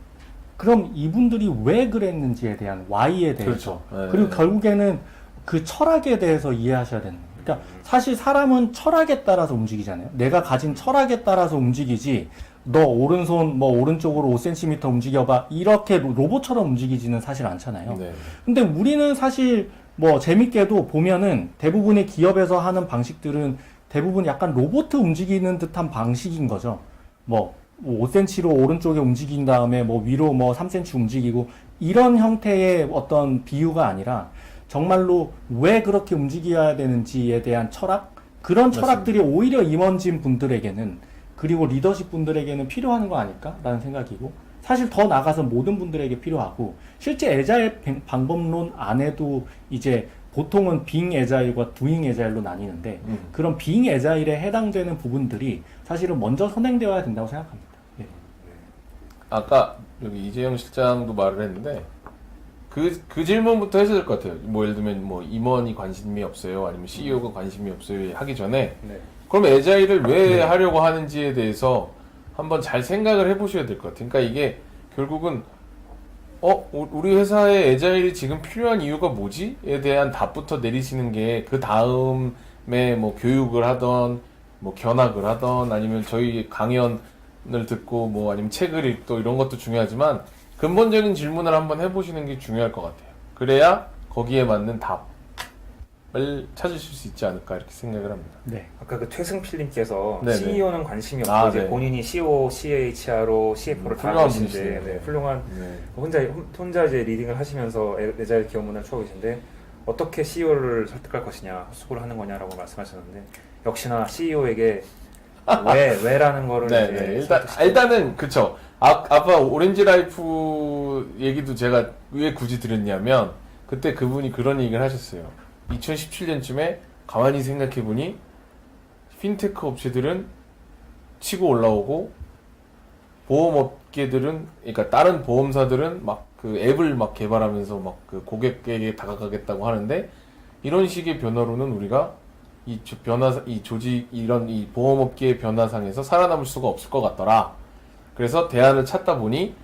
[SPEAKER 3] 그럼 이분들이 왜 그랬는지에 대한 why에 대해서
[SPEAKER 2] 그렇죠. 네.
[SPEAKER 3] 그리고 결국에는 그 철학에 대해서 이해하셔야 되는 거예요. 그러니까 사실 사람은 철학에 따라서 움직이잖아요. 내가 가진 철학에 따라서 움직이지 너 오른손 뭐 오른쪽으로 5cm 움직여봐 이렇게 로봇처럼 움직이지는 사실 않잖아요.
[SPEAKER 2] 네.
[SPEAKER 3] 근데 우리는 사실 뭐 재밌게도 보면은 대부분의 기업에서 하는 방식들은 대부분 약간 로봇 움직이는 듯한 방식인 거죠. 뭐 5cm로 오른쪽에 움직인 다음에 뭐 위로 뭐 3cm 움직이고 이런 형태의 어떤 비유가 아니라 정말로 왜 그렇게 움직여야 되는지에 대한 철학? 그런 철학들이 오히려 임원진 분들에게는 그리고 리더십 분들에게는 필요한 거 아닐까라는 생각이고 사실 더 나가서 모든 분들에게 필요하고 실제 에자일 방법론 안에도 이제 보통은 빙 에자일과 두잉 에자일로 나뉘는데 그런 빙 에자일에 해당되는 부분들이 사실은 먼저 선행되어야 된다고 생각합니다. 예.
[SPEAKER 2] 아까 여기 이재영 실장도 말을 했는데 그 질문부터 해야 될 것 같아요. 뭐 예를 들면 뭐 임원이 관심이 없어요, 아니면 CEO가 관심이 없어요 하기 전에
[SPEAKER 1] 네.
[SPEAKER 2] 그럼 에자일을 왜 하려고 하는지에 대해서 한번 잘 생각을 해보셔야 될 것 같아요. 그러니까 이게 결국은 우리 회사에 에자일이 지금 필요한 이유가 뭐지?에 대한 답부터 내리시는 게 그 다음에 뭐 교육을 하던 뭐 견학을 하던 아니면 저희 강연을 듣고 뭐 아니면 책을 읽고 이런 것도 중요하지만 근본적인 질문을 한번 해보시는 게 중요할 것 같아요. 그래야 거기에 맞는 답을 찾으실 수 있지 않을까 이렇게 생각을 합니다.
[SPEAKER 3] 네.
[SPEAKER 1] 아까 그 최승필님께서
[SPEAKER 2] 네네.
[SPEAKER 1] CEO는 관심이 없고 이제
[SPEAKER 2] 네.
[SPEAKER 1] 본인이 CO, CHRO, CFO를 다
[SPEAKER 2] 훌륭한
[SPEAKER 1] 하시는데
[SPEAKER 2] 분이시네요.
[SPEAKER 1] 네, 훌륭한
[SPEAKER 2] 네.
[SPEAKER 1] 혼자 이제 리딩을 하시면서 에자일 기업 문화를 추구하고 계신데 어떻게 CEO를 설득할 것이냐, 수고를 하는 거냐라고 말씀하셨는데 역시나 CEO에게 왜라는 거를
[SPEAKER 2] 네,
[SPEAKER 1] 이제
[SPEAKER 2] 일단은 그쵸. 아까 오렌지 라이프 얘기도 제가 왜 굳이 드렸냐면 그때 그분이 그런 얘기를 하셨어요. 2017년쯤에 가만히 생각해보니 핀테크 업체들은 치고 올라오고 보험업계들은 그러니까 다른 보험사들은 막 그 앱을 막 개발하면서 막 그 고객에게 다가가겠다고 하는데 이런 식의 변화로는 우리가 이 조직 이런 이 보험업계의 변화상에서 살아남을 수가 없을 것 같더라. 그래서 대안을 찾다 보니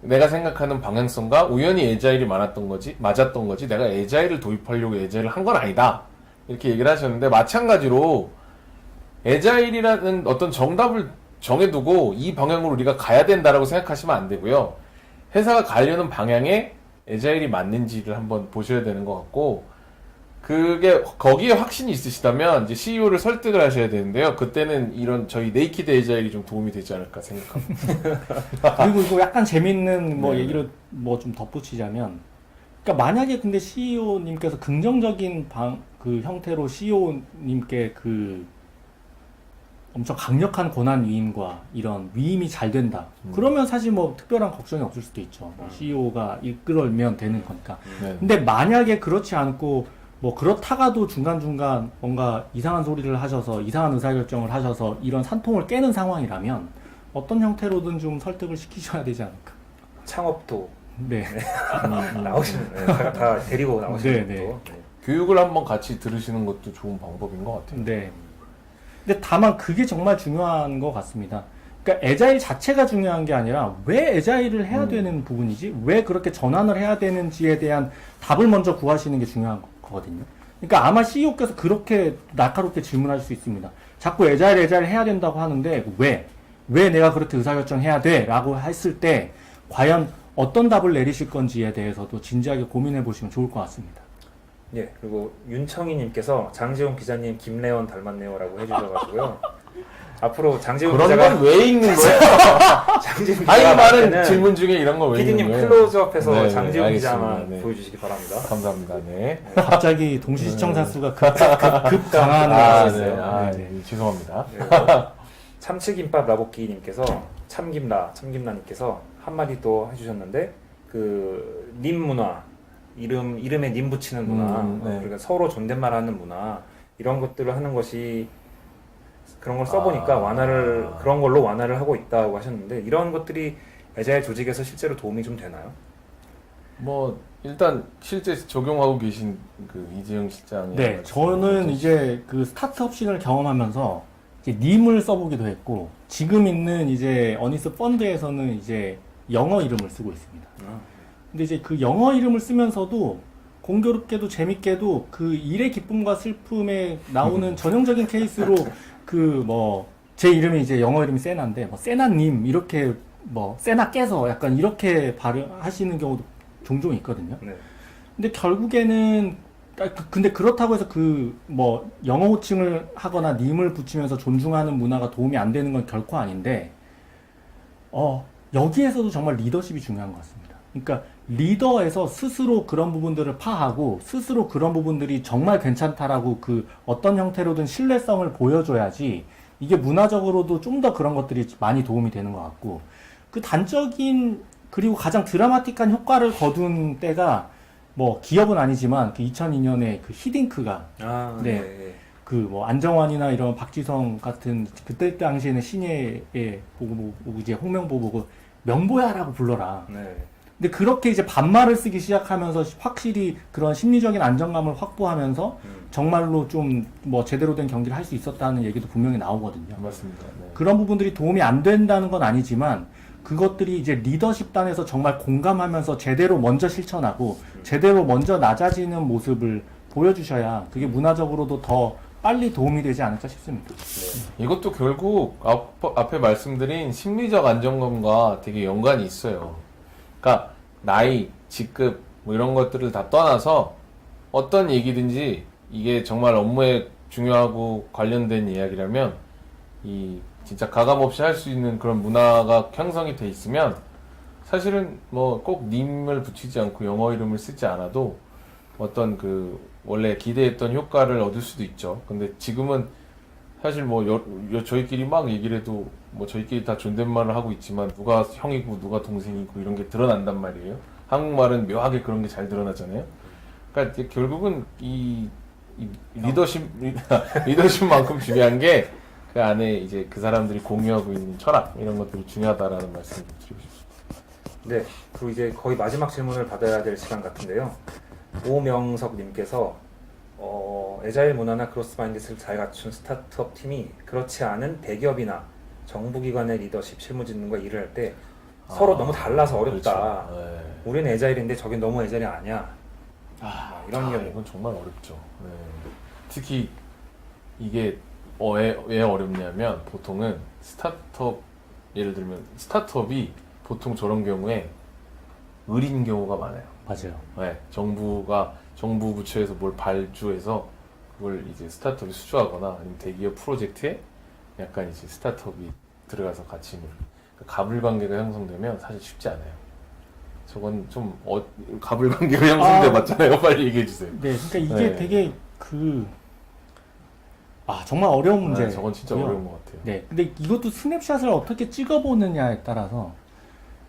[SPEAKER 2] 내가 생각하는 방향성과 우연히 에자일이 맞았던 거지 내가 에자일을 도입하려고 에자일을 한 건 아니다. 이렇게 얘기를 하셨는데 마찬가지로 에자일이라는 어떤 정답을 정해두고 이 방향으로 우리가 가야 된다라고 생각하시면 안 되고요. 회사가 가려는 방향에 에자일이 맞는지를 한번 보셔야 되는 것 같고 그게 거기에 확신이 있으시다면 이제 CEO를 설득을 하셔야 되는데요. 그때는 이런 저희 네이키드 에자일이 좀 도움이 되지 않을까 생각합니다.
[SPEAKER 3] 그리고 이거 약간 재밌는 뭐
[SPEAKER 2] 네.
[SPEAKER 3] 얘기를 뭐 좀 덧붙이자면, 그러니까 만약에 근데 CEO님께서 긍정적인 그 형태로 CEO님께 그 엄청 강력한 권한 위임과 이런 위임이 잘 된다. 그러면 사실 뭐 특별한 걱정이 없을 수도 있죠. CEO가 이끌면 되는 거니까.
[SPEAKER 2] 네.
[SPEAKER 3] 근데 만약에 그렇지 않고 뭐 그렇다가도 중간중간 뭔가 이상한 소리를 하셔서 이상한 의사결정을 하셔서 이런 산통을 깨는 상황이라면 어떤 형태로든 좀 설득을 시키셔야 되지 않을까.
[SPEAKER 1] 창업도
[SPEAKER 3] 네.
[SPEAKER 1] 나오시는 다 데리고 나오시는
[SPEAKER 3] 네,
[SPEAKER 1] 것도
[SPEAKER 2] 교육을 한번 같이 들으시는 것도 좋은 방법인 것 같아요.
[SPEAKER 3] 네. 근데 다만 그게 정말 중요한 것 같습니다. 그러니까 에자일 자체가 중요한 게 아니라 왜 에자일을 해야 되는 부분이지? 왜 그렇게 전환을 해야 되는지에 대한 답을 먼저 구하시는 게 중요한 거거든요. 그러니까 아마 CEO께서 그렇게 날카롭게 질문할 수 있습니다. 자꾸 에자일 해야 된다고 하는데 왜? 왜 내가 그렇게 의사결정해야 돼? 라고 했을 때 과연 어떤 답을 내리실 건지에 대해서도 진지하게 고민해 보시면 좋을 것 같습니다.
[SPEAKER 1] 예, 그리고 윤청희님께서 장지훈 기자님 김래원 닮았네요라고 해주셔가지고요. 앞으로 장지훈
[SPEAKER 2] 그런
[SPEAKER 1] 기자가
[SPEAKER 2] 건 왜 읽는 거예요?
[SPEAKER 1] 장지훈
[SPEAKER 2] 아니
[SPEAKER 1] 기자가
[SPEAKER 2] 많은
[SPEAKER 1] 때는
[SPEAKER 2] 질문 중에 이런 걸 왜 읽는
[SPEAKER 1] PD님
[SPEAKER 2] 거예요?
[SPEAKER 1] 클로즈업해서
[SPEAKER 2] 네,
[SPEAKER 1] 장지훈
[SPEAKER 2] 알겠습니다.
[SPEAKER 1] 기자만
[SPEAKER 2] 네.
[SPEAKER 1] 보여주시기 바랍니다.
[SPEAKER 2] 감사합니다. 네.
[SPEAKER 3] 갑자기 동시 시청자 수가 급 강화하는 것
[SPEAKER 2] 아,
[SPEAKER 3] 같았어요.
[SPEAKER 2] 네. 아,
[SPEAKER 3] 네.
[SPEAKER 2] 네. 죄송합니다.
[SPEAKER 1] 그리고 참치김밥 라볶이님께서 참김라님께서 한마디 또 해주셨는데 그 님 문화 이름에 님 붙이는 문화
[SPEAKER 2] 네.
[SPEAKER 1] 그러니까 서로 존댓말하는 문화 이런 것들을 하는 것이 그런 걸 써보니까 그런 걸로 완화를 하고 있다고 하셨는데 이런 것들이 에자일 조직에서 실제로 도움이 좀 되나요?
[SPEAKER 2] 뭐 일단 실제 적용하고 계신 그 이재용 실장이
[SPEAKER 3] 네, 저는 이제 그 스타트업 씬을 경험하면서 이제 님을 써보기도 했고 지금 있는 이제 어니스 펀드에서는 이제 영어 이름을 쓰고 있습니다. 근데 이제 그 영어 이름을 쓰면서도 공교롭게도 재밌게도 그 일의 기쁨과 슬픔에 나오는 전형적인 케이스로 그 뭐 제 이름이 이제 영어 이름이 세나인데 뭐 세나님 이렇게 뭐 세나께서 약간 이렇게 발음하시는 경우도 종종 있거든요.
[SPEAKER 1] 네.
[SPEAKER 3] 근데 결국에는 근데 그렇다고 해서 그 뭐 영어 호칭을 하거나 님을 붙이면서 존중하는 문화가 도움이 안 되는 건 결코 아닌데 여기에서도 정말 리더십이 중요한 것 같습니다. 그러니까 리더에서 스스로 그런 부분들을 파하고 스스로 그런 부분들이 정말 괜찮다라고 그 어떤 형태로든 신뢰성을 보여줘야지 이게 문화적으로도 좀 더 그런 것들이 많이 도움이 되는 것 같고 그 단적인 그리고 가장 드라마틱한 효과를 거둔 때가 뭐 기업은 아니지만 그 2002년에 그 히딩크가 네. 그 뭐 안정환이나 이런 박지성 같은 그때 당시에는 신예에 보고 이제 홍명보 보고 명보야라고 불러라.
[SPEAKER 1] 네.
[SPEAKER 3] 근데 그렇게 이제 반말을 쓰기 시작하면서 확실히 그런 심리적인 안정감을 확보하면서 정말로 좀 뭐 제대로 된 경기를 할 수 있었다는 얘기도 분명히 나오거든요.
[SPEAKER 2] 맞습니다. 네.
[SPEAKER 3] 그런 부분들이 도움이 안 된다는 건 아니지만 그것들이 이제 리더십단에서 정말 공감하면서 제대로 먼저 실천하고 제대로 먼저 낮아지는 모습을 보여주셔야 그게 문화적으로도 더 빨리 도움이 되지 않을까 싶습니다.
[SPEAKER 2] 이것도 결국 앞에 말씀드린 심리적 안정감과 되게 연관이 있어요. 그러니까 나이, 직급 뭐 이런 것들을 다 떠나서 어떤 얘기든지 이게 정말 업무에 중요하고 관련된 이야기라면 이 진짜 가감 없이 할 수 있는 그런 문화가 형성이 돼 있으면 사실은 뭐 꼭 님을 붙이지 않고 영어 이름을 쓰지 않아도 어떤 그 원래 기대했던 효과를 얻을 수도 있죠. 근데 지금은 사실 뭐 저희끼리 막 얘기를 해도 뭐 저희끼리 다 존댓말을 하고 있지만 누가 형이고 누가 동생이고 이런 게 드러난단 말이에요. 한국말은 묘하게 그런 게 잘 드러나잖아요. 그러니까 결국은 이 리더십만큼 중요한 게 그 안에 이제 그 사람들이 공유하고 있는 철학 이런 것들이 중요하다라는 말씀을 드리고 싶습니다.
[SPEAKER 1] 네. 그리고 이제 거의 마지막 질문을 받아야 될 시간 같은데요. 오명석님께서 에자일 문화나 크로스 마인드셋을 잘 갖춘 스타트업 팀이 그렇지 않은 대기업이나 정부기관의 리더십 실무진과 일을 할 때 서로 너무 달라서 어렵다.
[SPEAKER 2] 그렇죠. 네.
[SPEAKER 1] 우리는 에자일인데 저긴 너무 에자일이 아니야. 이런 경우.
[SPEAKER 2] 이건 정말 어렵죠. 네. 특히 이게 왜 어렵냐면 보통은 스타트업 예를 들면 스타트업이 보통 저런 경우에 의리인 경우가 많아요.
[SPEAKER 3] 맞아요.
[SPEAKER 2] 네, 정부 부처에서 뭘 발주해서 그걸 이제 스타트업이 수주하거나 아니면 대기업 프로젝트에 약간 이제 스타트업이 들어가서 같이 갑을 관계가 형성되면 사실 쉽지 않아요. 저건 좀 갑을 관계가 형성돼 맞잖아요. 빨리 얘기해 주세요.
[SPEAKER 3] 네, 그러니까 이게
[SPEAKER 2] 네.
[SPEAKER 3] 되게 정말 어려운 문제.
[SPEAKER 2] 저건 진짜 어려운 것 같아요.
[SPEAKER 3] 네, 근데 이것도 스냅샷을 어떻게 찍어보느냐에 따라서,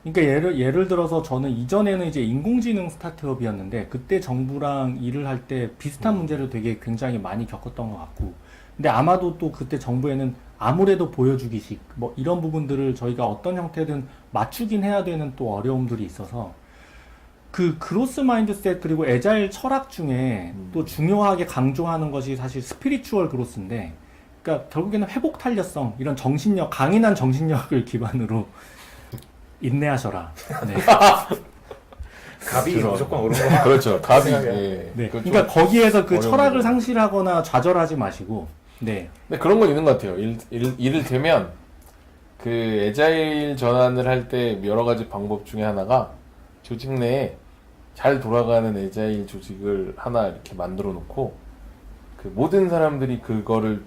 [SPEAKER 3] 그러니까 예를 들어서 저는 이전에는 이제 인공지능 스타트업이었는데 그때 정부랑 일을 할 때 비슷한 문제를 되게 굉장히 많이 겪었던 것 같고, 근데 아마도 또 그때 정부에는 아무래도 보여주기식 뭐 이런 부분들을 저희가 어떤 형태든 맞추긴 해야 되는 또 어려움들이 있어서 그 그로스 마인드셋 그리고 에자일 철학 중에 또 중요하게 강조하는 것이 사실 스피리추얼 그로스인데, 그러니까 결국에는 회복 탄력성, 이런 정신력, 강인한 정신력을 기반으로 인내하셔라. 네.
[SPEAKER 1] 갑이
[SPEAKER 2] 그런.
[SPEAKER 1] 무조건 옳은 거.
[SPEAKER 2] 그렇죠. 갑이.
[SPEAKER 1] 생각해요.
[SPEAKER 2] 예.
[SPEAKER 3] 네.
[SPEAKER 2] 그건
[SPEAKER 3] 그러니까
[SPEAKER 2] 좀
[SPEAKER 3] 거기에서 그
[SPEAKER 2] 어려운
[SPEAKER 3] 철학을
[SPEAKER 2] 거죠.
[SPEAKER 3] 상실하거나 좌절하지 마시고, 네.
[SPEAKER 2] 근데 그런 건 있는 것 같아요. 이를테면 그 에자일 전환을 할 때 여러 가지 방법 중에 하나가 조직 내에 잘 돌아가는 에자일 조직을 하나 이렇게 만들어 놓고 그 모든 사람들이 그거를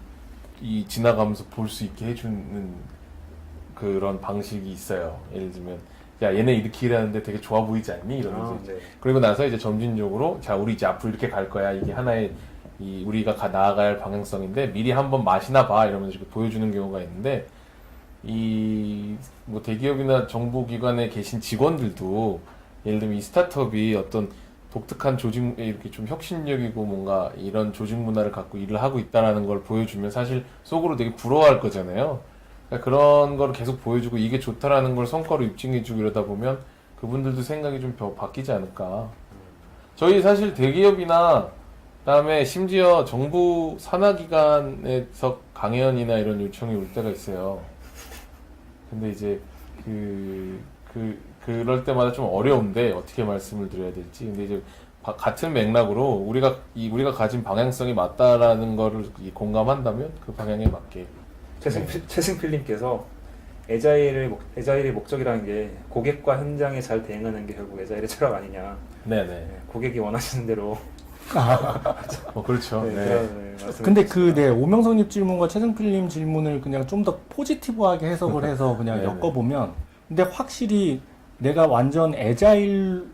[SPEAKER 2] 지나가면서 볼 수 있게 해주는 그런 방식이 있어요. 예를 들면 야 얘네 이렇게 일하는데 되게 좋아 보이지 않니? 이러면서 이제
[SPEAKER 1] 네.
[SPEAKER 2] 그리고 나서 이제 점진적으로 자 우리 이제 앞으로 이렇게 갈 거야. 이게 하나의 우리가 나아가야 할 방향성인데 미리 한번 마시나 봐 이러면서 이렇게 보여주는 경우가 있는데 뭐 대기업이나 정부기관에 계신 직원들도 예를 들면 이 스타트업이 어떤 독특한 조직 이렇게 좀 혁신적이고 뭔가 이런 조직 문화를 갖고 일을 하고 있다라는 걸 보여주면 사실 속으로 되게 부러워할 거잖아요. 그러니까 그런 걸 계속 보여주고 이게 좋다라는 걸 성과로 입증해주고 이러다 보면 그분들도 생각이 좀 바뀌지 않을까. 저희 사실 대기업이나 그다음에 심지어 정부 산하기관에서 강연이나 이런 요청이 올 때가 있어요. 근데 이제 그럴 때마다 좀 어려운데 어떻게 말씀을 드려야 될지. 근데 이제 같은 맥락으로 우리가 가진 방향성이 맞다라는 거를 공감한다면 그 방향에 맞게.
[SPEAKER 1] 최승필님께서 에자일의 목적이라는 게 고객과 현장에 잘 대응하는 게 결국 에자일의 철학 아니냐.
[SPEAKER 2] 네네.
[SPEAKER 1] 네, 고객이 원하시는 대로.
[SPEAKER 2] 그렇죠.
[SPEAKER 1] 네,
[SPEAKER 2] 네.
[SPEAKER 1] 그런 말씀을
[SPEAKER 3] 근데
[SPEAKER 1] 드렸습니다.
[SPEAKER 3] 오명성님 질문과 최승필님 질문을 그냥 좀 더 포지티브하게 해석을 해서 그냥
[SPEAKER 2] 네네.
[SPEAKER 3] 엮어보면, 근데 확실히 내가 완전 에자일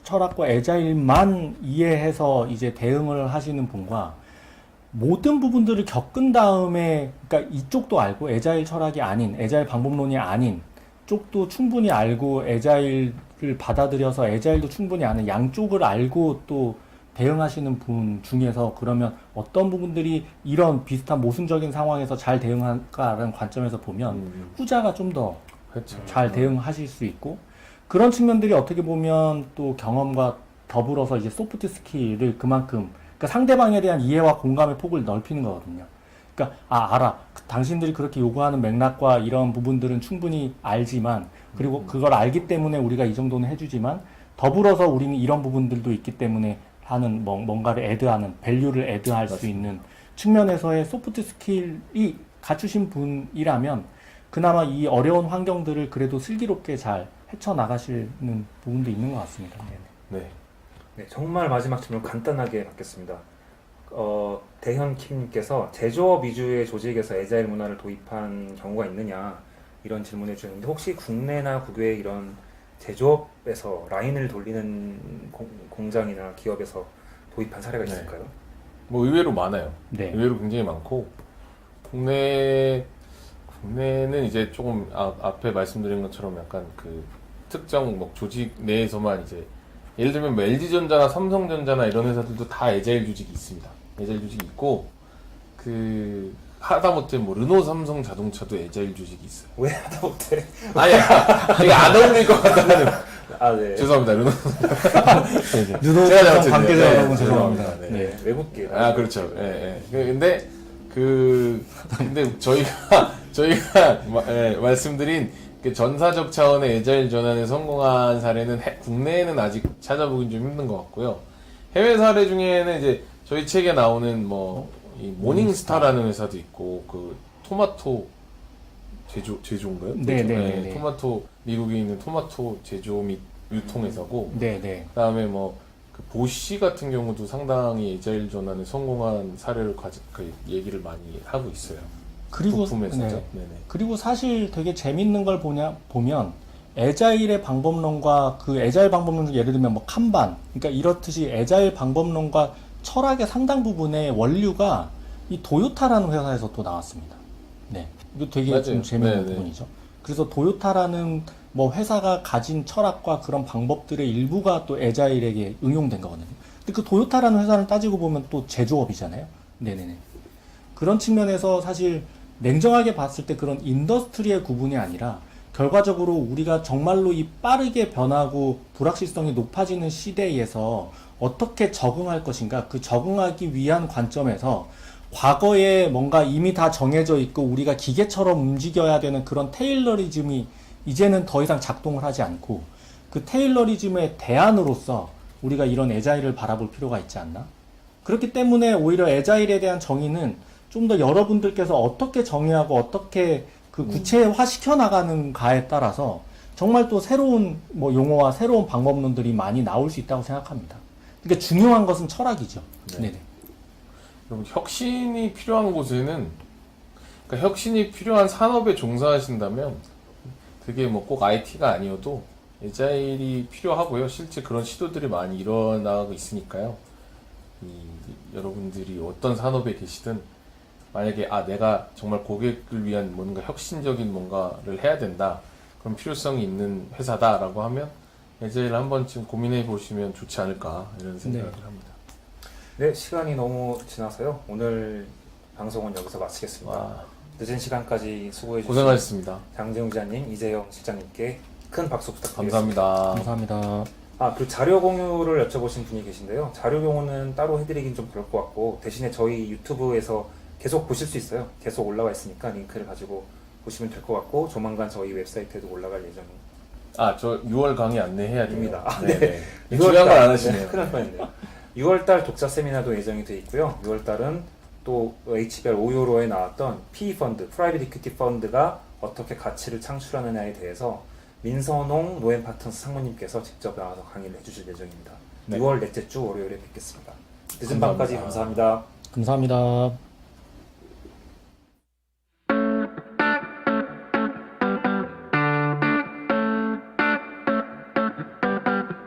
[SPEAKER 3] 철학과 에자일만 이해해서 이제 대응을 하시는 분과 모든 부분들을 겪은 다음에, 그러니까 이쪽도 알고 에자일 철학이 아닌, 에자일 방법론이 아닌 쪽도 충분히 알고 에자일을 받아들여서 에자일도 충분히 아는 양쪽을 알고 또 대응하시는 분 중에서 그러면 어떤 부분들이 이런 비슷한 모순적인 상황에서 잘 대응할까라는 관점에서 보면 후자가 좀 더 잘
[SPEAKER 2] 그렇죠.
[SPEAKER 3] 대응하실 수 있고, 그런 측면들이 어떻게 보면 또 경험과 더불어서 이제 소프트 스킬을 그만큼, 그러니까 상대방에 대한 이해와 공감의 폭을 넓히는 거거든요. 그러니까 알아. 당신들이 그렇게 요구하는 맥락과 이런 부분들은 충분히 알지만, 그리고 그걸 알기 때문에 우리가 이 정도는 해주지만 더불어서 우리는 이런 부분들도 있기 때문에 하는 뭔가를 애드하는, 밸류를 애드할 수 있는 측면에서의 소프트 스킬이 갖추신 분이라면 그나마 이 어려운 환경들을 그래도 슬기롭게 잘 헤쳐나가시는 부분도 있는 것 같습니다.
[SPEAKER 2] 네.
[SPEAKER 1] 네, 정말 마지막 질문 간단하게 받겠습니다. 대현킴님께서 제조업 위주의 조직에서 에자일 문화를 도입한 경우가 있느냐 이런 질문해 주셨는데, 혹시 국내나 국외 이런 제조업에서 라인을 돌리는 공장이나 기업에서 도입한 사례가
[SPEAKER 2] 네.
[SPEAKER 1] 있을까요?
[SPEAKER 2] 뭐 의외로 많아요.
[SPEAKER 3] 네.
[SPEAKER 2] 의외로 굉장히 많고 국내는 이제 조금 앞에 말씀드린 것처럼 약간 그 특정 뭐 조직 내에서만 이제 예를 들면 뭐 LG전자나 삼성전자나 이런 회사들도 다 에자일 조직이 있습니다. 에자일 조직이 있고 그 하다못해 뭐 르노 삼성 자동차도 에자일 조직이 있어요.
[SPEAKER 1] 왜 하다 못해?
[SPEAKER 2] 아니야, 이게 안 어울릴 것 같다는.
[SPEAKER 1] 아, 네.
[SPEAKER 2] 죄송합니다, 르노.
[SPEAKER 3] 누노
[SPEAKER 2] 제가 잘못했네요.
[SPEAKER 3] 관계자
[SPEAKER 2] 네,
[SPEAKER 3] 여러분 죄송합니다.
[SPEAKER 2] 네.
[SPEAKER 3] 네.
[SPEAKER 1] 외국계.
[SPEAKER 2] 그렇죠. 예, 예. 근데 근데 저희가 말씀드린 그 전사적 차원의 애자일 전환에 성공한 사례는 국내에는 아직 찾아보긴 좀 힘든 것 같고요. 해외 사례 중에는 이제 저희 책에 나오는 이 모닝스타라는 회사도 있고 그 토마토 제조인가요?
[SPEAKER 3] 네네네.
[SPEAKER 2] 토마토 미국에 있는 토마토 제조 및 유통회사고.
[SPEAKER 3] 네네.
[SPEAKER 2] 그다음에 그 보쉬 같은 경우도 상당히 애자일 전환에 성공한 사례를 얘기를 많이 하고 있어요.
[SPEAKER 3] 그리고
[SPEAKER 2] 부품에서죠.
[SPEAKER 3] 네.
[SPEAKER 2] 네네.
[SPEAKER 3] 그리고 사실 되게 재밌는 걸 보면 애자일의 방법론과 그 애자일 방법론 중 예를 들면 칸반, 그러니까 이렇듯이 애자일 방법론과 철학의 상당 부분의 원류가 이 도요타라는 회사에서 또 나왔습니다. 네, 이거 되게
[SPEAKER 2] 맞아요.
[SPEAKER 3] 좀 재밌는
[SPEAKER 2] 네네.
[SPEAKER 3] 부분이죠. 그래서 도요타라는 회사가 가진 철학과 그런 방법들의 일부가 또 애자일에게 응용된 거거든요. 근데 그 도요타라는 회사를 따지고 보면 또 제조업이잖아요. 네네네. 그런 측면에서 사실 냉정하게 봤을 때 그런 인더스트리의 구분이 아니라 결과적으로 우리가 정말로 이 빠르게 변하고 불확실성이 높아지는 시대에서 어떻게 적응할 것인가, 그 적응하기 위한 관점에서 과거에 뭔가 이미 다 정해져 있고 우리가 기계처럼 움직여야 되는 그런 테일러리즘이 이제는 더 이상 작동을 하지 않고 그 테일러리즘의 대안으로서 우리가 이런 애자일을 바라볼 필요가 있지 않나? 그렇기 때문에 오히려 애자일에 대한 정의는 좀 더 여러분들께서 어떻게 정의하고 어떻게 그 구체화 시켜 나가는가에 따라서 정말 또 새로운 용어와 새로운 방법론들이 많이 나올 수 있다고 생각합니다. 그러니까 중요한 것은 철학이죠.
[SPEAKER 2] 네.
[SPEAKER 3] 네네.
[SPEAKER 2] 그럼 혁신이 필요한 곳에는, 그러니까 혁신이 필요한 산업에 종사하신다면 그게 꼭 IT가 아니어도 애자일이 필요하고요. 실제 그런 시도들이 많이 일어나고 있으니까요. 여러분들이 어떤 산업에 계시든 만약에 내가 정말 고객을 위한 뭔가 혁신적인 뭔가를 해야 된다, 그럼 필요성이 있는 회사다라고 하면 애자일을 한 번쯤 고민해 보시면 좋지 않을까 이런 생각을 합니다.
[SPEAKER 1] 네, 시간이 너무 지나서요. 오늘 방송은 여기서 마치겠습니다.
[SPEAKER 2] 와,
[SPEAKER 1] 늦은 시간까지 수고해 주신
[SPEAKER 2] 고생하셨습니다.
[SPEAKER 1] 장재웅 기자님, 이재영 실장님께 큰 박수 부탁드리겠습니다.
[SPEAKER 2] 감사합니다.
[SPEAKER 3] 감사합니다.
[SPEAKER 1] 그 자료 공유를 여쭤보신 분이 계신데요. 자료 공유는 따로 해드리긴 좀 그럴 것 같고, 대신에 저희 유튜브에서 계속 보실 수 있어요. 계속 올라와 있으니까 링크를 가지고 보시면 될 것 같고, 조만간 저희 웹사이트에도 올라갈 예정입니다.
[SPEAKER 2] 저 6월 강의 안내해야 됩니다.
[SPEAKER 1] 네.
[SPEAKER 2] 중요한 걸 안 하시네요.
[SPEAKER 1] 큰일 날 뻔했네요. 6월달 독자 세미나도 예정이 되어 있고요. 6월달은 또 HBR 5유로에 나왔던 PE 펀드, 프라이빗 이퀴티 펀드가 어떻게 가치를 창출하느냐에 대해서 민선홍 노엠파트너스 상무님께서 직접 나와서 강의를 해주실 예정입니다.
[SPEAKER 2] 네.
[SPEAKER 1] 6월 넷째 주 월요일에 뵙겠습니다. 늦은
[SPEAKER 2] 감사합니다.
[SPEAKER 1] 밤까지 감사합니다.
[SPEAKER 3] 감사합니다.